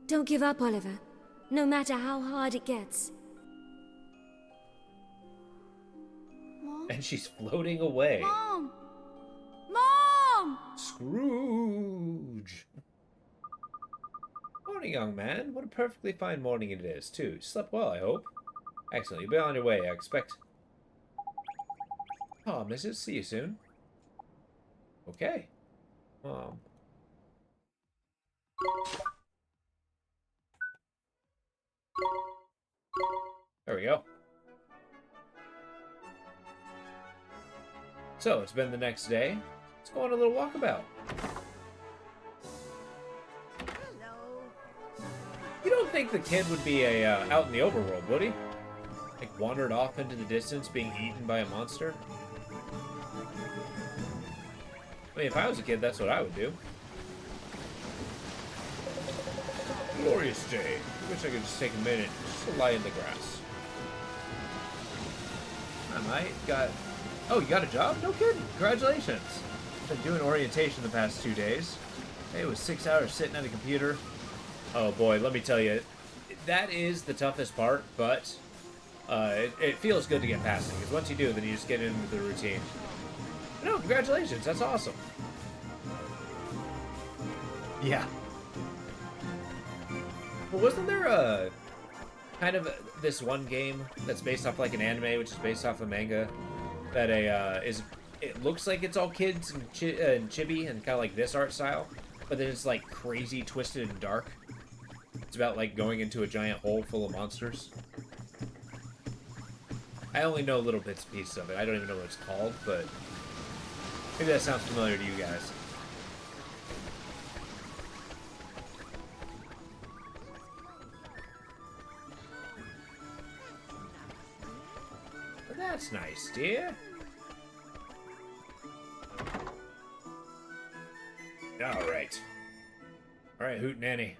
Don't give up, Oliver, no matter how hard it gets. Mom? And she's floating away. Mom! Mom! Scrooge! Morning, young man. What a perfectly fine morning it is, too. Slept well, I hope. Excellent. You'll be on your way, I expect. Oh, missus. See you soon. Okay. There we go. So, it's been the next day. Let's go on a little walkabout. You don't think the kid would be out in the overworld, would he? Like, wandered off into the distance, being eaten by a monster? I mean, if I was a kid, that's what I would do. Glorious day. I wish I could just take a minute just to lie in the grass. I might got... Oh, you got a job? No kidding. Congratulations. Been doing orientation the past 2 days. It was 6 hours sitting at a computer. Oh boy, let me tell you, that is the toughest part, but it feels good to get past it, because once you do, then you just get into the routine. But no, congratulations, that's awesome. Yeah. Well, wasn't there kind of this one game that's based off like an anime, which is based off a manga, that it looks like it's all kids and chibi and kind of like this art style, but then it's like crazy, twisted, and dark. It's about like going into a giant hole full of monsters. I only know little bits and pieces of it. I don't even know what it's called, but maybe that sounds familiar to you guys. Well, that's nice, dear. All right. All right, Hootenanny.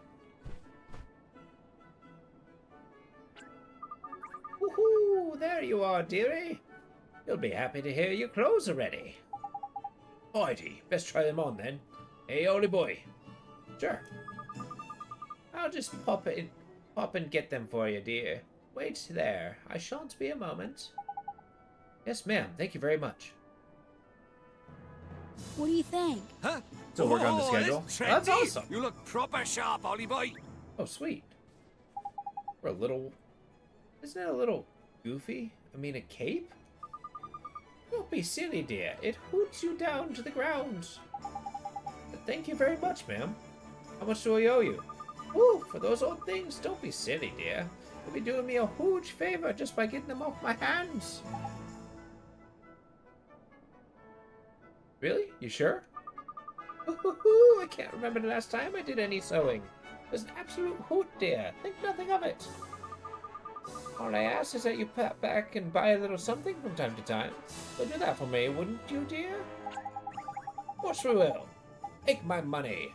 Woohoo! There you are, dearie. You'll be happy to hear your clothes are ready. Alrighty, best try them on then. Hey, Ollie boy. Sure. I'll just pop and get them for you, dear. Wait there. I shan't be a moment. Yes, ma'am. Thank you very much. What do you think? Huh? So work on the schedule. That's awesome. You look proper sharp, Ollie boy. Oh, sweet. We're a little... Isn't that a little goofy? I mean, a cape? Don't be silly, dear. It hoots you down to the ground. But thank you very much, ma'am. How much do I owe you? Ooh, for those old things, don't be silly, dear. You'll be doing me a huge favor just by getting them off my hands. Really? You sure? Ooh, I can't remember the last time I did any sewing. It was an absolute hoot, dear. Think nothing of it. All I ask is that you pat back and buy a little something from time to time. You'll do that for me, wouldn't you, dear? Of course we will. Take my money.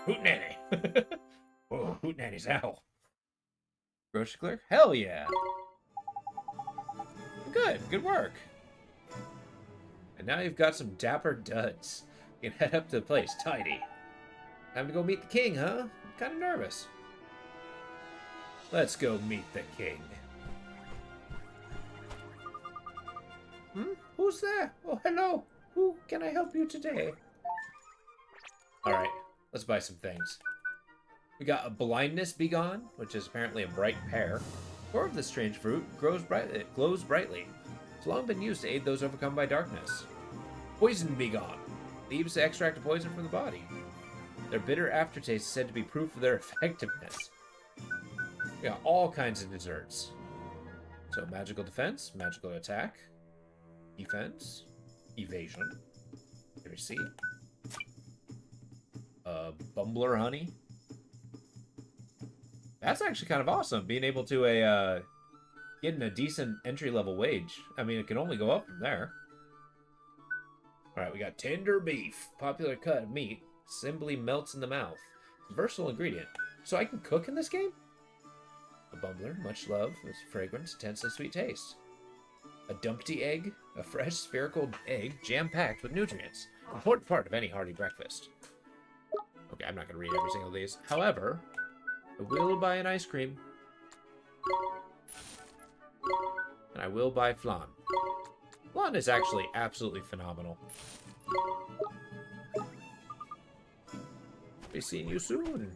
Hootenanny. Oh, Hootenanny's hell. Grocery clerk? Hell yeah. Good, good work. And now you've got some dapper duds. You can head up to the place, tidy. Time to go meet the king, huh? I'm kind of nervous. Let's go meet the king. Who's there? Oh, hello. Who can I help you today? Alright, let's buy some things. We got a blindness begone, which is apparently a bright pear. Core of this strange fruit glows brightly. It's long been used to aid those overcome by darkness. Poison begone. Leaves to extract a poison from the body. Their bitter aftertaste is said to be proof of their effectiveness. We got all kinds of desserts. So magical defense, magical attack, defense, evasion. Here we see. Bumbler honey. That's actually kind of awesome, being able to getting a decent entry-level wage. I mean, it can only go up from there. Alright, we got tender beef. Popular cut of meat. Simply melts in the mouth. Versatile ingredient. So I can cook in this game? A bumbler, much love, with fragrance, intensely sweet taste. A dumpty egg, a fresh spherical egg jam-packed with nutrients. Important part of any hearty breakfast. Okay, I'm not going to read every single of these. However, I will buy an ice cream. And I will buy flan. Flan is actually absolutely phenomenal. Be seeing you soon.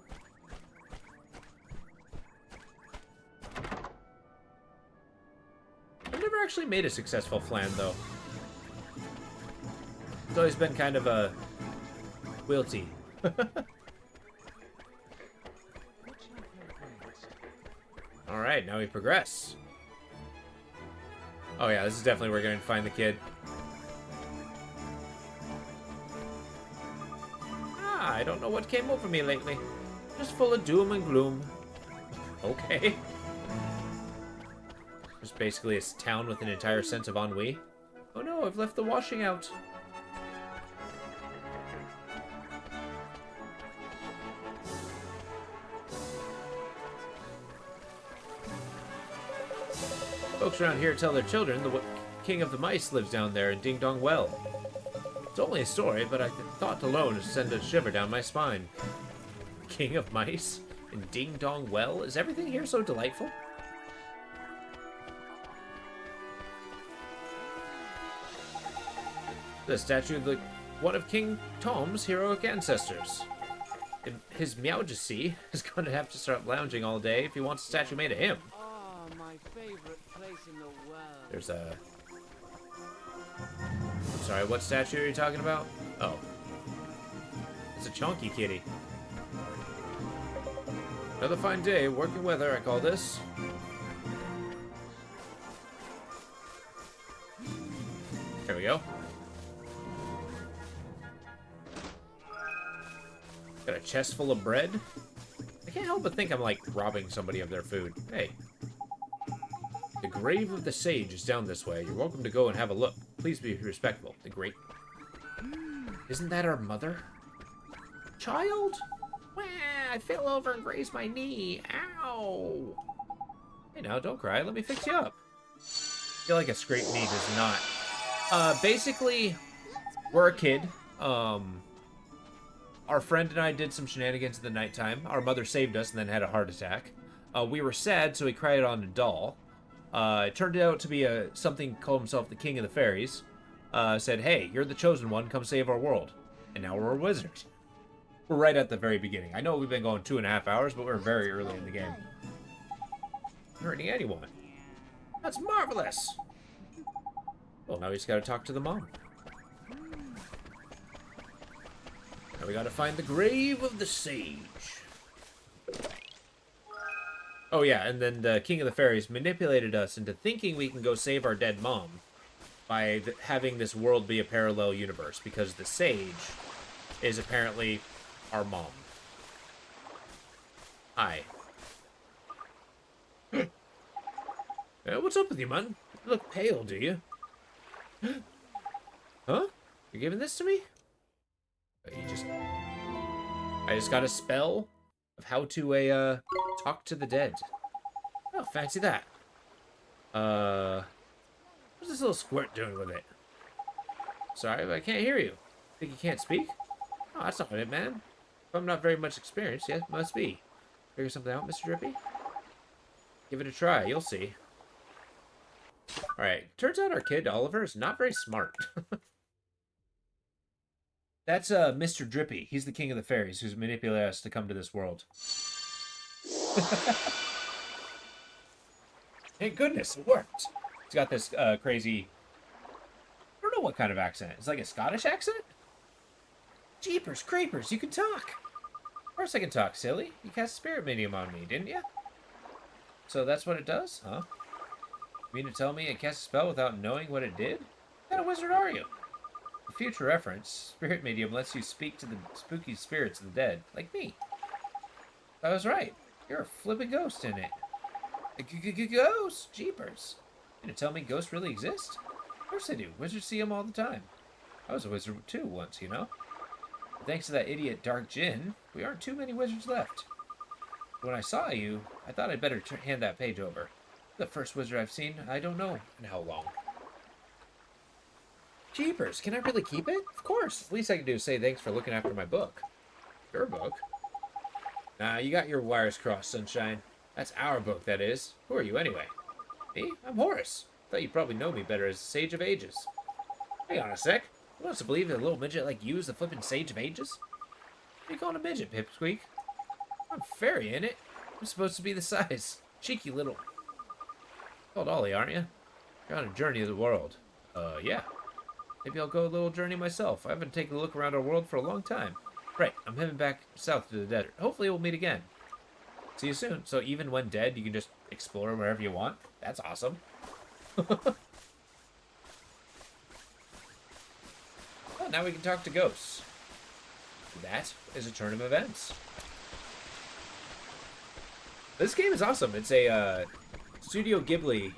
I've never actually made a successful flan, though. It's always been kind of a wilty. Alright, now we progress. Oh yeah, this is definitely where we're going to find the kid. Ah, I don't know what came over me lately. Just full of doom and gloom. Okay. Just basically a town with an entire sense of ennui. Oh no, I've left the washing out. Folks around here tell their children the king of the mice lives down there in Ding Dong Well. It's only a story, but I thought alone to send a shiver down my spine. King of mice? In Ding Dong Well? Is everything here so delightful? The statue of one of King Tom's heroic ancestors. His Majesty is going to have to start lounging all day if he wants a statue made of him. Oh, my favorite place in the world. There's a... I'm sorry, what statue are you talking about? Oh. It's a chunky kitty. Another fine day, working weather, I call this. There we go. Got a chest full of bread. I can't help but think I'm like robbing somebody of their food. Hey. The grave of the sage is down this way. You're welcome to go and have a look. Please be respectful. The great... Isn't that our mother? Child? Wah, I fell over and grazed my knee. Ow. Hey now, don't cry. Let me fix you up. I feel like a scraped knee does not. Basically, we're a kid. Our friend and I did some shenanigans in the nighttime. Our mother saved us and then had a heart attack. We were sad, so we cried on a doll. It turned out to be something called himself the King of the Fairies. Said, hey, you're the chosen one, come save our world. And now we're a wizard. We're right at the very beginning. I know we've been going 2.5 hours, but we're very early in the game. Not hurting anyone. That's marvelous! Well, now we just gotta talk to the mom. Now we gotta find the grave of the sage. Oh yeah, and then the King of the Fairies manipulated us into thinking we can go save our dead mom by having this world be a parallel universe, because the sage is apparently our mom. Hi. What's up with you, man? You look pale, do you? Huh? You're giving this to me? I just got a spell of how to, talk to the dead. Oh, fancy that. What's this little squirt doing with it? Sorry, but I can't hear you. Think you can't speak? Oh, that's not it, man. If I'm not very much experienced, yes, must be. Figure something out, Mr. Drippy? Give it a try, you'll see. Alright, turns out our kid, Oliver, is not very smart. That's Mr. Drippy. He's the King of the Fairies who's manipulated us to come to this world. Thank goodness, it worked. He's got this crazy... I don't know what kind of accent. It's like a Scottish accent? Jeepers creepers, you can talk. Of course I can talk, silly. You cast a spirit medium on me, didn't you? So that's what it does, huh? You mean to tell me it cast a spell without knowing what it did? What kind of wizard are you? For future reference, spirit medium lets you speak to the spooky spirits of the dead, like me. I was right. You're a flippin' ghost in it. A ghost? Jeepers. You gonna tell me ghosts really exist? Of course they do. Wizards see them all the time. I was a wizard too once, you know? But thanks to that idiot Dark Jinn, we aren't too many wizards left. When I saw you, I thought I'd better hand that page over. The first wizard I've seen, I don't know in how long. Jeepers, can I really keep it? Of course. The least I can do is say thanks for looking after my book. Your book? Nah, you got your wires crossed, Sunshine. That's our book, that is. Who are you, anyway? Me? I'm Horace. Thought you'd probably know me better as the Sage of Ages. Hang on a sec. You want us to believe that a little midget like you is the flippin' Sage of Ages? What are you calling a midget, Pipsqueak? I'm a fairy, ain't it? I'm supposed to be the size. Cheeky little... Called Ollie, aren't you? You're on a journey of the world. Yeah. Maybe I'll go a little journey myself. I haven't taken a look around our world for a long time. Right, I'm heading back south to the desert. Hopefully we'll meet again. See you soon. So even when dead, you can just explore wherever you want? That's awesome. Well, now we can talk to ghosts. That is a turn of events. This game is awesome. It's a, Studio Ghibli,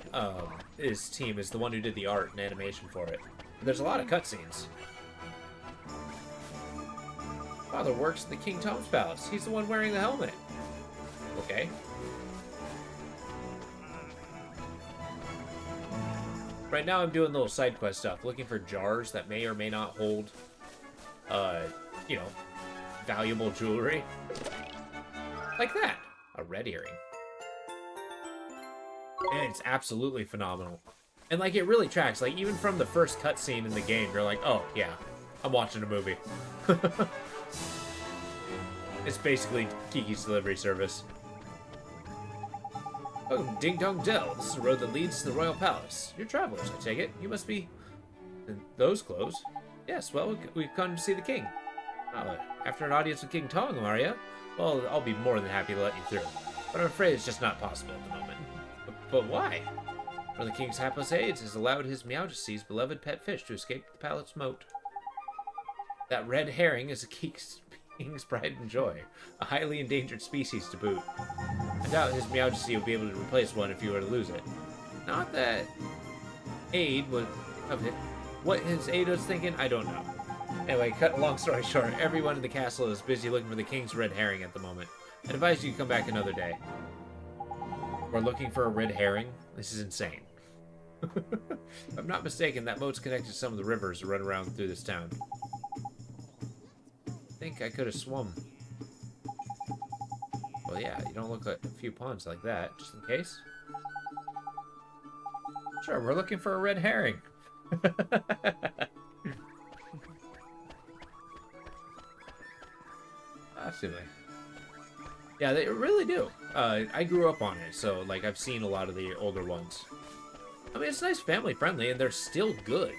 his team is the one who did the art and animation for it. There's a lot of cutscenes. Father works at the King Tom's Palace. He's the one wearing the helmet. Okay. Right now I'm doing little side quest stuff, looking for jars that may or may not hold, you know, valuable jewelry. Like that. A red earring. And it's absolutely phenomenal. And, like, it really tracks. Like, even from the first cutscene in the game, you're like, oh, yeah, I'm watching a movie. It's basically Kiki's Delivery Service. Oh, Ding Dong Dell. This is the road that leads to the Royal Palace. You're travelers, I take it. You must be... in those clothes? Yes, well, we've come to see the king. Oh, after an audience with King Tong, Maria? Well, I'll be more than happy to let you through. But I'm afraid it's just not possible at the moment. But why? One of the king's hapless aides has allowed his Meowjessy's beloved pet fish to escape the palace moat. That red herring is a king's pride and joy, a highly endangered species to boot. I doubt his Meowjesy will be able to replace one if you were to lose it. Not that aide would of it. What his aide was thinking, I don't know. Anyway, cut a long story short, everyone in the castle is busy looking for the king's red herring at the moment. I advise you to come back another day. We're looking for a red herring? This is insane. If I'm not mistaken, that moat's connected to some of the rivers that run around through this town. I think I could have swum. Well, yeah, you don't look like a few ponds like that, just in case. Sure, we're looking for a red herring. Absolutely. Yeah, they really do. I grew up on it, so, like, I've seen a lot of the older ones. I mean, it's nice, family-friendly, and they're still good.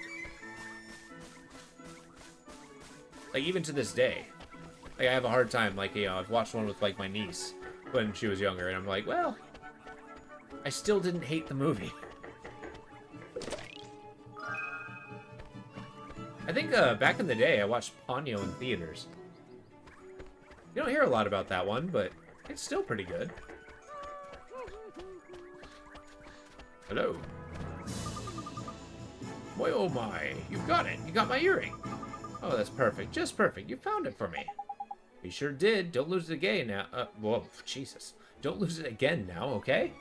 Like, even to this day. Like, I have a hard time, like, you know, I've watched one with, like, my niece when she was younger, and I'm like, well, I still didn't hate the movie. I think, back in the day, I watched Ponyo in theaters. You don't hear a lot about that one, but it's still pretty good. Hello. Boy, oh my, you've got it. You got my earring. Oh, that's perfect. Just perfect. You found it for me. You sure did. Don't lose it again now. Whoa, Jesus. Don't lose it again now, okay?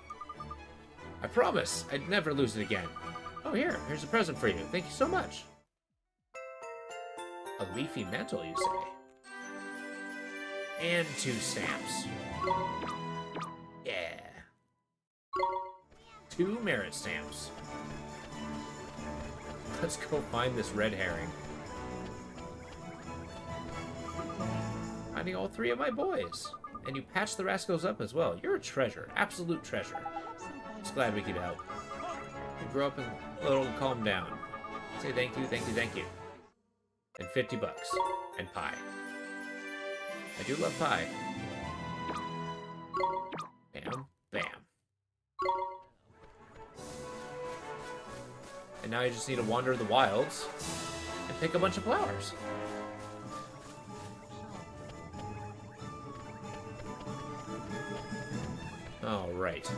I promise. I'd never lose it again. Oh, here's a present for you. Thank you so much. A leafy mantle, you say? And 2 stamps. Yeah. 2 merit stamps. Let's go find this red herring. Finding all 3 of my boys. And you patched the rascals up as well. You're a treasure. Absolute treasure. Just glad we could help. You grow up and a little calm down. Say thank you, thank you, thank you. And 50 bucks. And pie. I do love pie. Bam, bam. And now you just need to wander the wilds and pick a bunch of flowers. All right.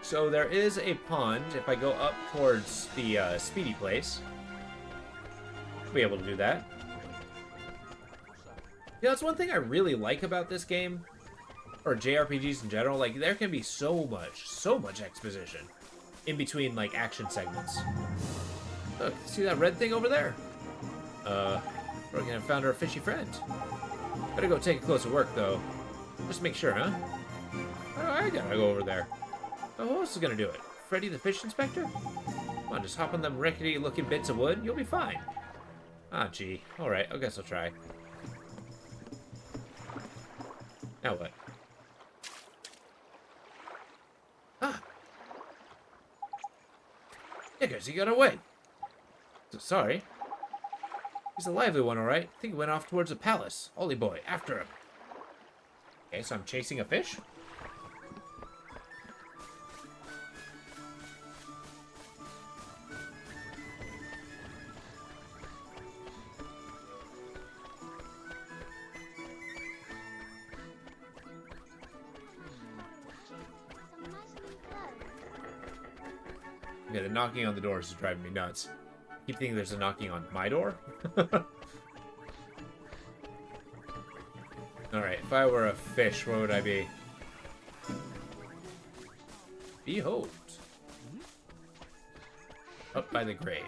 So there is a pond. If I go up towards the speedy place, I'll be able to do that. Yeah, that's one thing I really like about this game, or JRPGs in general. Like, there can be so much exposition in between, like, action segments. Look, see that red thing over there? We're gonna found our fishy friend. Better go take a closer look, though. Just make sure, huh? Oh, I gotta go over there. Oh, who else is gonna do it? Freddy the Fish Inspector? Come on, just hop on them rickety-looking bits of wood. You'll be fine. Ah, gee. Alright, I guess I'll try. Now what? Ah! I guess he got away. So sorry. He's a lively one, alright. I think he went off towards the palace. Ollie boy, after him. Okay, so I'm chasing a fish? Okay, the knocking on the doors is driving me nuts. I keep thinking there's a knocking on my door. Alright, if I were a fish, what would I be? Behold. Up by the grave.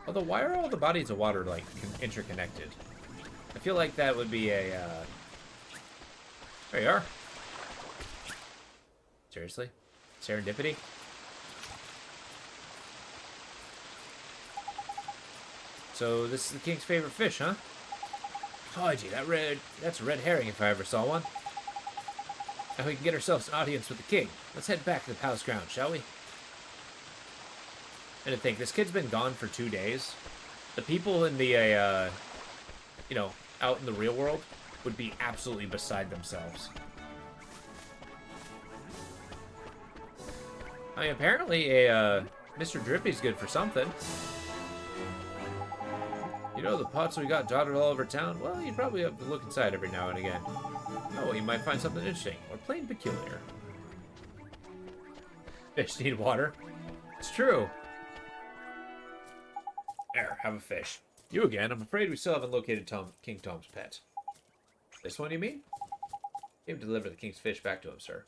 Although, why are all the bodies of water, like, interconnected? I feel like that would be a, There you are. Seriously? Serendipity? So, this is the king's favorite fish, huh? Oh, gee, that's a red herring if I ever saw one. Now we can get ourselves an audience with the king. Let's head back to the palace grounds, shall we? And to think, this kid's been gone for 2 days. The people in the, you know, out in the real world would be absolutely beside themselves. I mean, apparently Mr. Drippy's good for something. You know the pots we got dotted all over town? Well, you'd probably have to look inside every now and again. Oh, well, you might find something interesting, or plain peculiar. Fish need water. It's true. There, have a fish. You again. I'm afraid we still haven't located King Tom's pet. This one, you mean? Came to deliver the king's fish back to him, sir.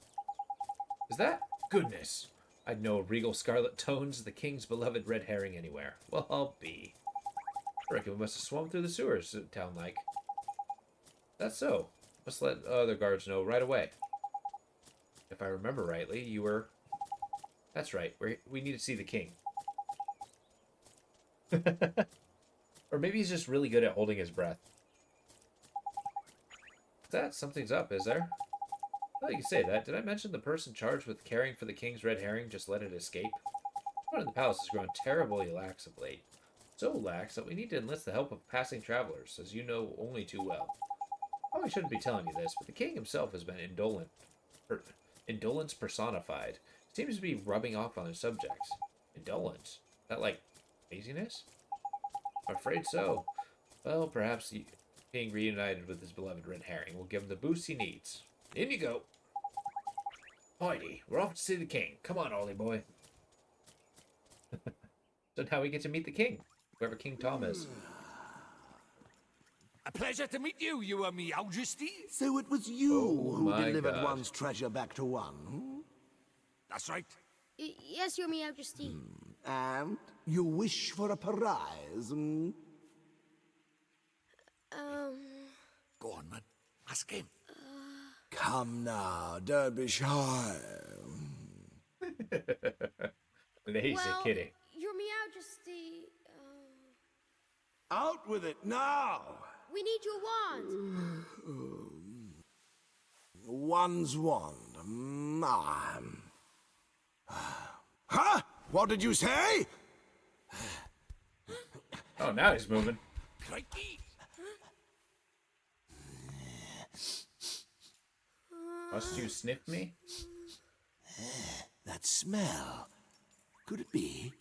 Is that? Goodness. I'd know regal scarlet tones, the king's beloved red herring anywhere. Well, I'll be. I reckon we must have swum through the sewers, town-like. That's so. Must let other guards know right away. If I remember rightly, you were... That's right. We need to see the king. Or maybe he's just really good at holding his breath. Something's up, is there? Well, you can say that. Did I mention the person charged with caring for the king's red herring just let it escape? One in the palace has grown terribly lax of late. So lax that we need to enlist the help of passing travelers, as you know only too well. Probably shouldn't be telling you this, but the king himself has been indolence personified. Seems to be rubbing off on his subjects. Indolence? That like laziness? I'm afraid so. Well, perhaps being reunited with his beloved red herring will give him the boost he needs. In you go. Hoity, we're off to see the king. Come on, Ollie boy. So now we get to meet the king. Whoever King Tom is. A pleasure to meet you, Your Majesty. So it was you who delivered one's treasure back to one? Hmm? That's right. Yes, Your Majesty. And you wish for a prize? Hmm? Go on, man. Ask him. Come now, don't be shy. Lazy kitty. Your Majesty, Out with it now! we need your wand. One's wand. Huh? What did you say? Oh, now he's moving. Crikey. Must you sniff me? That smell. Could it be?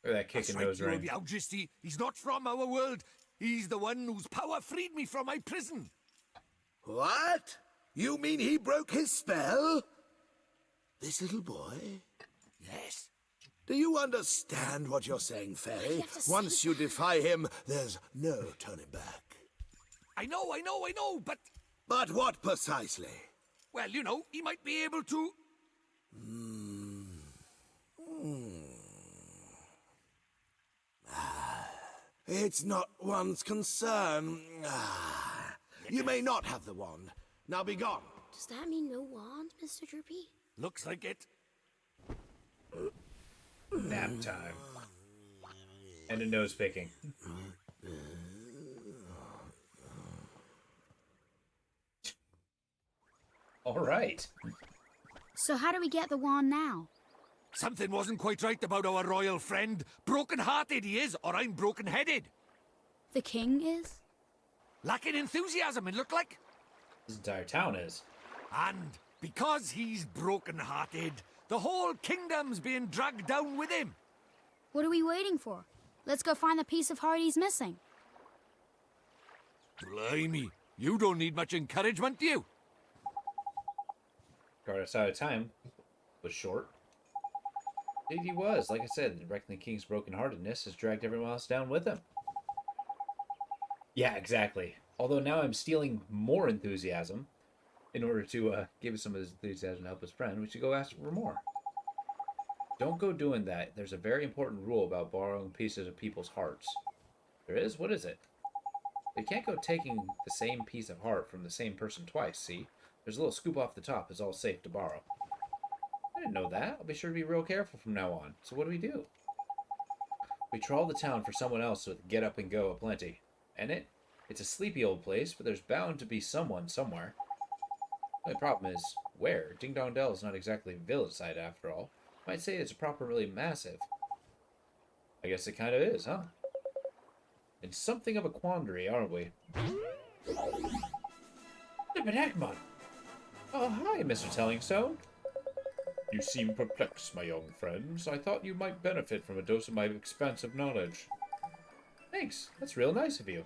Look for that kick That's in right, nose Your ring. Majesty. He's not from our world. He's the one whose power freed me from my prison. What? You mean he broke his spell? This little boy? Yes. Do you understand what you're saying, Fairy? Once you defy him, there's no turning back. I know, but... But what precisely? Well, you know, he might be able to... It's not one's concern. You may not have the wand. Now be gone. Does that mean no wand, Mr. Droopy? Looks like it. Nap time. And a nose picking. All right. So how do we get the wand now? Something wasn't quite right about our royal friend. Broken-hearted he is, or I'm broken-headed. The king is? Lacking enthusiasm, it looked like. This entire town is. And because he's broken-hearted, the whole kingdom's being dragged down with him. What are we waiting for? Let's go find the piece of heart he's missing. Blimey, you don't need much encouragement, do you? Got us out of time. Was short. Indeed he was. Like I said, reckoning the king's brokenheartedness has dragged everyone else down with him. Yeah, exactly. Although now I'm stealing more enthusiasm in order to give some of his enthusiasm to help his friend. We should go ask for more. Don't go doing that. There's a very important rule about borrowing pieces of people's hearts. There is? What is it? You can't go taking the same piece of heart from the same person twice, see? There's a little scoop off the top. It's all safe to borrow. I didn't know that. I'll be sure to be real careful from now on. So what do? We trawl the town for someone else with get up and go aplenty. And it's a sleepy old place, but there's bound to be someone somewhere. The only problem is, where? Ding Dong Dell is not exactly village side after all. Might say it's properly massive. I guess it kind of is, huh? It's something of a quandary, aren't we? But Heckman! Oh, hi, Mr. Tellingstone. You seem perplexed, my young friends. I thought you might benefit from a dose of my expansive knowledge. Thanks. That's real nice of you.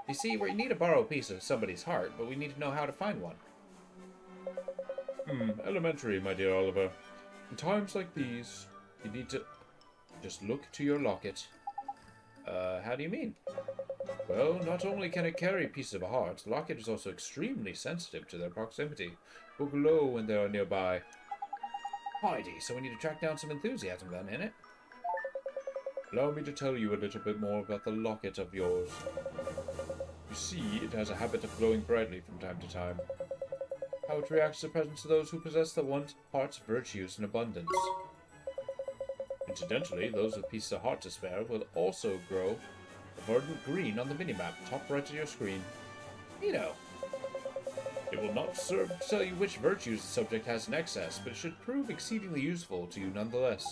You see, we need to borrow a piece of somebody's heart, but we need to know how to find one. Elementary, my dear Oliver. In times like these, you need to just look to your locket. How do you mean? Well, not only can it carry pieces of a heart, the locket is also extremely sensitive to their proximity. Will glow when they are nearby. Heidi, so we need to track down some enthusiasm then, innit? Allow me to tell you a little bit more about the locket of yours. You see, it has a habit of glowing brightly from time to time. How it reacts to the presence of those who possess the one heart's virtues in abundance. Incidentally, those with pieces of heart to spare will also grow a verdant green on the minimap, top right of your screen. Neato. It will not serve to tell you which virtues the subject has in excess, but it should prove exceedingly useful to you nonetheless.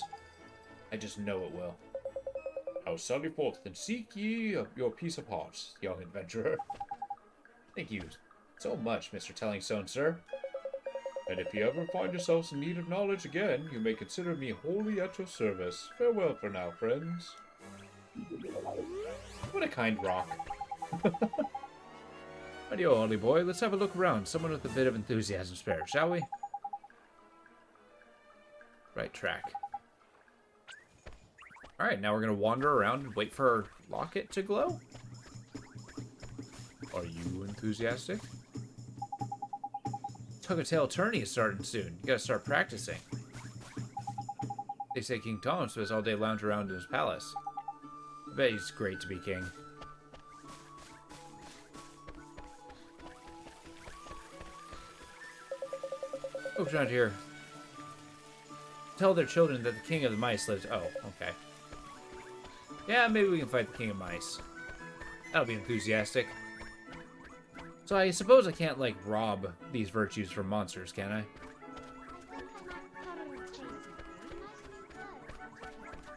I just know it will. Now sally forth and seek ye your piece of heart, young adventurer. Thank you so much, Mr. Tellingstone, sir. And if you ever find yourselves in need of knowledge again, you may consider me wholly at your service. Farewell for now, friends. What a kind rock. Righty-o, Ollie boy, let's have a look around. Someone with a bit of enthusiasm spare, shall we? Right track. Alright, now we're going to wander around and wait for our locket to glow. Are you enthusiastic? Tug-a-tail tourney is starting soon. You gotta start practicing. They say King Tom spends all day lounge around in his palace. I bet he's great to be king. Folks around here tell their children that the king of the mice lives. Oh, okay. Yeah, maybe we can fight the king of mice. That'll be enthusiastic. So I suppose I can't, like, rob these virtues from monsters, can I?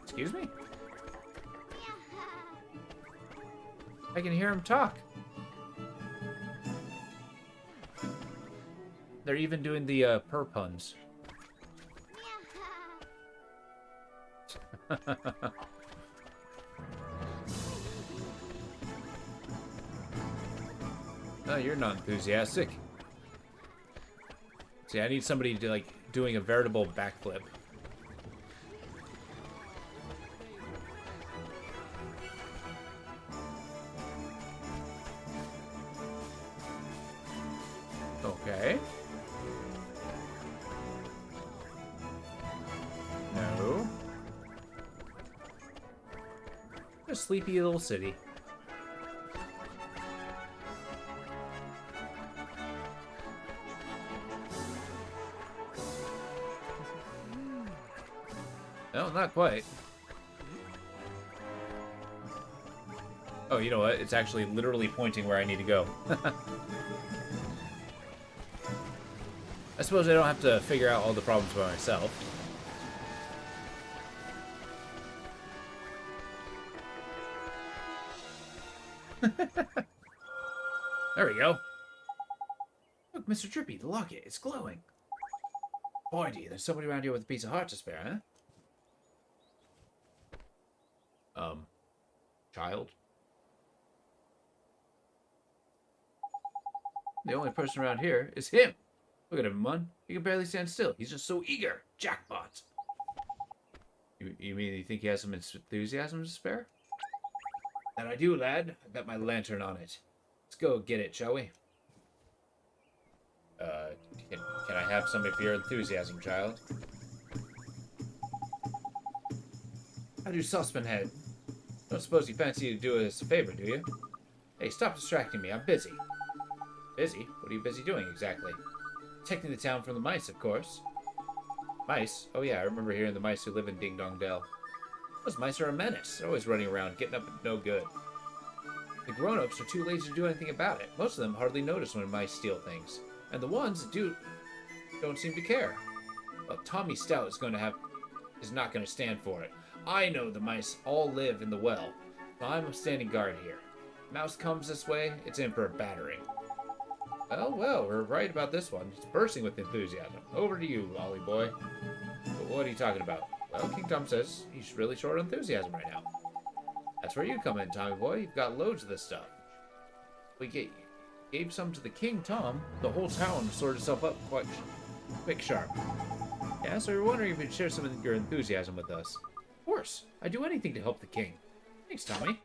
Excuse me? I can hear him talk. They're even doing the purr puns. Oh, you're not enthusiastic. See, I need somebody to, like, doing a veritable backflip. Okay. No. A sleepy little city. No, not quite. Oh, you know what? It's actually literally pointing where I need to go. I suppose I don't have to figure out all the problems by myself. There we go. Look, Mr. Drippy, the locket. It's glowing. Boy, there's somebody around here with a piece of heart to spare, huh? Child? The only person around here is him. Look at him, Mun. He can barely stand still. He's just so eager. Jackpot. You mean you think he has some enthusiasm to spare? That I do, lad. I got my lantern on it. Let's go get it, shall we? Can I have some of your enthusiasm, child? How do saucepan head? Don't suppose you fancy to do us a favor, do you? Hey, stop distracting me. I'm busy. Busy? What are you busy doing, exactly? Protecting the town from the mice, of course. Mice? Oh yeah, I remember hearing the mice who live in Ding Dong Dell. Those mice are a menace. They're always running around, getting up with no good. The grown-ups are too lazy to do anything about it. Most of them hardly notice when mice steal things. And the ones that do don't seem to care. Well, Tommy Stout is not going to stand for it. I know the mice all live in the well, so I'm standing guard here. Mouse comes this way, it's in for a battering. Well, we're right about this one. It's bursting with enthusiasm. Over to you, Ollie boy. But what are you talking about? Well, King Tom says he's really short on enthusiasm right now. That's where you come in, Tommy boy. You've got loads of this stuff. We gave some to the King, Tom. The whole town sorted itself up quite quick sharp. Yeah, so you're wondering if you'd share some of your enthusiasm with us. Of course. I'd do anything to help the King. Thanks, Tommy.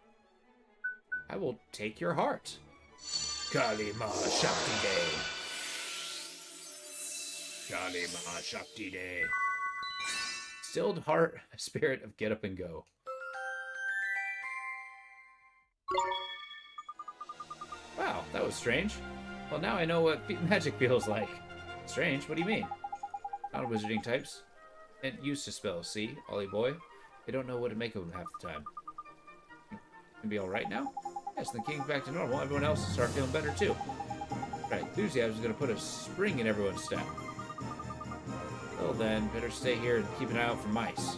I will take your heart. Kali Ma Shakti Day. Kali Ma Shakti Day. Stilled heart, spirit of get up and go. Wow, that was strange. Well, now I know what magic feels like. Strange? What do you mean? Not wizarding types. And used to spells, see, Ollie boy? They don't know what to make of them half the time. You be alright now? Yes, the King's back to normal. Everyone else will start feeling better, too. Right, enthusiasm is going to put a spring in everyone's step. Well then, better stay here and keep an eye out for mice.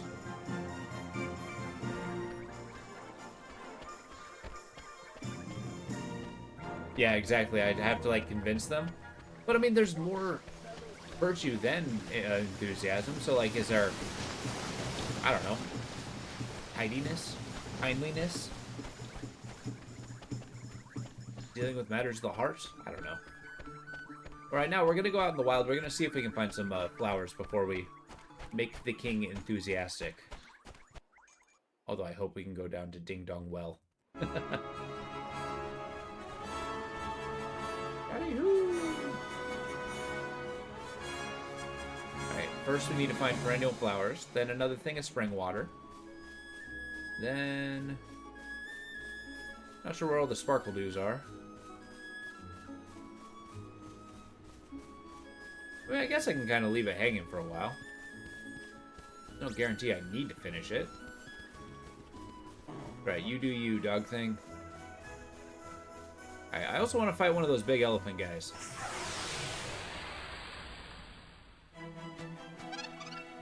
Yeah, exactly. I'd have to, like, convince them. But, I mean, there's more virtue than enthusiasm. So, like, is there, I don't know, tidiness? Kindliness? Dealing with matters of the heart? I don't know. Alright, now we're going to go out in the wild. We're going to see if we can find some flowers before we make the King enthusiastic. Although I hope we can go down to Ding Dong Well. Alright, first we need to find perennial flowers, then another thing of spring water. Then... not sure where all the sparkle dews are. I mean, I guess I can kind of leave it hanging for a while. No guarantee I need to finish it. Right, you do you, dog thing. I also want to fight one of those big elephant guys.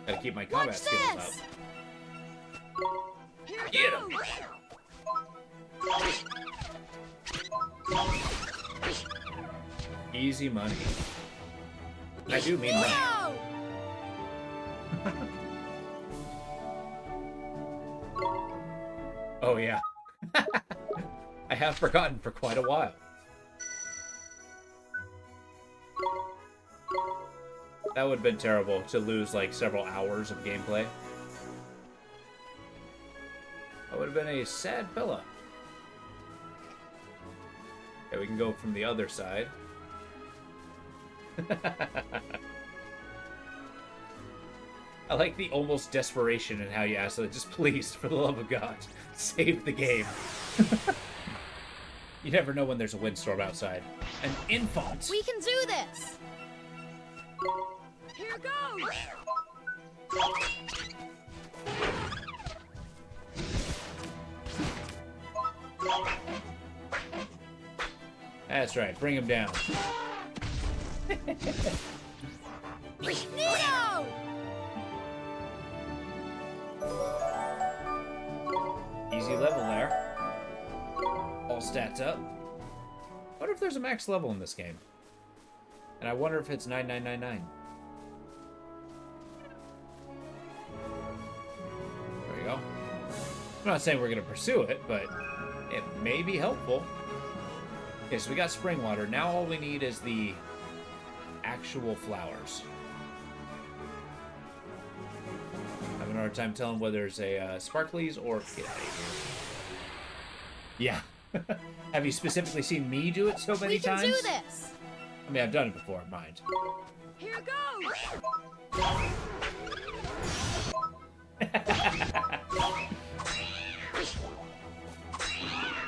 Gotta keep my combat skills up. Get him! Easy money. I do mean money. Oh, yeah. I have forgotten for quite a while. That would have been terrible to lose, like, several hours of gameplay. That would have been a sad fella. Okay, we can go from the other side. I like the almost desperation in how you ask it. Just please, for the love of God, save the game. You never know when there's a windstorm outside. An infant. We can do this! Here goes! That's right, bring him down. Neo! Easy level there. All stats up. I wonder if there's a max level in this game. And I wonder if it's 9999. There we go. I'm not saying we're going to pursue it, but it may be helpful. Okay, so we got spring water. Now all we need is the actual flowers. Having a hard time telling whether it's a sparklies or... Get out of here. Yeah. Have you specifically seen me do it so many times? We can do this! I mean, I've done it before, mind. Here goes!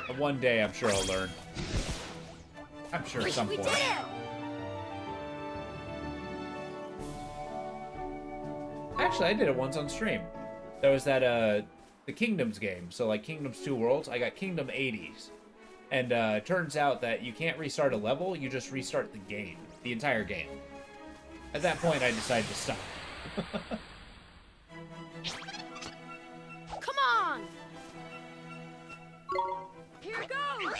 And one day, I'm sure I'll learn. I'm sure at some point. We did it! Actually, I did it once on stream. There was that, the Kingdoms game. So, like, Kingdoms 2 Worlds. I got Kingdom 80s. And, it turns out that you can't restart a level, you just restart the game. The entire game. At that point, I decided to stop. Come on! Here goes!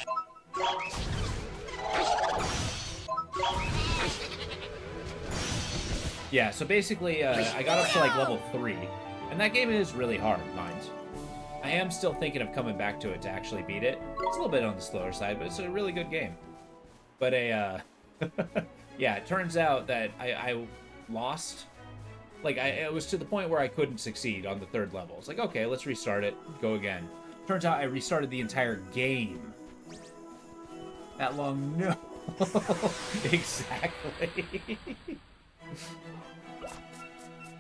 Yeah, so basically, I got up to, like, level 3. And that game is really hard, mind. I am still thinking of coming back to it to actually beat it. It's a little bit on the slower side, but it's a really good game. But yeah, it turns out that I lost. Like, it was to the point where I couldn't succeed on the 3rd level. It's like, okay, let's restart it, go again. Turns out I restarted the entire game. That long, no. Exactly.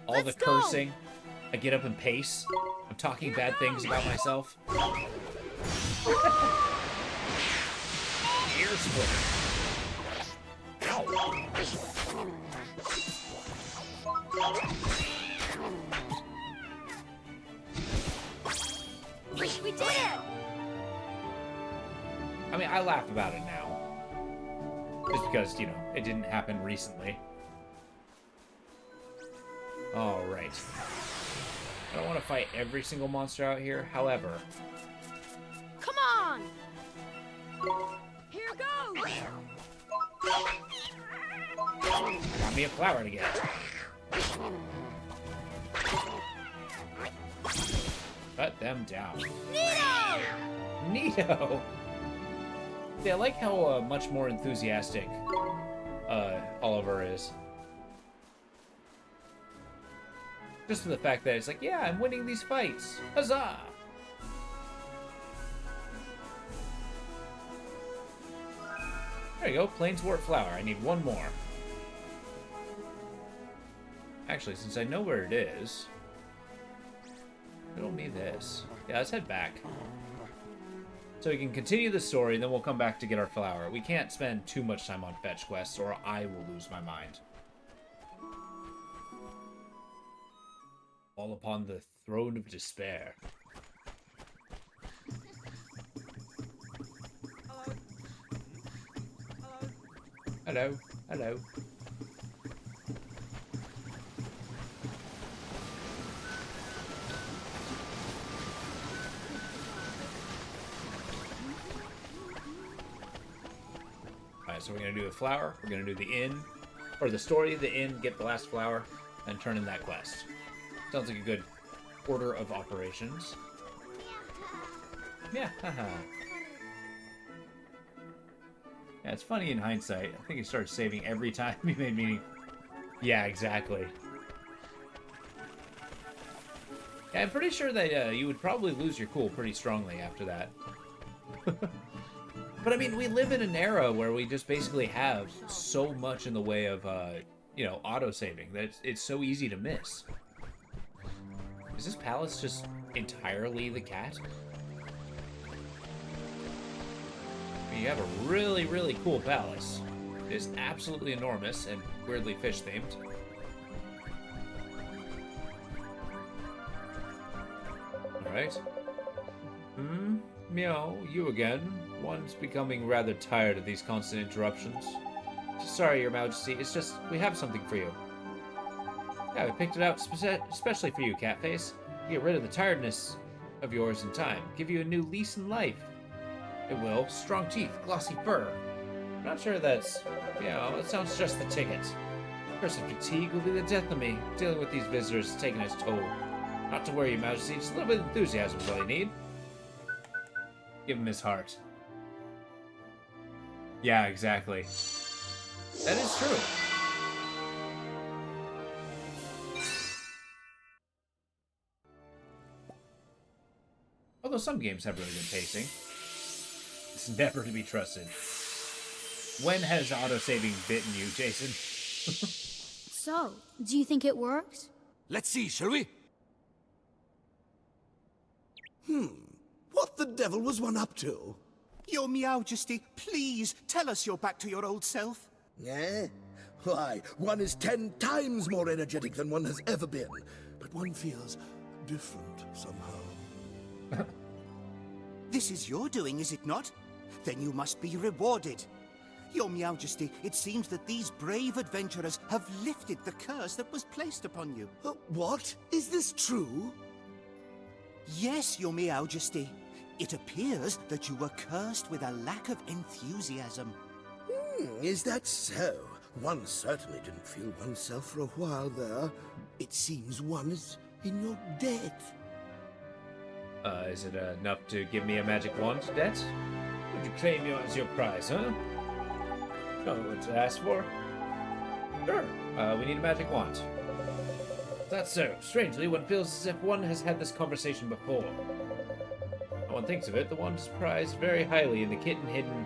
All the cursing. I get up and pace. I'm talking bad things about myself. Ear splitter. Ow. We did it! I mean, I laugh about it now. Just because, you know, it didn't happen recently. Alright. I don't want to fight every single monster out here, however... Come on! Here goes! Got me a flower to get. Cut them down. Neo! Neato! See, I like how much more enthusiastic Oliver is. Just for the fact that it's like, yeah, I'm winning these fights. Huzzah! There you go, Plainswort Flower. I need one more. Actually, since I know where it is, it'll be this. Yeah, let's head back. So we can continue the story, and then we'll come back to get our flower. We can't spend too much time on fetch quests, or I will lose my mind. Fall upon the throne of despair. Hello. Hello. Alright, so we're going to do the flower, we're going to do the inn, or the story, the inn, get the last flower, and turn in that quest. Sounds like a good order of operations. Yeah, haha. Yeah, it's funny in hindsight. I think he started saving every time he made meaning. Yeah, exactly. Yeah, I'm pretty sure that you would probably lose your cool pretty strongly after that. But I mean, we live in an era where we just basically have so much in the way of, you know, auto-saving that it's so easy to miss. Is this palace just entirely the cat? I mean, you have a really, really cool palace. It is absolutely enormous and weirdly fish-themed. Alright. Meow, you again. One's becoming rather tired of these constant interruptions. Sorry, Your Majesty, it's just, we have something for you. Yeah, we picked it out especially for you, Catface. Get rid of the tiredness of yours in time. Give you a new lease in life. It will. Strong teeth, glossy fur. I'm not sure that's, you know, it sounds just the ticket. Curse of fatigue will be the death of me. Dealing with these visitors has taken its toll. Not to worry, Your Majesty, just a little bit of enthusiasm is all you need. Give him his heart. Yeah, exactly. That is true. Although some games have really good pacing. It's never to be trusted. When has autosaving bitten you, Jason? So, do you think it works? Let's see, shall we? What the devil was one up to? Your Majesty, please tell us you're back to your old self. Eh? Why, one is 10 times more energetic than one has ever been. But one feels different somehow. This is your doing, is it not? Then you must be rewarded. Your Majesty, it seems that these brave adventurers have lifted the curse that was placed upon you. What? Is this true? Yes, Your Majesty. It appears that you were cursed with a lack of enthusiasm. Is that so? One certainly didn't feel oneself for a while there. It seems one is in your debt. Is it enough to give me a magic wand, debt? Would you claim you as your prize, huh? Know what to ask for? Sure. We need a magic wand. That's so. Strangely, one feels as if one has had this conversation before. No one thinks of it, the wand is prized very highly in the kitten hidden...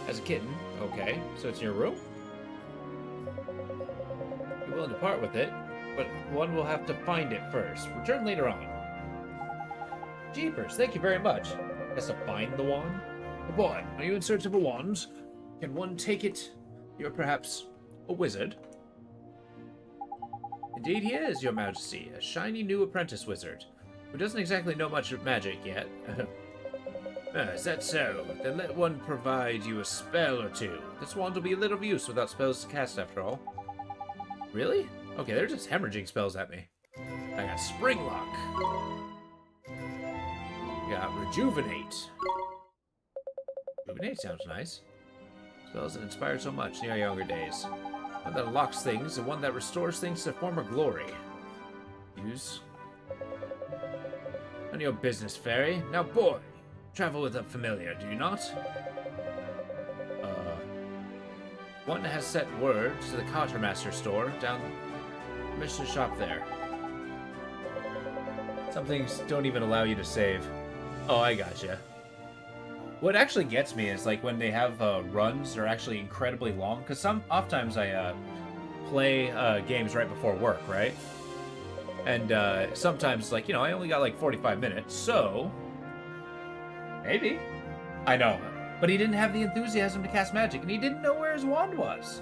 As a kitten? Okay, so it's in your room? You're willing to part with it, but one will have to find it first. Return later on. Jeepers, thank you very much. Has to find the wand? Oh boy, are you in search of a wand? Can one take it? You're perhaps a wizard? Indeed he is, Your Majesty, a shiny new apprentice wizard, who doesn't exactly know much of magic yet. Is that so? Then let one provide you a spell or two. This wand will be little of use without spells to cast after all. Really? Okay, they're just hemorrhaging spells at me. I got Spring Lock. Got Rejuvenate. Rejuvenate sounds nice. Spells that inspire so much in our younger days. One that unlocks things, and one that restores things to former glory. Use. None of your business, fairy. Now, boy, travel with a familiar, do you not? One has sent word to the Quartermaster store down Mission Shop there. Some things don't even allow you to save. Oh, I gotcha. What actually gets me is like when they have runs that are actually incredibly long, because oftentimes I play games right before work, right? And sometimes, like, you know, I only got like 45 minutes, so maybe. I know, but he didn't have the enthusiasm to cast magic, and he didn't know where his wand was.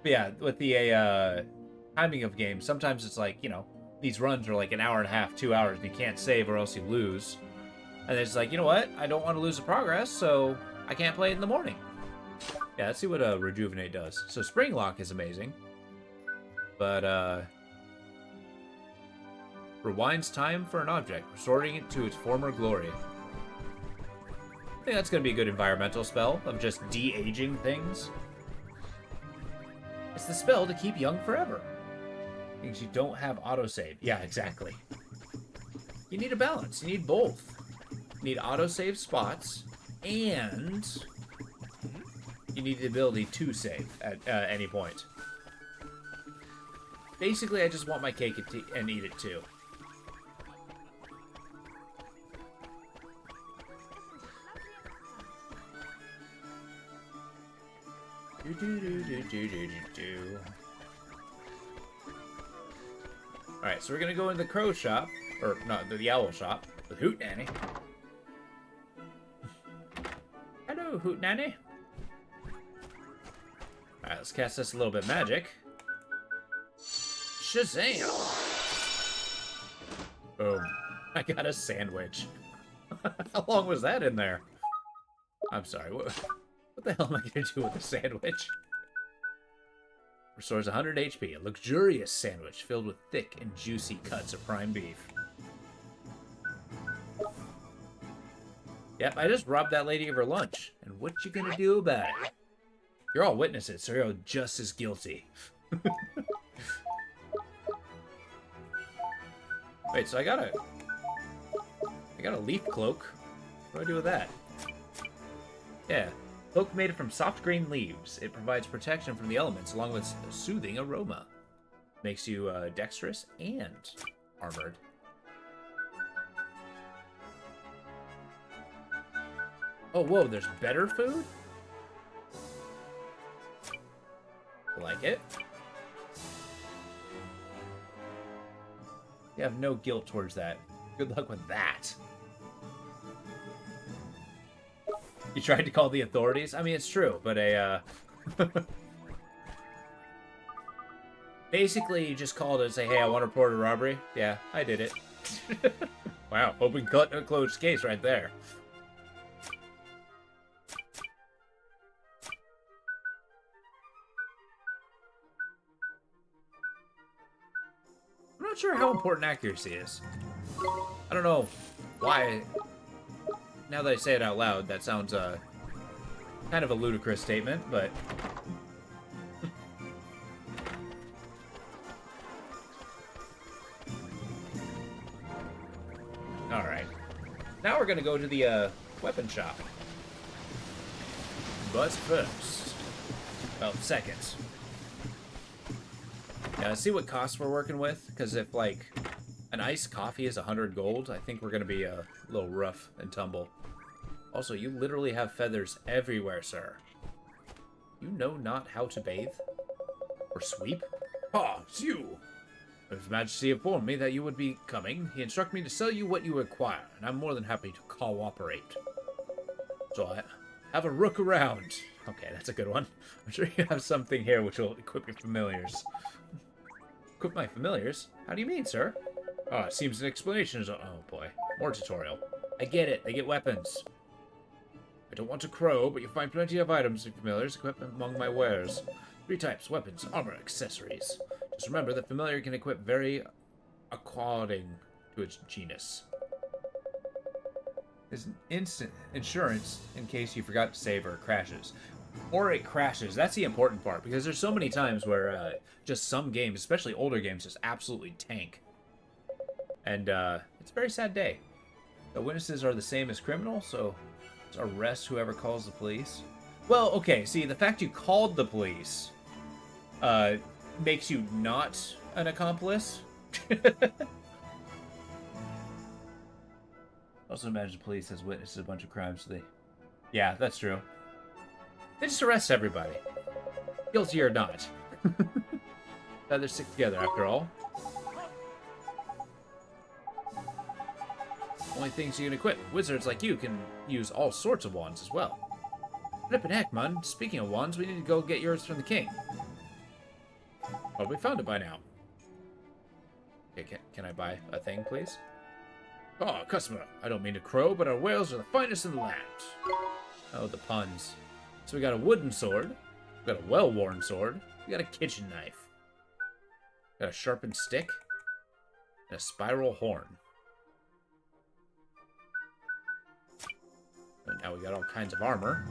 But yeah, with the timing of games, sometimes it's like, you know, these runs are like an hour and a half, 2 hours, and you can't save or else you lose. And it's like, you know what? I don't want to lose the progress, so I can't play it in the morning. Yeah, let's see what Rejuvenate does. So Spring Lock is amazing. But, rewinds time for an object, restoring it to its former glory. I think that's going to be a good environmental spell of just de-aging things. It's the spell to keep young forever. Means you don't have autosave. Yeah, exactly. You need a balance. You need both. You need autosave spots, and you need the ability to save at any point. Basically, I just want my cake and eat it too. Alright, so we're gonna go into the crow shop, or not, the owl shop, with Hoot Nanny. Hello, Hoot Nanny. Alright, let's cast this a little bit of magic. Shazam! Boom. I got a sandwich. How long was that in there? I'm sorry, what the hell am I gonna do with a sandwich? Restores 100 HP. A luxurious sandwich filled with thick and juicy cuts of prime beef. Yep, I just robbed that lady of her lunch. And what you gonna do about it? You're all witnesses, so you're all just as guilty. Wait, so I got a leaf cloak. What do I do with that? Yeah. Cloak made from soft green leaves. It provides protection from the elements along with a soothing aroma. Makes you dexterous and armored. Oh, whoa, there's better food? I like it. You have no guilt towards that. Good luck with that. You tried to call the authorities? I mean, it's true, but basically, you just called and say, hey, I want to report a robbery. Yeah, I did it. Wow, open closed case right there. I'm not sure how important accuracy is. I don't know why. Now that I say it out loud, that sounds kind of a ludicrous statement, but... Alright. Now we're gonna go to the weapon shop. But first... Well, second. Yeah, let's see what costs we're working with, because if, like, an iced coffee is 100 gold, I think we're gonna be a little rough and tumble. Also, you literally have feathers everywhere, sir. You know not how to bathe? Or sweep? Ah, it's you! His Majesty informed me that you would be coming. He instructed me to sell you what you require, and I'm more than happy to cooperate. So I have a look around. Okay, that's a good one. I'm sure you have something here which will equip your familiars. Equip my familiars? How do you mean, sir? Oh, it seems an explanation is... Oh, boy. More tutorial. I get it. They get weapons. I don't want to crow, but you'll find plenty of items and familiars equipped among my wares. 3 types: weapons, armor, accessories. Just remember that familiar can equip very according to its genus. There's an instant insurance in case you forgot to save or it crashes. Or it crashes. That's the important part, because there's so many times where just some games, especially older games, just absolutely tank. And it's a very sad day. The witnesses are the same as criminals, so let's arrest whoever calls the police. Well, okay, see, the fact you called the police makes you not an accomplice. Also imagine the police has witnessed a bunch of crimes, so they... Yeah, that's true. They just arrest everybody. Guilty or not. Feathers stick together, after all. Only things you can equip. Wizards like you can use all sorts of wands as well. Flippin' heck, man. Speaking of wands, we need to go get yours from the king. Well, we found it by now. Okay, can I buy a thing, please? Oh, customer. I don't mean to crow, but our wares are the finest in the land. Oh, the puns. So we got a wooden sword. We got a well-worn sword. We got a kitchen knife. Got a sharpened stick. And a spiral horn. And now we got all kinds of armor.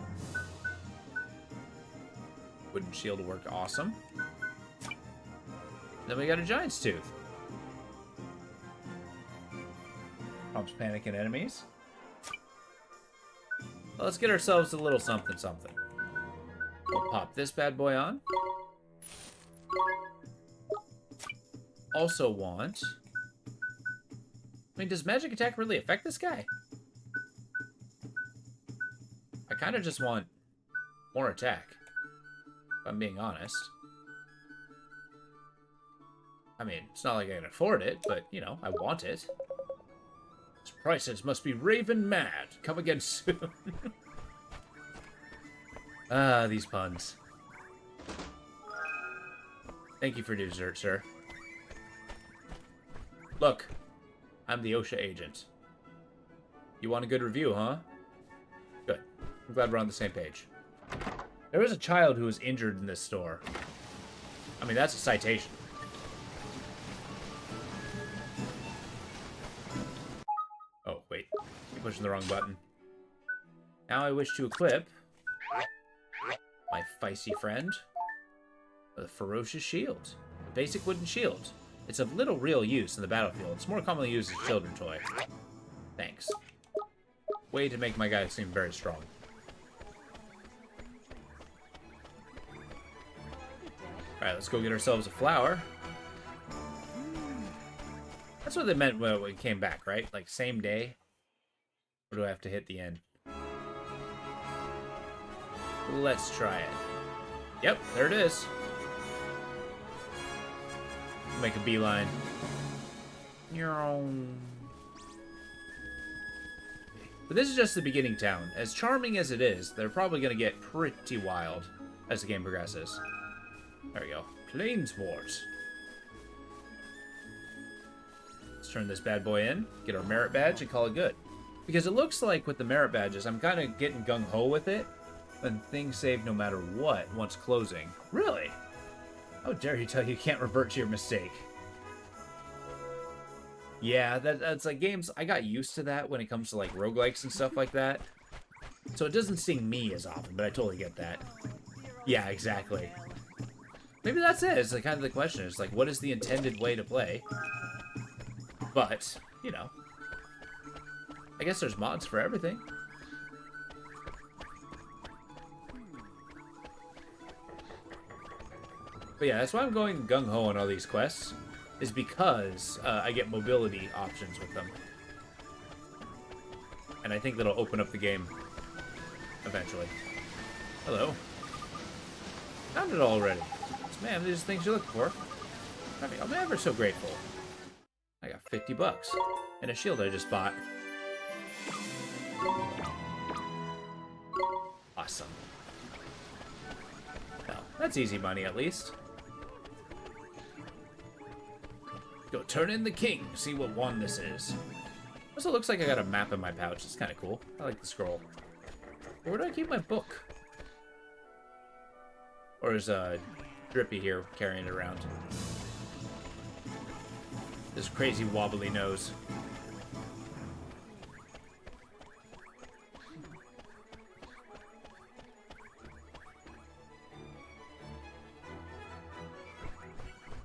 Wooden shield will work awesome. Then we got a giant's tooth. Pumps panic in enemies. Well, let's get ourselves a little something something. We'll pop this bad boy on. Also want... I mean, does magic attack really affect this guy? I kind of just want more attack, if I'm being honest. I mean, it's not like I can afford it, but, you know, I want it. His prices must be raving mad. Come again soon. Ah, these puns. Thank you for dessert, sir. Look, I'm the OSHA agent. You want a good review, huh? Good. I'm glad we're on the same page. There was a child who was injured in this store. I mean, that's a citation. Oh, wait. You're pushing the wrong button. Now I wish to equip my feisty friend with a ferocious shield. A basic wooden shield. It's of little real use in the battlefield. It's more commonly used as a children's toy. Thanks. Way to make my guy seem very strong. Alright, let's go get ourselves a flower. That's what they meant when we came back, right? Like, same day? Or do I have to hit the end? Let's try it. Yep, there it is. Make a beeline. But this is just the beginning town. As charming as it is, they're probably going to get pretty wild as the game progresses. There we go. Plainsport. Let's turn this bad boy in, get our merit badge, and call it good. Because it looks like with the merit badges, I'm kind of getting gung-ho with it, and things save no matter what once closing. Really? How dare you tell you can't revert to your mistake? Yeah, that's like games, I got used to that when it comes to like roguelikes and stuff like that. So it doesn't sting me as often, but I totally get that. Yeah, exactly. Maybe that's it. It's like kind of the question. It's like, what is the intended way to play? But, you know, I guess there's mods for everything. But yeah, that's why I'm going gung-ho on all these quests, is because I get mobility options with them. And I think that'll open up the game eventually. Hello. Found it already. Man, these are things you're looking for. I mean, I'm ever so grateful. I got 50 bucks. And a shield I just bought. Awesome. Well, that's easy money at least. Go turn in the king, see what one this is. Also looks like I got a map in my pouch. It's kind of cool. I like the scroll. Where do I keep my book? Or is Drippy here carrying it around? This crazy wobbly nose.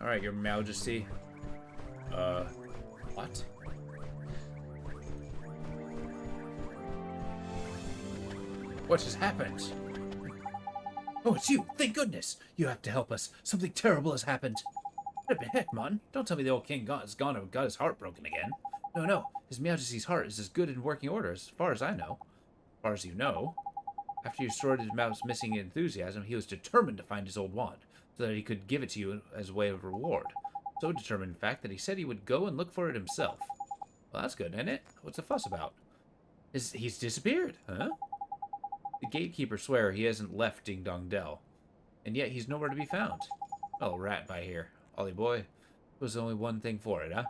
Alright, your majesty. What? What has happened? Oh, it's you! Thank goodness! You have to help us. Something terrible has happened. What the heck, man? Don't tell me the old king has gone and got his heart broken again. No, no. His Majesty's heart is as good in working order as far as I know. As far as you know. After you restored his mouse missing enthusiasm, he was determined to find his old wand, so that he could give it to you as a way of reward. So determined, in fact, that he said he would go and look for it himself. Well, that's good, isn't it? What's the fuss about? He's disappeared, huh? The gatekeepers swear he hasn't left Ding Dong Dell, and yet he's nowhere to be found. Oh, rat by here. Ollie boy, there was only one thing for it, huh?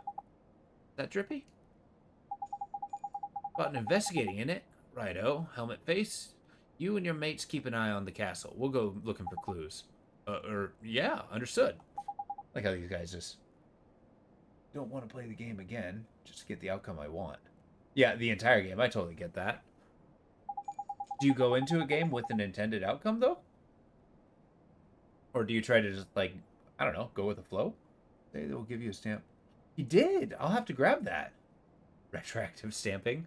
That Drippy? About investigating, innit? Righto, helmet face. You and your mates keep an eye on the castle. We'll go looking for clues. Yeah, understood. Like how these guys just don't want to play the game again, just to get the outcome I want. Yeah, the entire game, I totally get that. Do you go into a game with an intended outcome, though? Or do you try to just, like, I don't know, go with the flow? They will give you a stamp. He did! I'll have to grab that. Retroactive stamping.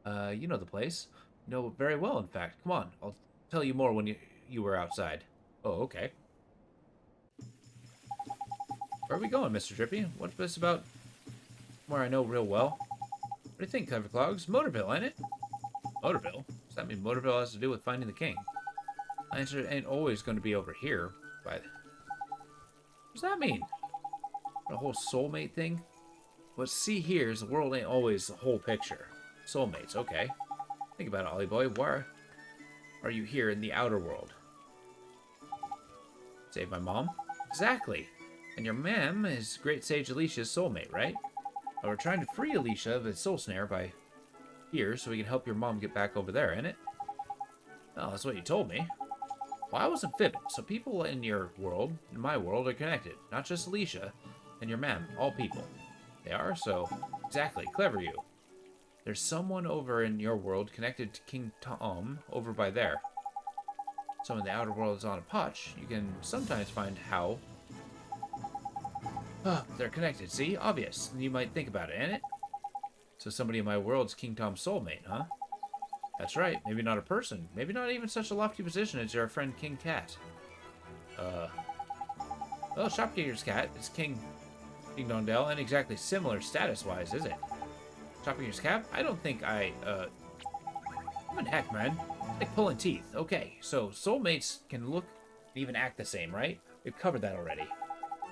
You know the place. You know it very well, in fact. Come on, I'll tell you more when you were outside. Oh, okay. Where are we going, Mr. Drippy? What's this about where I know real well? What do you think, Cleverclogs? Motorville, ain't it? Motorville? Does that mean Motorville has to do with finding the king? My answer ain't always going to be over here, but... What does that mean? The whole soulmate thing? What see here is the world ain't always the whole picture. Soulmates, okay. Think about it, Ollie boy. Why are you here in the outer world? Save my mom? Exactly. And your ma'am is Great Sage Alicia's soulmate, right? Well, we're trying to free Alicia of the soul snare by here so we can help your mom get back over there, ain't it? Well, that's what you told me. Well, I wasn't fibbing. So people in your world, in my world, are connected. Not just Alicia and your ma'am. All people. They are, so... Exactly. Clever you. There's someone over in your world connected to King Tom over by there. So when the outer world is on a potch, you can sometimes find how... they're connected, see? Obvious. And you might think about it, ain't it? So somebody in my world's King Tom's soulmate, huh? That's right. Maybe not a person. Maybe not even such a lofty position as your friend King Cat. Well, Shopkeeper's Cat is King Dondell, and exactly similar status-wise, is it? Shopkeeper's Cap? I don't think what the heck, man? Like pulling teeth. Okay, so soulmates can look and even act the same, right? We've covered that already.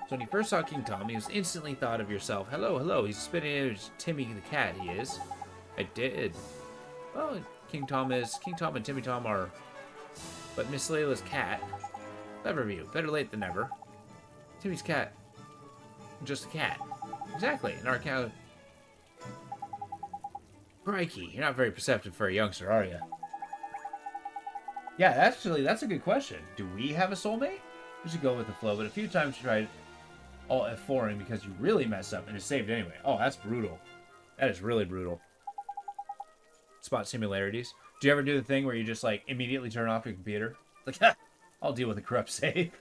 So when you first saw King Tom, he was instantly thought of yourself. Hello, hello, he's spitting image Timmy the cat, he is. I did. Well, King Tom and Timmy Tom are... But Miss Layla's cat... Clever of you. Better late than never. Timmy's cat. Just a cat. Exactly. And our cat... Crikey, you're not very perceptive for a youngster, are you? Yeah, actually, that's a good question. Do we have a soulmate? We should go with the flow, but a few times you tried all F4ing because you really messed up and it saved anyway. Oh, that's brutal. That is really brutal. Spot similarities. Do you ever do the thing where you just, like, immediately turn off your computer? Like, ha! I'll deal with a corrupt save.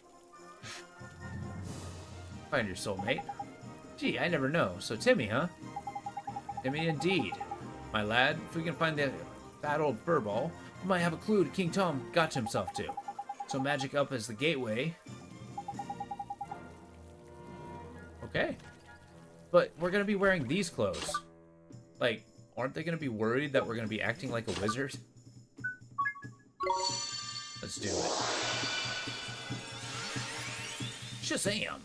Find your soulmate. Gee, I never know. So Timmy, huh? Timmy indeed. My lad, if we can find the fat old furball, we might have a clue to King Tom got himself to. So magic up as the gateway. Okay. But we're going to be wearing these clothes. Like, aren't they going to be worried that we're going to be acting like a wizard? Let's do it. Shazam!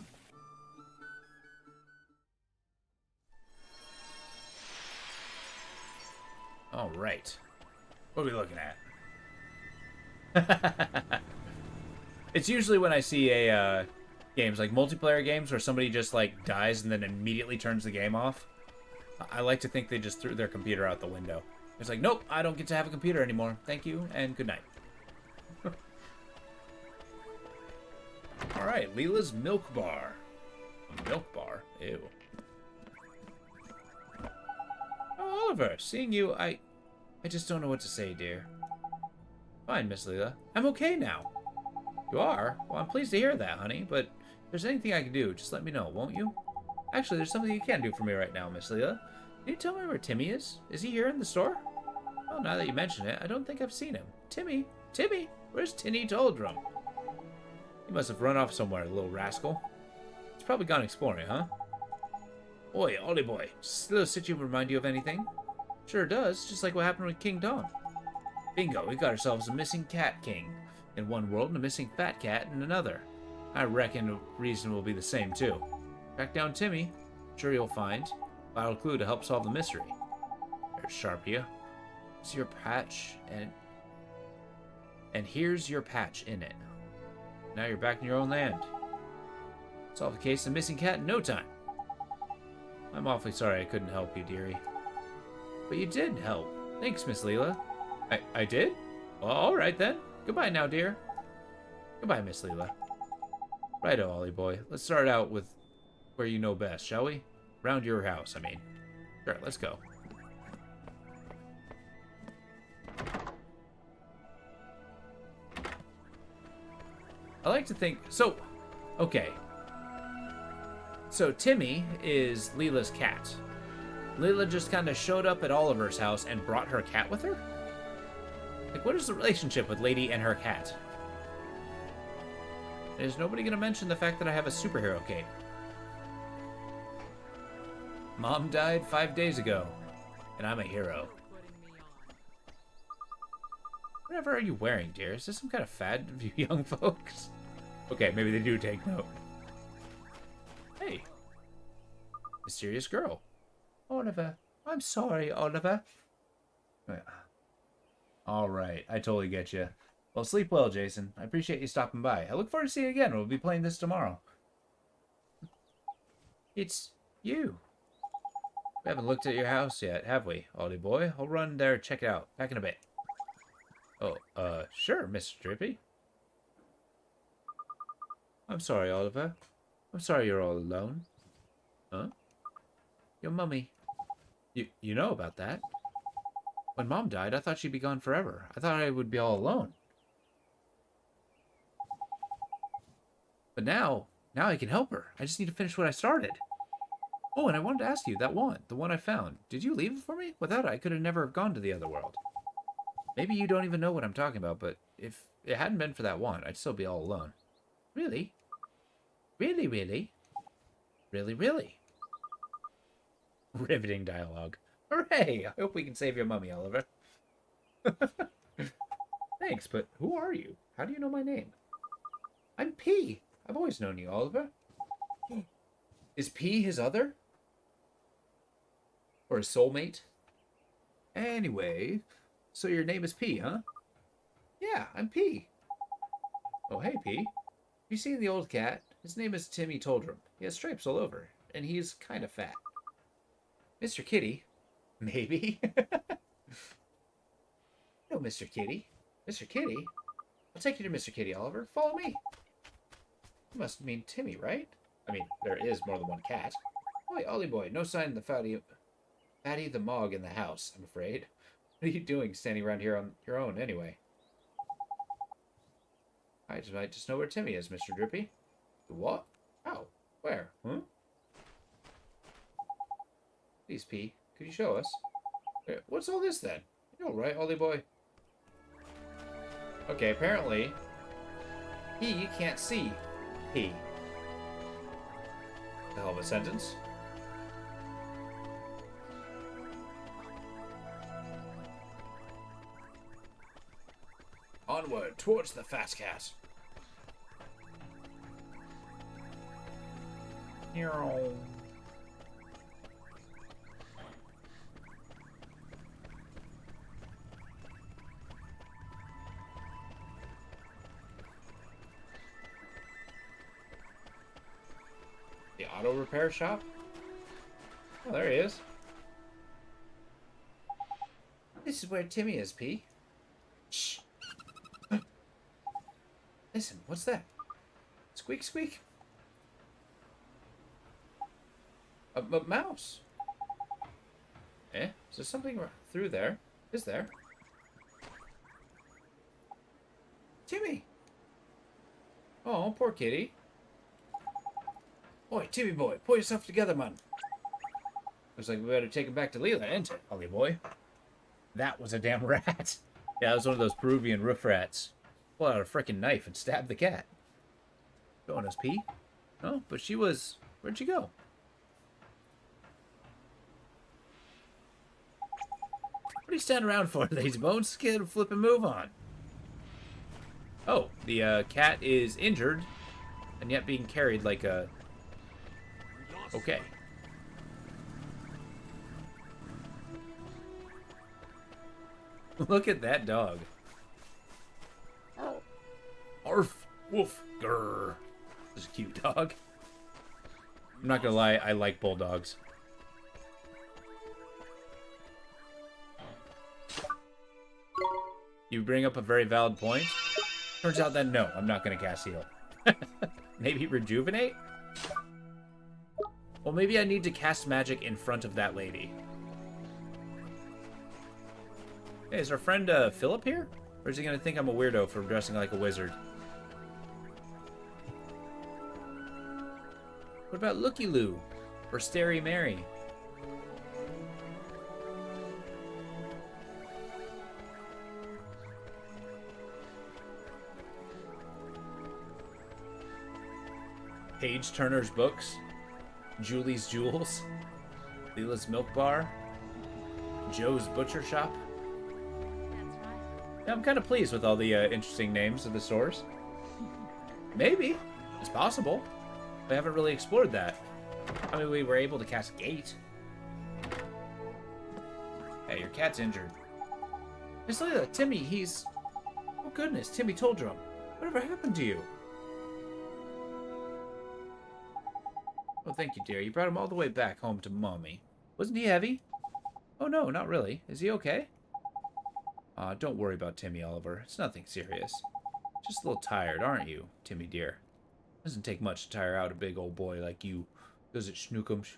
All right. What are we looking at? It's usually when I see a games like multiplayer games where somebody just like dies and then immediately turns the game off. I like to think they just threw their computer out the window. It's like, nope, I don't get to have a computer anymore. Thank you and good night. All right, Leela's Milk Bar. A milk bar? Ew. Oh, Oliver, seeing you, I just don't know what to say, dear. Fine, Miss Leela. I'm okay now. You are? Well, I'm pleased to hear that, honey, but if there's anything I can do, just let me know, won't you? Actually, there's something you can do for me right now, Miss Leela. Can you tell me where Timmy is? Is he here in the store? Well, now that you mention it, I don't think I've seen him. Timmy? Timmy? Where's Tinny Toldrum? He must have run off somewhere, the little rascal. He's probably gone exploring, huh? Oi, Ollie boy, does this little situation remind you of anything? Sure does, just like what happened with King Don. Bingo, we got ourselves a missing cat king in one world and a missing fat cat in another. I reckon the reason will be the same, too. Track down Timmy. Sure you'll find a vital clue to help solve the mystery. There's sharp you. It's your patch, and here's your patch in it. Now you're back in your own land. Solve the case of the missing cat in no time. I'm awfully sorry I couldn't help you, dearie. But you did help. Thanks, Miss Leela. I did? Well, all right then. Goodbye now, dear. Goodbye, Miss Leela. Righto, Ollie boy. Let's start out with where you know best, shall we? Round your house, I mean. Sure, let's go. I like to think... So, okay. So Timmy is Leela's cat. Leela just kind of showed up at Oliver's house and brought her cat with her? Like, what is the relationship with Lady and her cat? Is nobody going to mention the fact that I have a superhero cape? Mom died 5 days ago, and I'm a hero. Whatever are you wearing, dear? Is this some kind of fad of you young folks? Okay, maybe they do take note. Hey. Mysterious girl. Oliver. I'm sorry, Oliver. Alright, I totally get you. Well, sleep well, Jason. I appreciate you stopping by. I look forward to seeing you again. We'll be playing this tomorrow. It's you. We haven't looked at your house yet, have we, Ollie boy? I'll run there and check it out. Back in a bit. Oh, sure, Mr. Drippy. I'm sorry, Oliver. I'm sorry you're all alone. Huh? Your mummy. You know about that? When Mom died, I thought she'd be gone forever. I thought I would be all alone. But now I can help her. I just need to finish what I started. Oh, and I wanted to ask you, that wand, the one I found, did you leave it for me? Without it, I could have never have gone to the other world. Maybe you don't even know what I'm talking about, but if it hadn't been for that wand, I'd still be all alone. Really? Really, really? Really, really? Riveting dialogue. Hooray! I hope we can save your mummy, Oliver. Thanks, but who are you? How do you know my name? I'm P. I've always known you, Oliver. Is P his other? Or his soulmate? Anyway, so your name is P, huh? Yeah, I'm P. Oh, hey, P. You seen the old cat? His name is Timmy Toldrum. He has stripes all over, and he's kind of fat. Mr. Kitty? Maybe? No, Mr. Kitty. Mr. Kitty? I'll take you to Mr. Kitty, Oliver. Follow me. You must mean Timmy, right? I mean, there is more than one cat. Oi, Ollie boy, no sign of the Fatty the Mog in the house, I'm afraid. What are you doing standing around here on your own, anyway? I might just know where Timmy is, Mr. Drippy. What? How? Where? Huh? Please, P, could you show us? What's all this, then? You all right, Ollie boy? Okay, apparently, he can't see P. The hell of a sentence. Onward, towards the fat cat. Meow. The auto repair shop? Oh, there he is. This is where Timmy is, P. Shh. Listen, what's that? Squeak, squeak. A mouse. Eh? Is there something through there? Is there? Timmy! Oh, poor kitty. Oi, Timmy boy, pull yourself together, man. Looks like we better take him back to Leela, ain't it, Ollie boy? That was a damn rat. Yeah, it was one of those Peruvian roof rats. Pull out a frickin' knife and stab the cat. Going us, P? No, but she was... Where'd she go? What are you standing around for, lazy bones? Get a flip and move on. Oh, the cat is injured and yet being carried like a... Okay. Look at that dog. Arf, woof, grrr. This is a cute dog. I'm not gonna lie, I like bulldogs. You bring up a very valid point. Turns out that no, I'm not gonna cast heal. Maybe rejuvenate? Well, maybe I need to cast magic in front of that lady. Hey, is our friend Philip here? Or is he gonna think I'm a weirdo for dressing like a wizard? What about Looky Loo? Or Starry Mary? Page Turner's Books? Julie's Jewels? Leela's Milk Bar? Joe's Butcher Shop? That's right. Yeah, I'm kind of pleased with all the interesting names of the stores. Maybe. It's possible. We haven't really explored that. I mean, we were able to cast Gate. Hey, your cat's injured. Miss Leela, Timmy, he's... Oh goodness, Timmy told you. Whatever happened to you? Oh, thank you, dear. You brought him all the way back home to Mommy. Wasn't he heavy? Oh no, not really. Is he okay? Don't worry about Timmy, Oliver. It's nothing serious. Just a little tired, aren't you, Timmy dear? Doesn't take much to tire out a big old boy like you, does it, Schnookums?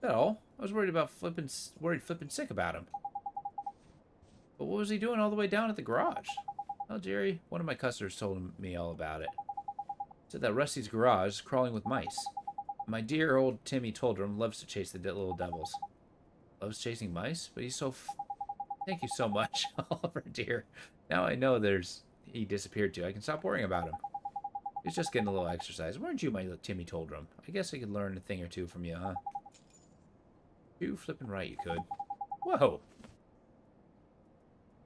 That all? I was worried flipping sick about him. But what was he doing all the way down at the garage? Well, Jerry, one of my customers told me all about it. Said that Rusty's garage is crawling with mice. My dear old Timmy Toldrum loves to chase the little devils. Loves chasing mice? But he's so... Thank you so much, Oliver, dear. Now I know he disappeared too. I can stop worrying about him. He's just getting a little exercise. Weren't you, my little Timmy Toldrum? I guess I could learn a thing or two from you, huh? You flipping right, you could. Whoa!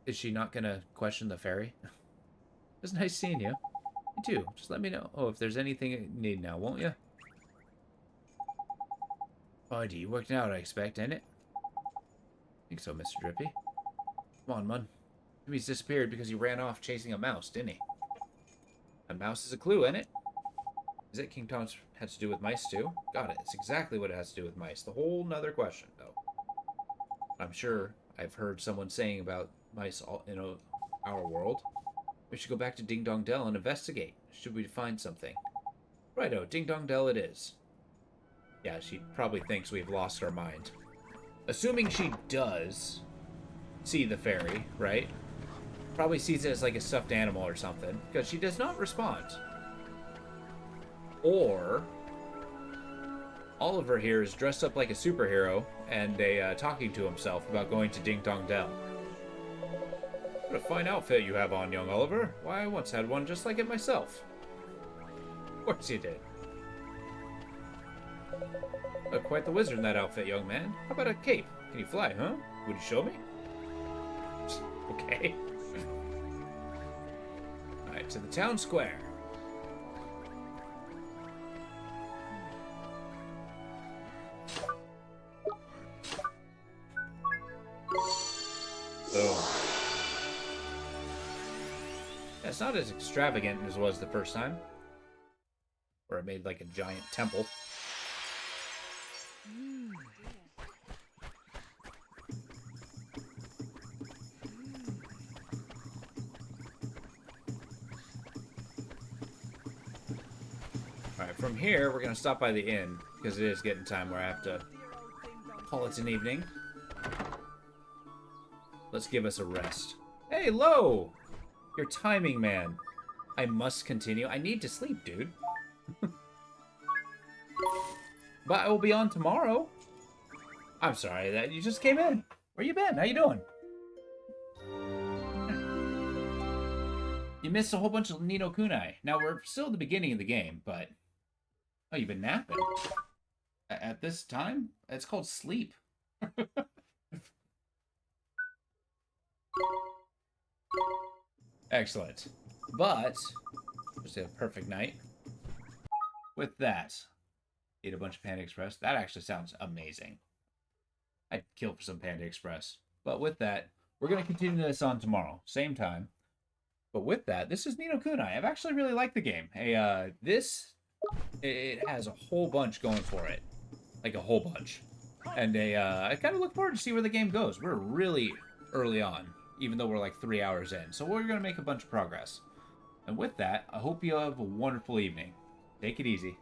Is she not gonna question the fairy? It was nice seeing you. You too. Just let me know. Oh, if there's anything you need now, won't you? Oh, you working out, I expect, ain't it? I think so, Mr. Drippy. Come on, Mun. Timmy's disappeared because he ran off chasing a mouse, didn't he? A mouse is a clue, ain't it? Is it King Tom's had to do with mice, too? Got it. It's exactly what it has to do with mice. The whole nother question, though. I'm sure I've heard someone saying about mice in our world. We should go back to Ding Dong Dell and investigate. Should we find something? Righto, Ding Dong Dell it is. Yeah, she probably thinks we've lost our mind. Assuming she does see the fairy, right? Probably sees it as like a stuffed animal or something, because she does not respond. Or Oliver here is dressed up like a superhero and talking to himself about going to Ding Dong Dell. What a fine outfit you have on, young Oliver. Why, I once had one just like it myself. Of course you did. Oh, quite the wizard in that outfit, young man. How about a cape? Can you fly, huh? Would you show me? Okay. Alright, to the town square. Boom. Yeah, it's not as extravagant as it was the first time. Where I made like a giant temple. Alright, from here, we're going to stop by the inn, because it is getting time where I have to call it an evening. Let's give us a rest. Hey, Lo! Your timing, man. I must continue. I need to sleep, dude. But I will be on tomorrow. I'm sorry that you just came in. Where you been? How you doing? You missed a whole bunch of No Kuni. Now, we're still at the beginning of the game, but... Oh, you've been napping. At this time? It's called sleep. Excellent. But, just a perfect night. With that, eat a bunch of Panda Express. That actually sounds amazing. I'd kill for some Panda Express. But with that, we're going to continue this on tomorrow. Same time. But with that, this is No Kuni. I've actually really liked the game. Hey, it has a whole bunch going for it. Like a whole bunch. And I kind of look forward to see where the game goes. We're really early on, even though we're like 3 hours in. So we're going to make a bunch of progress. And with that, I hope you have a wonderful evening. Take it easy.